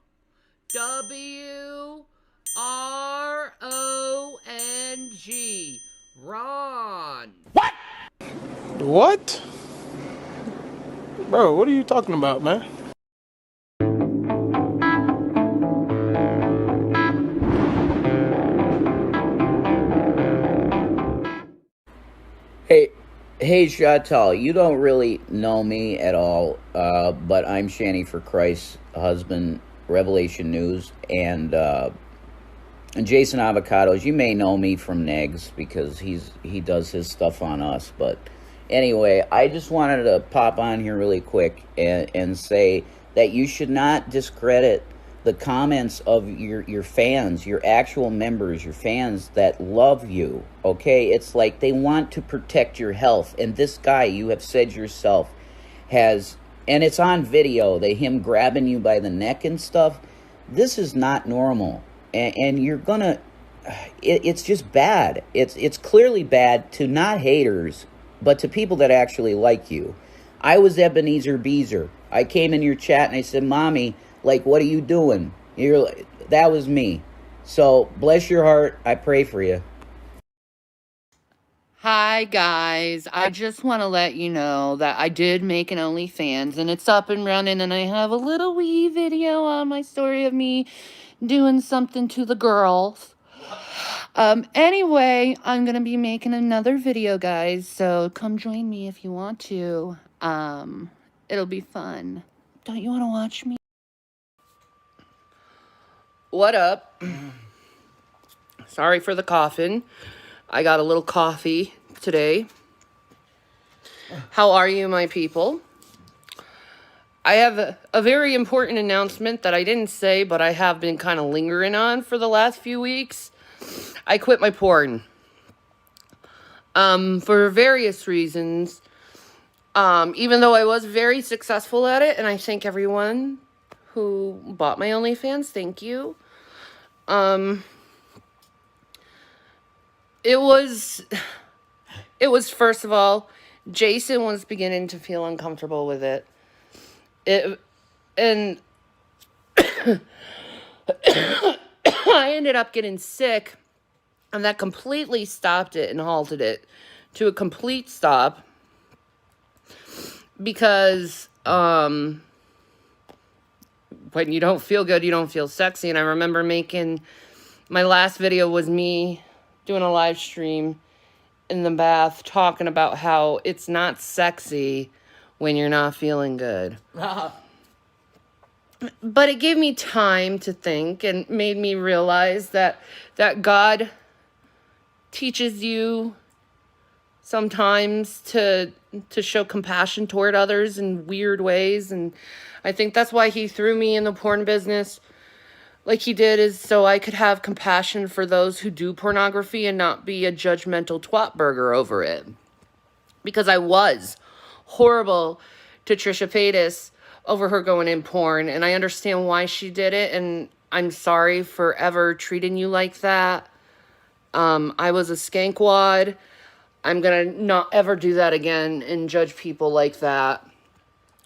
W-R-O-N-G. Ron. What? What? Bro, what are you talking about, man? Hey, Chantal, you don't really know me at all, but I'm Shanny for Christ's husband, Revelation News, and Jason Avocados. You may know me from Negs because he does his stuff on us, but anyway, I just wanted to pop on here really quick and say that you should not discredit the comments of your fans, your actual members, your fans that love you, okay? It's like they want to protect your health. And this guy, you have said yourself, has, and it's on video, him grabbing you by the neck and stuff. This is not normal. And you're gonna, it's just bad. It's clearly bad to not haters, but to people that actually like you. I was Ebenezer Beezer. I came in your chat and I said, Mommy, like, what are you doing? That was me. So, bless your heart. I pray for you. Hi, guys. I just want to let you know that I did make an OnlyFans, and it's up and running, and I have a little wee video on my story of me doing something to the girls. Anyway, I'm going to be making another video, guys, so come join me if you want to. It'll be fun. Don't you want to watch me? What up? Sorry for the coughing. I got a little coffee today. How are you, my people? I have a very important announcement that I didn't say, but I have been kind of lingering on for the last few weeks. I quit my porn. For various reasons. Even though I was very successful at it, and I thank everyone who bought my OnlyFans, thank you. It was first of all, Jason was beginning to feel uncomfortable with it. And I ended up getting sick, and that completely stopped it and halted it to a complete stop because when you don't feel good, you don't feel sexy. And I remember making, my last video was me doing a live stream in the bath talking about how it's not sexy when you're not feeling good. But it gave me time to think and made me realize that God teaches you sometimes to show compassion toward others in weird ways. And I think that's why he threw me in the porn business like he did, is so I could have compassion for those who do pornography and not be a judgmental twat burger over it. Because I was horrible to Trisha Paytas over her going in porn, and I understand why she did it, and I'm sorry for ever treating you like that. I was a skankwad. I'm gonna not ever do that again and judge people like that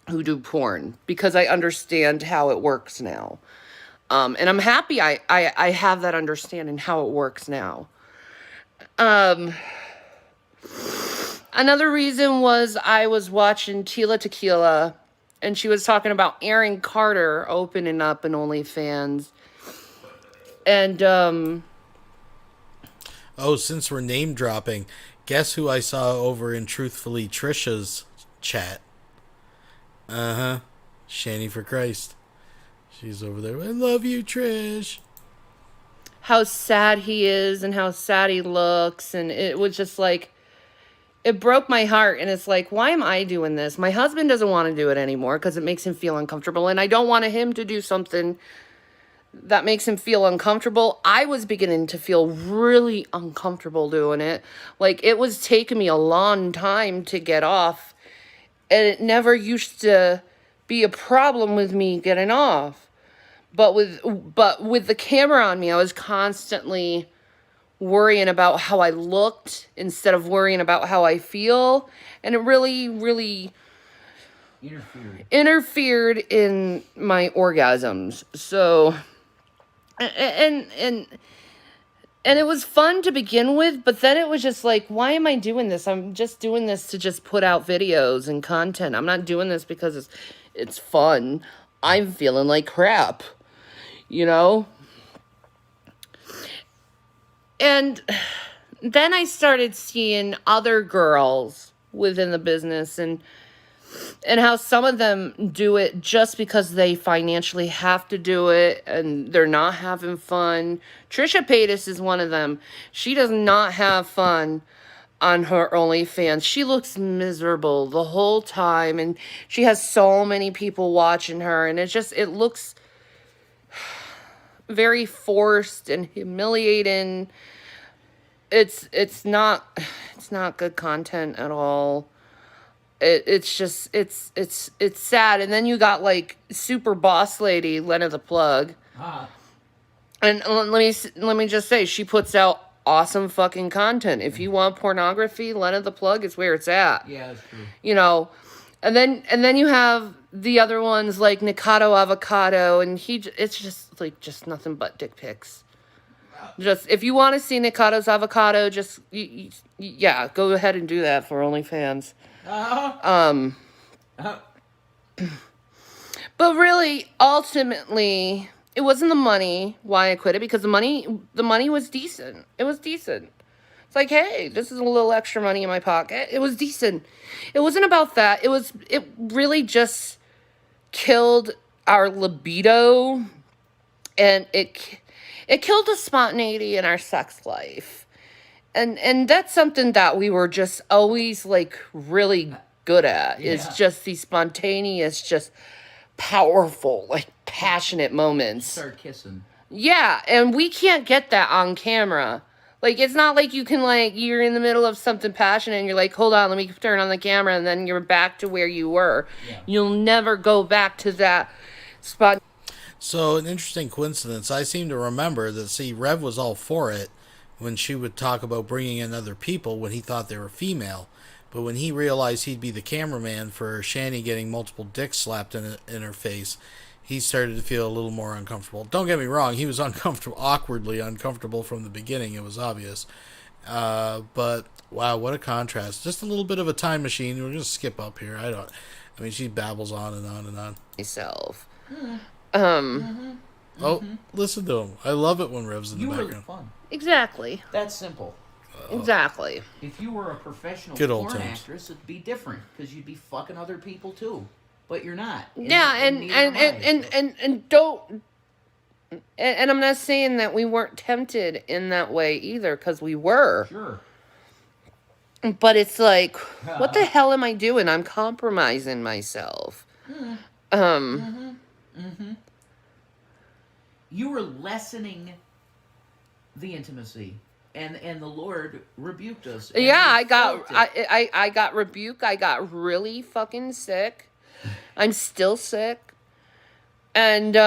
who do porn, because I understand how it works now. And I'm happy I have that understanding how it works now. Another reason was I was watching Tila Tequila, and she was talking about Aaron Carter opening up an OnlyFans. And, oh, since we're name dropping, guess who I saw over in Truthfully Trisha's chat? Shanny for Christ. She's over there. I love you, Trish. how sad he is and how sad he looks, and it was just like, it broke my heart. And it's like, why am I doing this? My husband doesn't want to do it anymore because it makes him feel uncomfortable, and I don't want him to do something that makes him feel uncomfortable. I was beginning to feel really uncomfortable doing it. Like, it was taking me a long time to get off, and it never used to be a problem with me getting off. But with the camera on me, I was constantly worrying about how I looked instead of worrying about how I feel, and it really, really interfered in my orgasms. So, and it was fun to begin with, but then it was just like, why am I doing this? I'm just doing this to just put out videos and content. I'm not doing this because it's fun. I'm feeling like crap, you know? And then I started seeing other girls within the business, and how some of them do it just because they financially have to do it and they're not having fun. Trisha Paytas is one of them. She does not have fun on her OnlyFans. She looks miserable the whole time, and she has so many people watching her, and it looks very forced and humiliating. It's not good content at all. It's sad. And then you got like super boss lady Lena the Plug. And let me just say, she puts out awesome fucking content. If you want pornography, Lena the Plug is where it's at. Yeah, that's true. You know, and then you have the other ones like Nikado Avocado, and it's just nothing but dick pics. Just, if you want to see Nikado's Avocado, just yeah, go ahead and do that for OnlyFans. But really, ultimately, it wasn't the money why I quit it, because the money was decent. It was decent. It's like, hey, this is a little extra money in my pocket. It was decent. It wasn't about that. It really just killed our libido, and it killed the spontaneity in our sex life. And that's something that we were just always like really good at. Is just these spontaneous, just powerful, like passionate moments. Start kissing. Yeah, and we can't get that on camera. Like, it's not like you can, like, you're in the middle of something passionate and you're like, hold on, let me turn on the camera, and then you're back to where you were. Yeah. You'll never go back to that spot. So, an interesting coincidence, I seem to remember that, Rev was all for it when she would talk about bringing in other people when he thought they were female. But when he realized he'd be the cameraman for Shanny getting multiple dicks slapped in her face, he started to feel a little more uncomfortable. Don't get me wrong, he was awkwardly uncomfortable from the beginning, it was obvious. But, wow, what a contrast. Just a little bit of a time machine. We're going to skip up here. I mean, she babbles on and on and on. Myself. Oh, listen to him. I love it when Rev's in the background. You were fun. Exactly. That's simple. Exactly. If you were a professional Good old porn times. actress, it'd be different, because you'd be fucking other people too. But you're not. Yeah, and don't, and I'm not saying that we weren't tempted in that way either, because we were. Sure. But it's like, what the hell am I doing? I'm compromising myself. You were lessening the intimacy, and the Lord rebuked us. Yeah, I got rebuked. I got really fucking sick. I'm still sick. And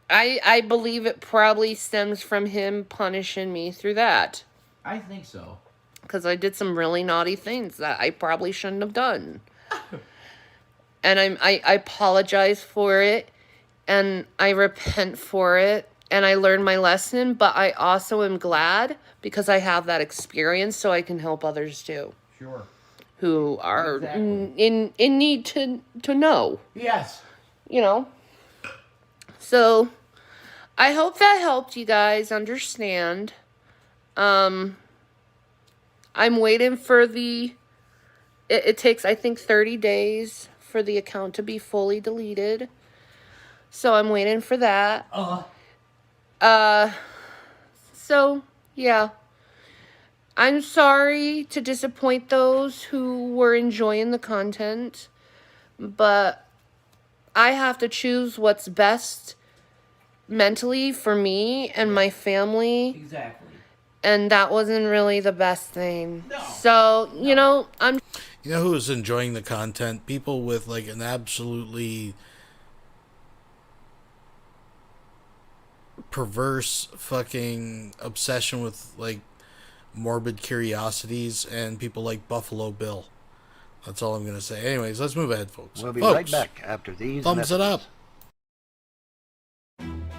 I believe it probably stems from him punishing me through that. I think so. Because I did some really naughty things that I probably shouldn't have done. And I apologize for it, and I repent for it, and I learned my lesson, but I also am glad because I have that experience so I can help others too. Sure. Who are in need to know. Yes. You know. So I hope that helped you guys understand. I'm waiting for it takes, I think, 30 days for the account to be fully deleted. So I'm waiting for that. So, yeah. I'm sorry to disappoint those who were enjoying the content, but I have to choose what's best mentally for me and my family. Exactly. And that wasn't really the best thing. No. So, you know, I'm... You know who's enjoying the content? People with, like, an absolutely perverse fucking obsession with, like, morbid curiosities, and people like Buffalo Bill. That's all I'm going to say. Anyways, let's move ahead, folks. We'll be right back after these thumbs it up.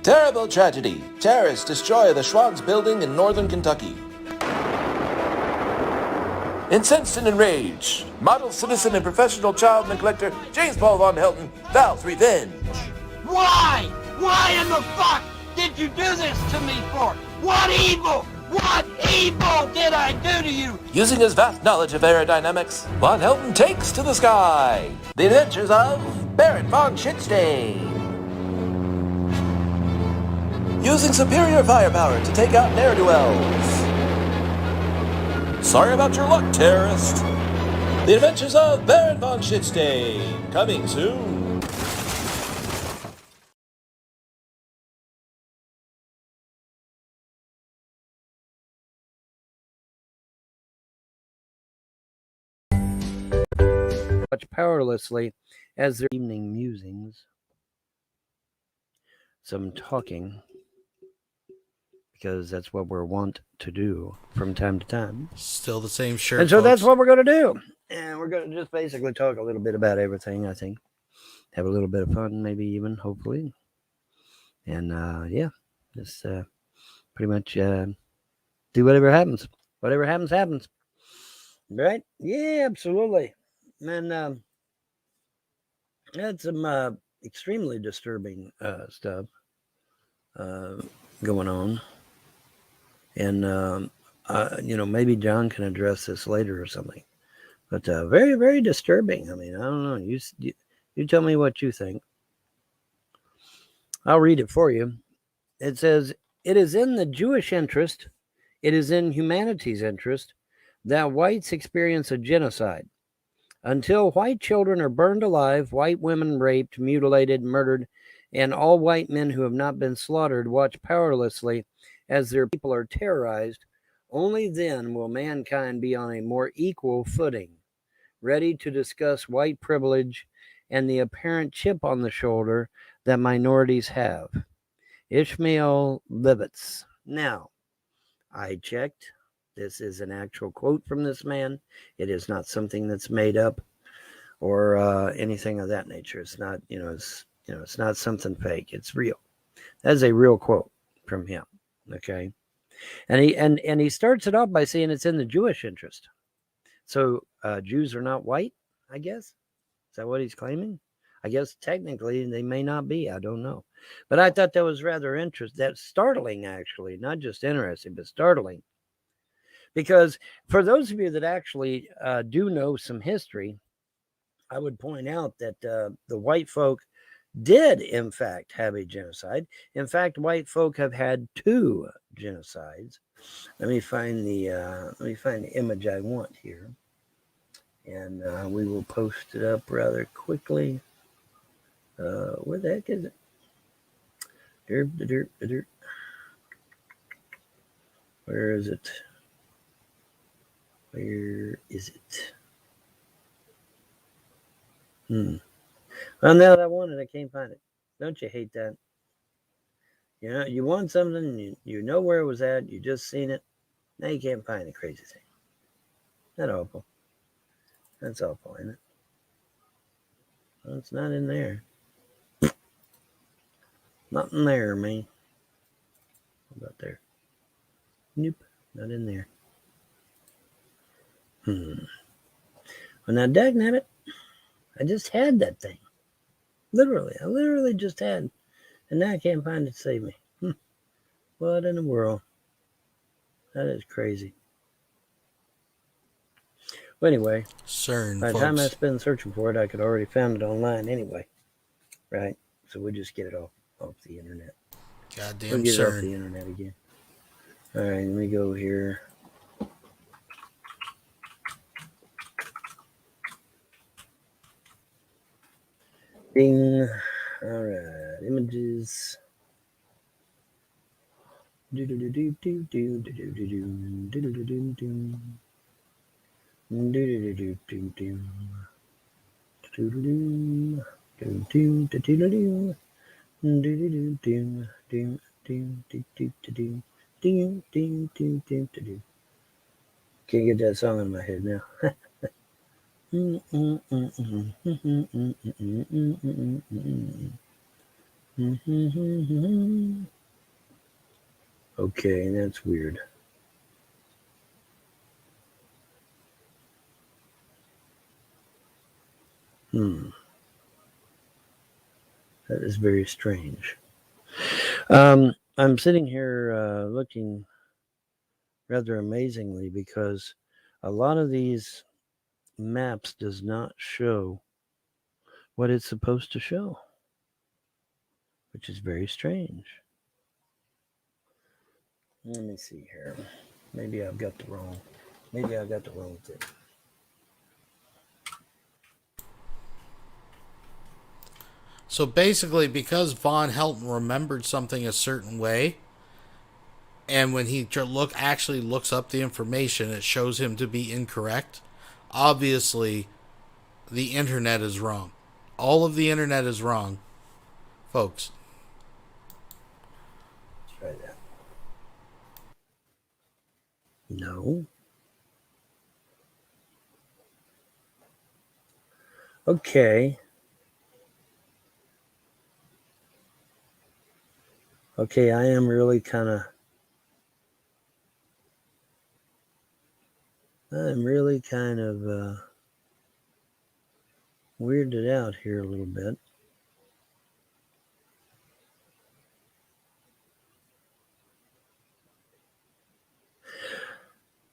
Terrible tragedy. Terrorists destroy the Schwann's building in northern Kentucky. Incensed and enraged, model citizen and professional child neglector James Paul Von Helton vows revenge. Why? Why in the fuck did you do this to me for? What evil? What evil did I do to you? Using his vast knowledge of aerodynamics, Von Helton takes to the sky. The Adventures of Baron von Shitstein. Using superior firepower to take out ne'er-do-wells. Sorry about your luck, terrorist. The Adventures of Baron von Shitstein. Coming soon. Watch powerlessly as their evening musings. Some talking, because that's what we're wont to do from time to time. Still the same shirt. And so folks. that's what we're going to do. And we're going to just basically talk a little bit about everything, I think. Have a little bit of fun, maybe even, hopefully. And, yeah, just pretty much do whatever happens. Whatever happens, happens. Right? Yeah, absolutely. And had some extremely disturbing stuff going on. And, you know, maybe John can address this later or something. But very, very disturbing. I mean, I don't know. You tell me what you think. I'll read it for you. It says, "It is in the Jewish interest, it is in humanity's interest, that whites experience a genocide. Until white children are burned alive, white women raped, mutilated, murdered, and all white men who have not been slaughtered watch powerlessly as their people are terrorized, only then will mankind be on a more equal footing, ready to discuss white privilege and the apparent chip on the shoulder that minorities have." Ishmael Levitz. Now, I checked. This is an actual quote from this man. It is not something that's made up or anything of that nature. It's not, it's not something fake. It's real. That's a real quote from him. Okay. And he starts it off by saying it's in the Jewish interest. So Jews are not white, I guess. Is that what he's claiming? I guess technically they may not be. I don't know. But I thought that was rather interesting. That's startling, actually. Not just interesting, but startling. Because for those of you that actually do know some history, I would point out that the white folk did, in fact, have a genocide. In fact, white folk have had 2 genocides. Let me find the image I want here, and we will post it up rather quickly. Where the heck is it? Derp. Where is it? Where is it? Well, now that I want it, I can't find it. Don't you hate that? You know, you want something, you know where it was at, you just seen it. Now you can't find the crazy thing. Isn't that awful? That's awful, isn't it? Well, it's not in there. Nothing there, man. How about there? Nope, not in there. Well, now, dagnabbit, I just had that thing. Literally, I literally just had. And now I can't find it to save me. What in the world? That is crazy. Well, anyway, by the time I spend searching for it, I could already found it online anyway. Right? So we'll just get it off the internet. Goddamn we'll get CERN. it off the internet again. All right, let me go here. Ding. All right, images. Do do do do do do do do do do do do do do. Do do do do do. Do do do. Do do do do do. Do do do do do do do do do do do do do do. Can't get that song in my head now. Okay, that's weird. That is very strange. I'm sitting here looking rather amazingly because a lot of these maps does not show what it's supposed to show, which is very strange. Let me see here. Maybe I've got the wrong thing. So basically, because Von Helton remembered something a certain way, and when he actually looks up the information, it shows him to be incorrect. Obviously, the internet is wrong. All of the internet is wrong, folks. Let's try that. No. Okay. Okay, I am really kind of weirded out here a little bit.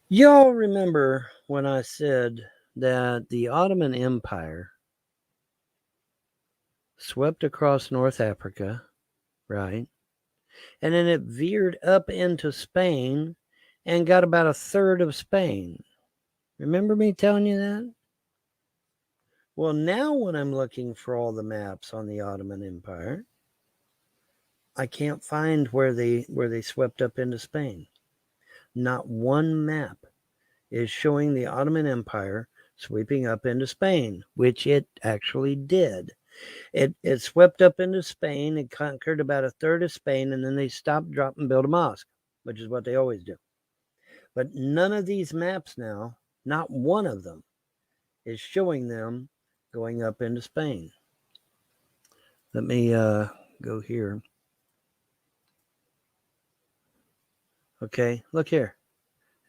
Y'all remember when I said that the Ottoman Empire swept across North Africa, right? And then it veered up into Spain and got about a third of Spain. Remember me telling you that? Well, now when I'm looking for all the maps on the Ottoman Empire, I can't find where they swept up into Spain. Not one map is showing the Ottoman Empire sweeping up into Spain, which it actually did. It swept up into Spain, it conquered about a third of Spain, and then they stopped, dropped, and built a mosque, which is what they always do. But none of these maps now, not one of them, is showing them going up into Spain. Let me go here. Okay, look here.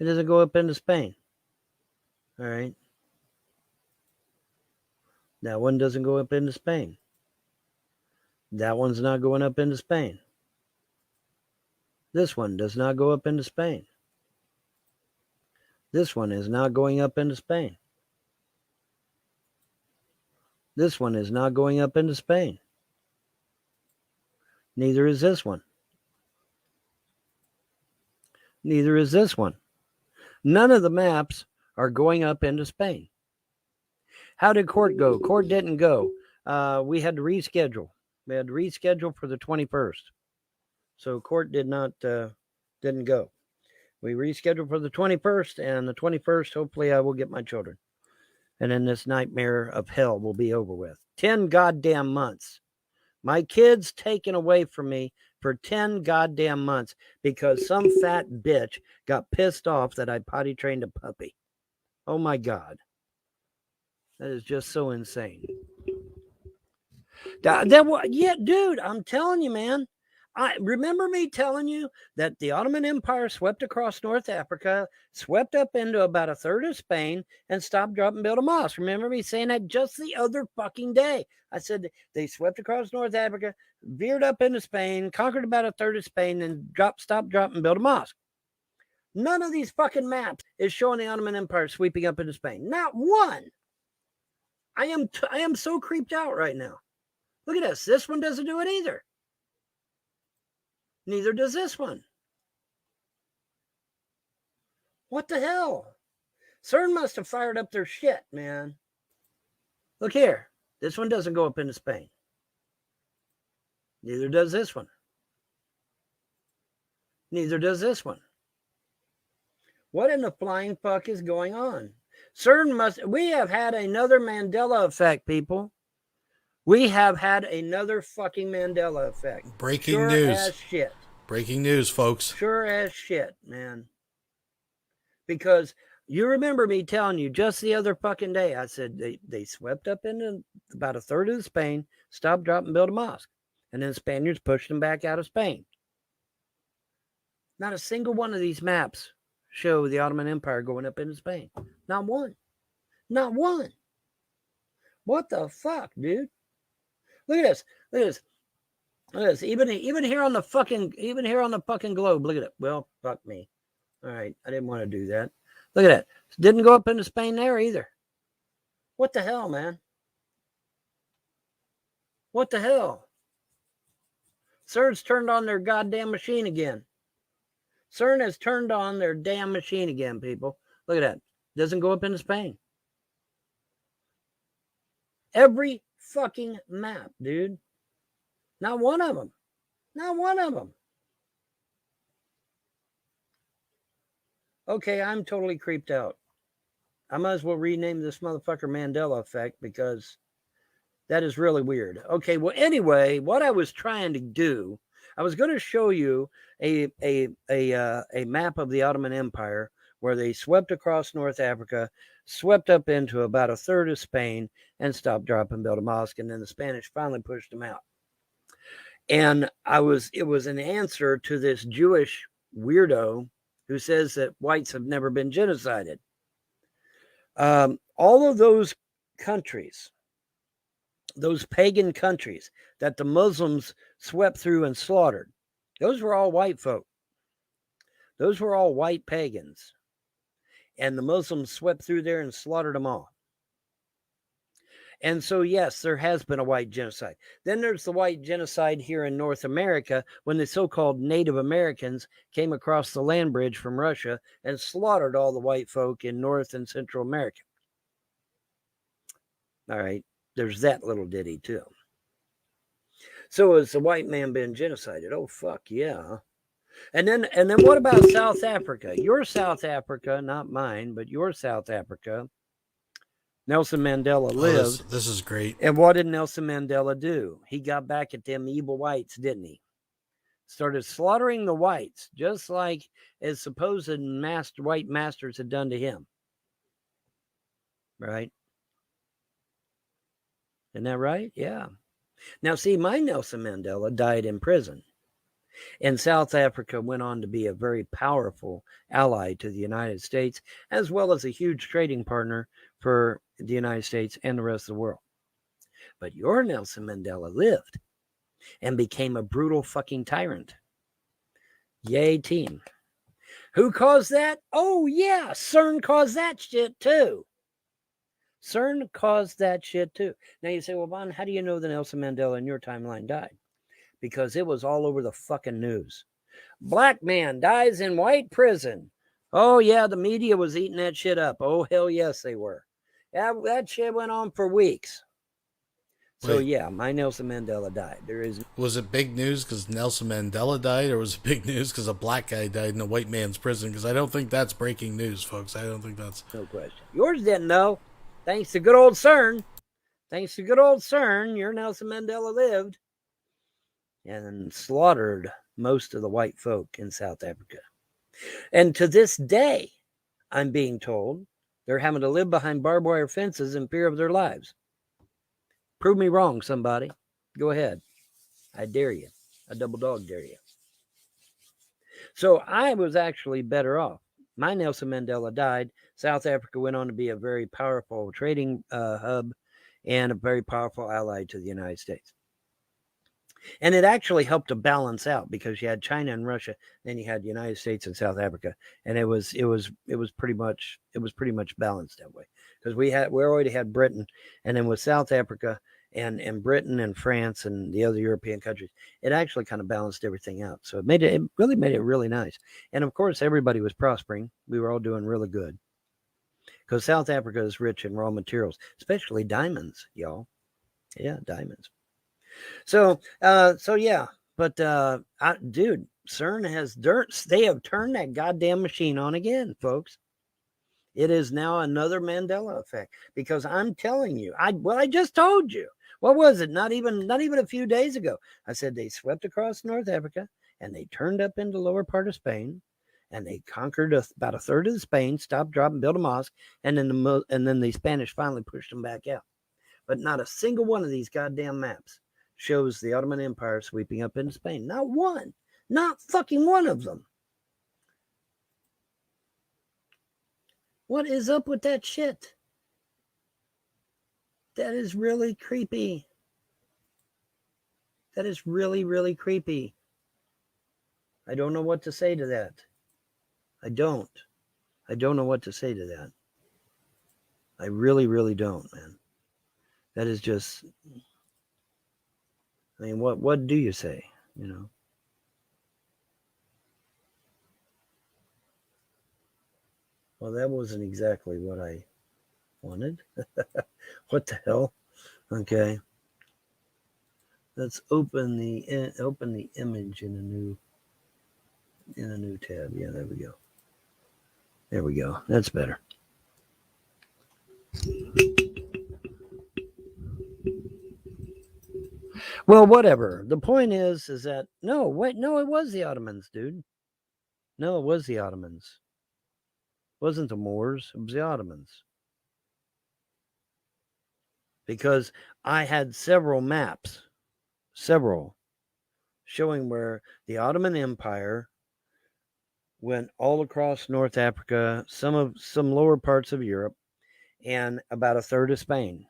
It doesn't go up into Spain. All right. That one doesn't go up into Spain. That one's not going up into Spain. This one does not go up into Spain. This one is not going up into Spain. This one is not going up into Spain. Neither is this one. Neither is this one. None of the maps are going up into Spain. How did court go? Court didn't go. We had to reschedule. We had to reschedule for the 21st. So court didn't go. We rescheduled for the 21st, and the 21st, hopefully I will get my children. And then this nightmare of hell will be over with. 10 goddamn months. My kids taken away from me for 10 goddamn months because some fat bitch got pissed off that I potty trained a puppy. Oh my God. That is just so insane. Yeah, dude, I'm telling you, man. I remember me telling you that the Ottoman Empire swept across North Africa, swept up into about a third of Spain, and stopped, drop, and built a mosque. Remember me saying that just the other fucking day. I said they swept across North Africa, veered up into Spain, conquered about a third of Spain, and stopped, drop, and built a mosque. None of these fucking maps is showing the Ottoman Empire sweeping up into Spain. Not one. I am so creeped out right now. Look at this. This one doesn't do it either. Neither does this one. What the hell? CERN must have fired up their shit, man. Look here. This one doesn't go up into Spain. Neither does this one. Neither does this one. What in the flying fuck is going on? CERN must... We have had another Mandela effect, people. We have had another fucking Mandela effect. Breaking sure news. As shit. Breaking news, folks. Sure as shit, man. Because you remember me telling you just the other fucking day, I said they swept up into about a third of Spain, stopped, dropped, and built a mosque. And then the Spaniards pushed them back out of Spain. Not a single one of these maps show the Ottoman Empire going up into Spain. Not one. Not one. What the fuck, dude? Look at this. Look at this. Look at this. Even here on the fucking globe. Look at it. Well, fuck me. All right. I didn't want to do that. Look at that. Didn't go up into Spain there either. What the hell, man? What the hell? CERN's turned on their goddamn machine again. CERN has turned on their damn machine again, people. Look at that. Doesn't go up into Spain. Every fucking map, dude. Not one of them. Not one of them. Okay, I'm totally creeped out. I might as well rename this motherfucker Mandela Effect because that is really weird. Okay, well, anyway, what I was trying to do, I was going to show you a map of the Ottoman Empire where they swept across North Africa, swept up into about a third of Spain, and stopped, drop, and built a mosque, and then the Spanish finally pushed them out. And it was an answer to this Jewish weirdo who says that whites have never been genocided. All of those countries, those pagan countries that the Muslims swept through and slaughtered, those were all white folk. Those were all white pagans. And the Muslims swept through there and slaughtered them all. And so, yes, there has been a white genocide. Then there's the white genocide here in North America when the so-called Native Americans came across the land bridge from Russia and slaughtered all the white folk in North and Central America. All right, there's that little ditty too. So has the white man been genocided? Oh, fuck yeah. And then what about South Africa? Your South Africa, not mine, but your South Africa. Nelson Mandela lived. This is great. And what did Nelson Mandela do? He got back at them evil whites, didn't he? Started slaughtering the whites, just like as supposed white masters had done to him. Right? Isn't that right? Yeah. Now, see, my Nelson Mandela died in prison. And South Africa went on to be a very powerful ally to the United States, as well as a huge trading partner for the United States and the rest of the world. But your Nelson Mandela lived and became a brutal fucking tyrant. Yay, team. Who caused that? Oh, yeah, CERN caused that shit too. CERN caused that shit too. Now you say, well, Bon, how do you know that Nelson Mandela in your timeline died? Because it was all over the fucking news. Black man dies in white prison. Oh, yeah, the media was eating that shit up. Oh, hell yes, they were. That shit went on for weeks. So, yeah, my Nelson Mandela died. Was it big news because Nelson Mandela died, or was it big news because a black guy died in a white man's prison? Because I don't think that's breaking news, folks. I don't think that's... No question. Yours didn't know. Thanks to good old CERN. Thanks to good old CERN, your Nelson Mandela lived and slaughtered most of the white folk in South Africa. And to this day, I'm being told, they're having to live behind barbed wire fences in fear of their lives. Prove me wrong, somebody. Go ahead. I dare you. I double dog dare you. So I was actually better off. My Nelson Mandela died. South Africa went on to be a very powerful trading hub and a very powerful ally to the United States. And it actually helped to balance out because you had China and Russia, then you had the United States and South Africa, and it was pretty much balanced that way because we already had Britain, and then with South Africa and Britain and France and the other European countries. It actually kind of balanced everything out. So it really made it really nice. And of course, everybody was prospering. We were all doing really good. Because South Africa is rich in raw materials, especially diamonds, y'all. Yeah, diamonds. So yeah. But dude, CERN has they have turned that goddamn machine on again, folks. It is now another Mandela effect, because I'm telling you, I just told you. What was it? Not even a few days ago. I said they swept across North Africa and they turned up into the lower part of Spain, and they conquered about a third of Spain, stopped, dropped, and built a mosque, and then the Spanish finally pushed them back out. But not a single one of these goddamn maps shows the Ottoman Empire sweeping up into Spain. Not one. Not fucking one of them. What is up with that shit? That is really creepy. That is really, really creepy. I don't know what to say to that. I don't know what to say to that. I really, really don't, man. That is just, I mean, what do you say, you know? Well, that wasn't exactly what I wanted. What the hell? Okay. Let's open the image in a new tab. Yeah, there we go. There we go. That's better. Well, whatever. The point is that no, it was the Ottomans, dude. No, it was the Ottomans. It wasn't the Moors, it was the Ottomans. Because I had several maps, showing where the Ottoman Empire went all across North Africa, some lower parts of Europe, and about a third of Spain.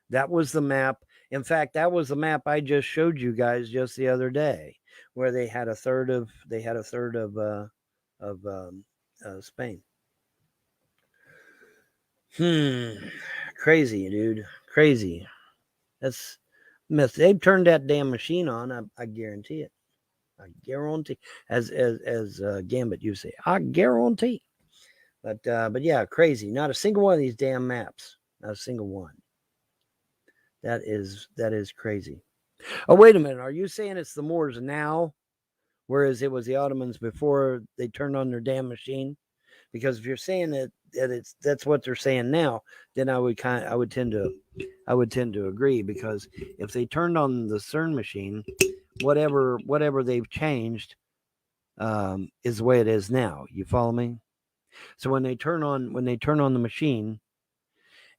That was the map. In fact, that was the map I just showed you guys just the other day, where they had a third of Spain. Crazy, dude. Crazy. That's myth. They've turned that damn machine on. I guarantee it. I guarantee. As Gambit you say, I guarantee. But yeah, crazy. Not a single one of these damn maps. Not a single one. That is crazy. Oh, wait a minute. Are you saying it's the Moors now, whereas it was the Ottomans before they turned on their damn machine? Because if you're saying that that's what they're saying now, then I would tend to agree, because if they turned on the CERN machine, whatever they've changed is the way it is now. You follow me? So when they turn on the machine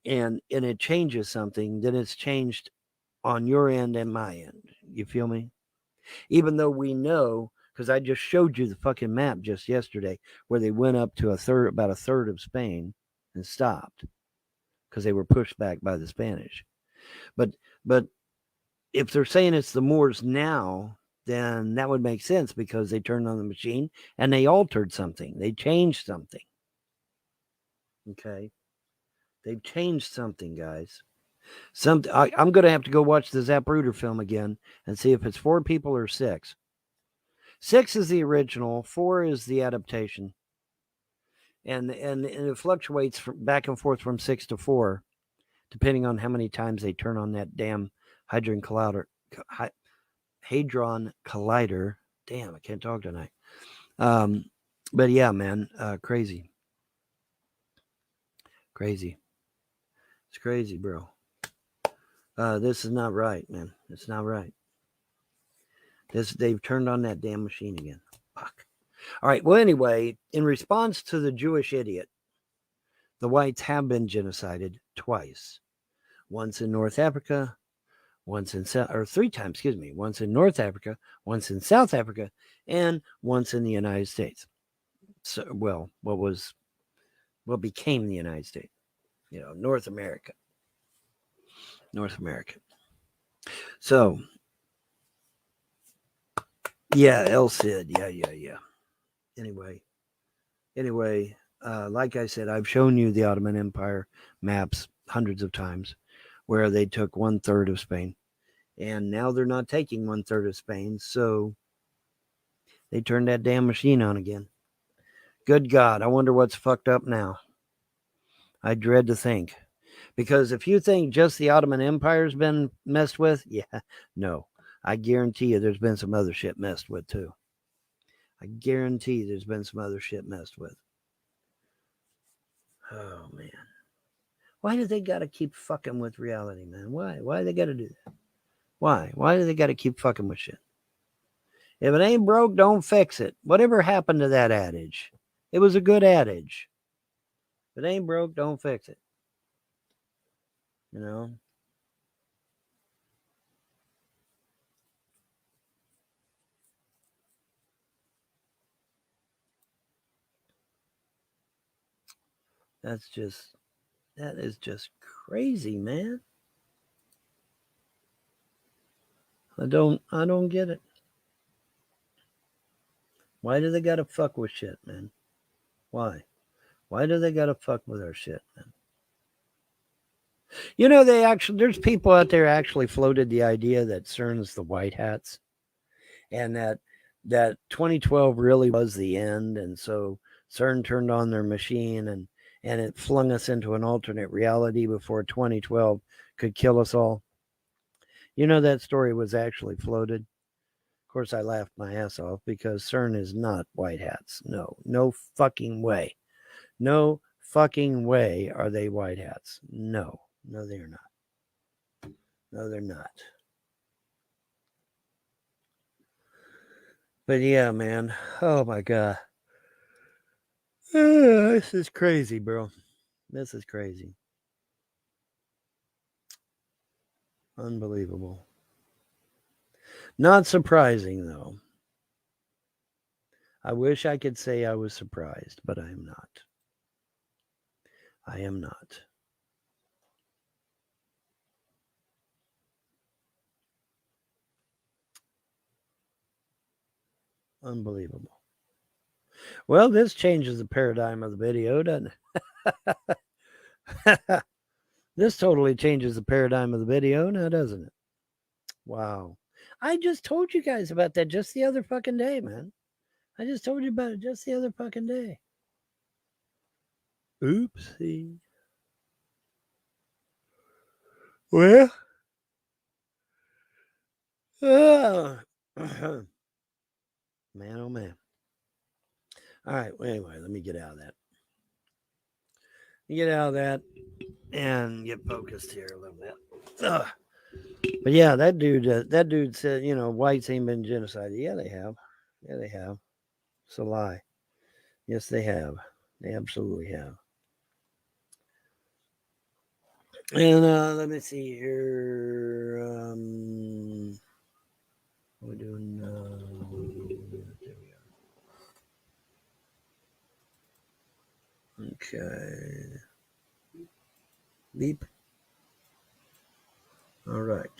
and it changes something, then it's changed on your end and my end. You feel me? Even though we know, because I just showed you the fucking map just yesterday, where they went up to about a third of Spain and stopped because they were pushed back by the Spanish. But if they're saying it's the Moors now, then that would make sense, because they turned on the machine and they altered something. They changed something. Okay. They've changed something, guys. I'm going to have to go watch the Zapruder film again and see if it's 4 people or 6. 6 is the original, 4 is the adaptation. And it fluctuates back and forth from 6 to 4, depending on how many times they turn on that damn Hadron Collider. Damn, I can't talk tonight. But yeah, man, crazy. It's crazy, bro. This is not right, man. It's not right. They've turned on that damn machine again. Fuck. All right. Well, anyway, in response to the Jewish idiot, the whites have been genocided twice. Once in North Africa, once in 3 times, excuse me. Once in North Africa, once in South Africa, and once in the United States. So, well, what became the United States? You know, North America. So, yeah, El Cid. Yeah. Anyway, like I said, I've shown you the Ottoman Empire maps hundreds of times, where they took 1/3 of Spain. And now they're not taking 1/3 of Spain, so they turned that damn machine on again. Good God, I wonder what's fucked up now. I dread to think. Because if you think just the Ottoman Empire's been messed with, yeah, no. I guarantee you there's been some other shit messed with too. I guarantee there's been some other shit messed with. Oh, man. Why do they got to keep fucking with reality, man? Why? Why do they got to do that? Why? Why do they got to keep fucking with shit? If it ain't broke, don't fix it. Whatever happened to that adage? It was a good adage. If it ain't broke, don't fix it. You know? That is just crazy, man. I don't get it. Why do they gotta fuck with shit, man? Why? Why do they gotta fuck with our shit, man? You know, there's people out there actually floated the idea that CERN's the white hats, and that 2012 really was the end, and so CERN turned on their machine and it flung us into an alternate reality before 2012 could kill us all. You know, that story was actually floated. Of course, I laughed my ass off because CERN is not white hats. No fucking way. No fucking way are they white hats. No, they're not. No, they're not. But yeah, man. Oh my God. This is crazy, bro. This is crazy. Unbelievable. Not surprising, though. I wish I could say I was surprised, but I am not. I am not. Unbelievable. Well, this changes the paradigm of the video, doesn't it? This totally changes the paradigm of the video now, doesn't it? Wow. I just told you guys about that just the other fucking day, man. I just told you about it just the other fucking day. Oopsie. Well. Man, oh man. All right. Well, anyway, let me get out of that. And get focused here a little bit. But yeah, that dude said, you know, whites ain't been genocided. Yeah, they have. Yeah, they have. It's a lie. Yes, they have. They absolutely have. And let me see here. We're doing. There we are. Okay. Beep. All right.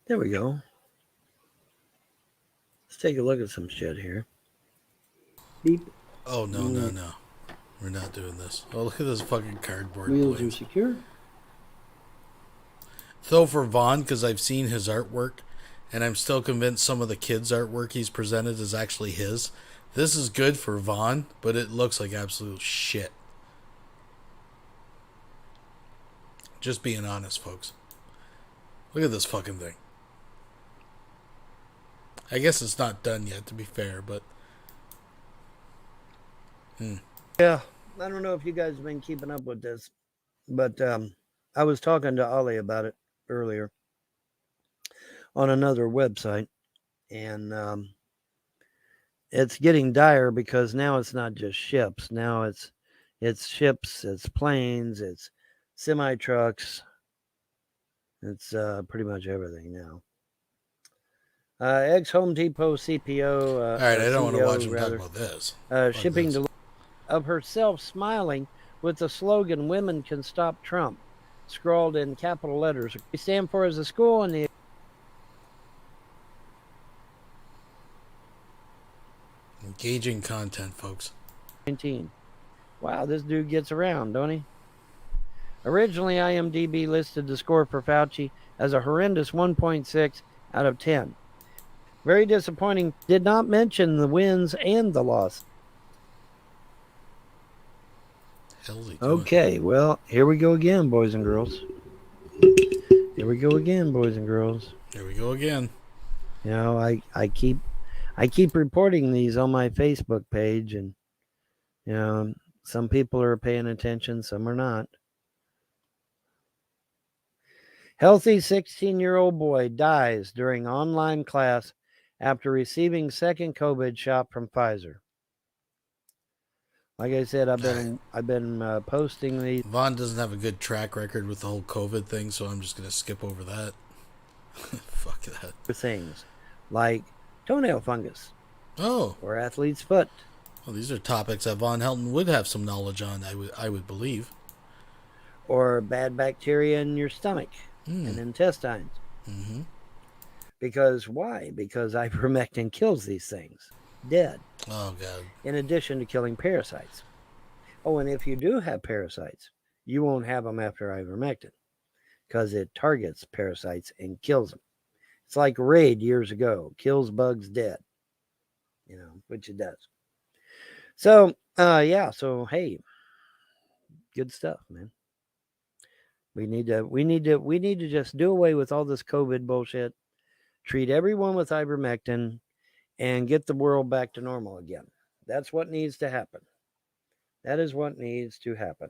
There we go. Let's take a look at some shit here. Beep. Oh, no. We're not doing this. Oh, look at this fucking cardboard. Wheels are secure. Though for Vaughn, because I've seen his artwork, and I'm still convinced some of the kids' artwork he's presented is actually his. This is good for Vaughn, but it looks like absolute shit. Just being honest, folks. Look at this fucking thing. I guess it's not done yet, to be fair, but... Yeah, I don't know if you guys have been keeping up with this, but I was talking to Ollie about it earlier on another website, and it's getting dire because now it's not just ships. Now it's ships, it's planes, it's semi-trucks. It's pretty much everything now. Ex-Home Depot CPO. All right, I don't want to watch him rather, talk about this. Shipping to of herself smiling with the slogan "Women can stop Trump," scrawled in capital letters. We stand for as a school and the engaging content, folks. 19. Wow, this dude gets around, don't he? Originally, IMDb listed the score for Fauci as a horrendous 1.6 out of 10. Very disappointing. Did not mention the wins and the loss. Okay, well, here we go again, boys and girls. Here we go again, boys and girls. Here we go again. You know, I keep reporting these on my Facebook page, and you know, some people are paying attention, some are not. Healthy 16-year-old boy dies during online class after receiving second COVID shot from Pfizer. Like I said, I've been posting these. Vaughn doesn't have a good track record with the whole COVID thing, so I'm just gonna skip over that. Fuck that. Things like toenail fungus. Oh. Or athlete's foot. Well, these are topics that Von Helton would have some knowledge on, I would believe. Or bad bacteria in your stomach and intestines. Mm-hmm. Because why? Because ivermectin kills these things. Dead. Oh, God. In addition to killing parasites. Oh, and if you do have parasites, you won't have them after ivermectin. Because it targets parasites and kills them. It's like Raid years ago. Kills bugs dead. You know, which it does. So, yeah. So, hey. Good stuff, man. We need to just do away with all this COVID bullshit. Treat everyone with ivermectin and get the world back to normal again. That's what needs to happen. That is what needs to happen.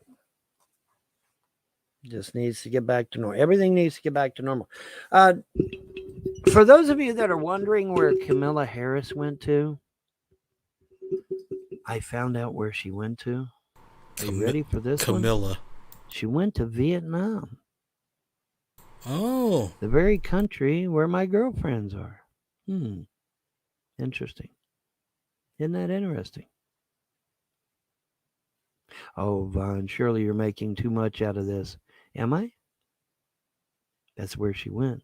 Just needs to get back to normal. Everything needs to get back to normal. For those of you that are wondering where Camilla Harris went to, I found out where she went to. Are you ready for this Camilla. one? She went to Vietnam. Oh. The very country where my girlfriends are. Interesting. Isn't that interesting? Oh, Vaughn, surely you're making too much out of this. Am I? That's where she went.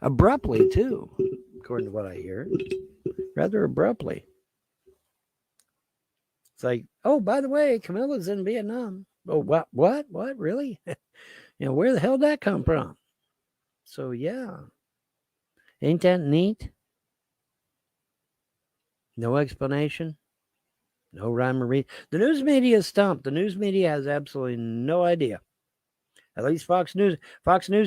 Abruptly, too, according to what I hear. Rather abruptly. It's like, oh, by the way, Camilla's in Vietnam. Oh, what? Really? You know, where the hell did that come from? So, yeah. Ain't that neat? No explanation. No rhyme or reason. The news media is stumped. The news media has absolutely no idea. At least Fox News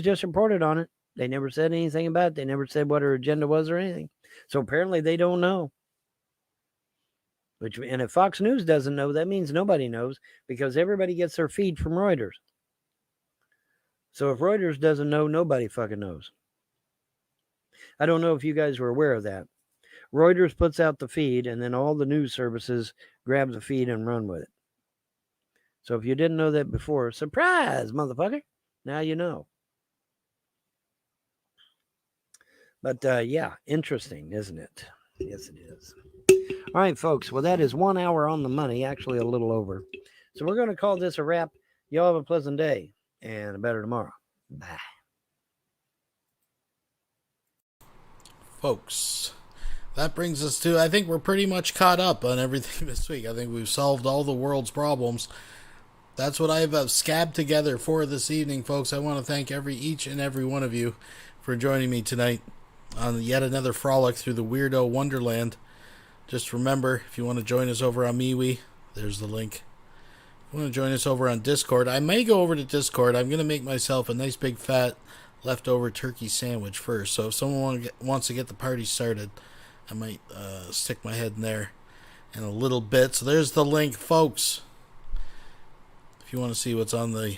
just reported on it. They never said anything about it. They never said what her agenda was or anything. So apparently they don't know. And if Fox News doesn't know, that means nobody knows, because everybody gets their feed from Reuters. So if Reuters doesn't know, nobody fucking knows. I don't know if you guys were aware of that. Reuters puts out the feed, and then all the news services grab the feed and run with it. So if you didn't know that before, surprise, motherfucker. Now you know. But yeah, interesting, isn't it? Yes, it is. All right, folks. Well, that is 1 hour on the money, actually a little over. So we're going to call this a wrap. Y'all have a pleasant day and a better tomorrow. Bye. Folks, that brings us to, I think we're pretty much caught up on everything this week. I think we've solved all the world's problems. That's what I've scabbed together for this evening, folks. I want to thank each and every one of you for joining me tonight on yet another frolic through the Weirdo Wonderland. Just remember, if you want to join us over on MeWe, there's the link. If you want to join us over on Discord, I may go over to Discord. I'm going to make myself a nice big fat leftover turkey sandwich first. So if someone wants to get the party started, I might stick my head in there in a little bit. So there's the link, folks. If you want to see what's on the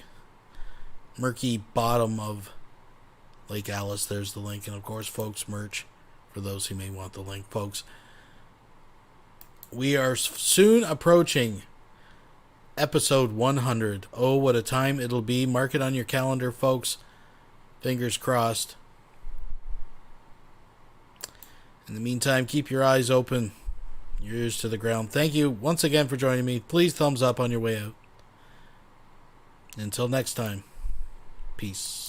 murky bottom of Lake Alice, there's the link. And of course, folks, merch for those who may want the link, folks. We are soon approaching episode 100. Oh, what a time it'll be. Mark it on your calendar, folks. Fingers crossed. In the meantime, keep your eyes open, your ears to the ground. Thank you once again for joining me. Please thumbs up on your way out. Until next time, peace.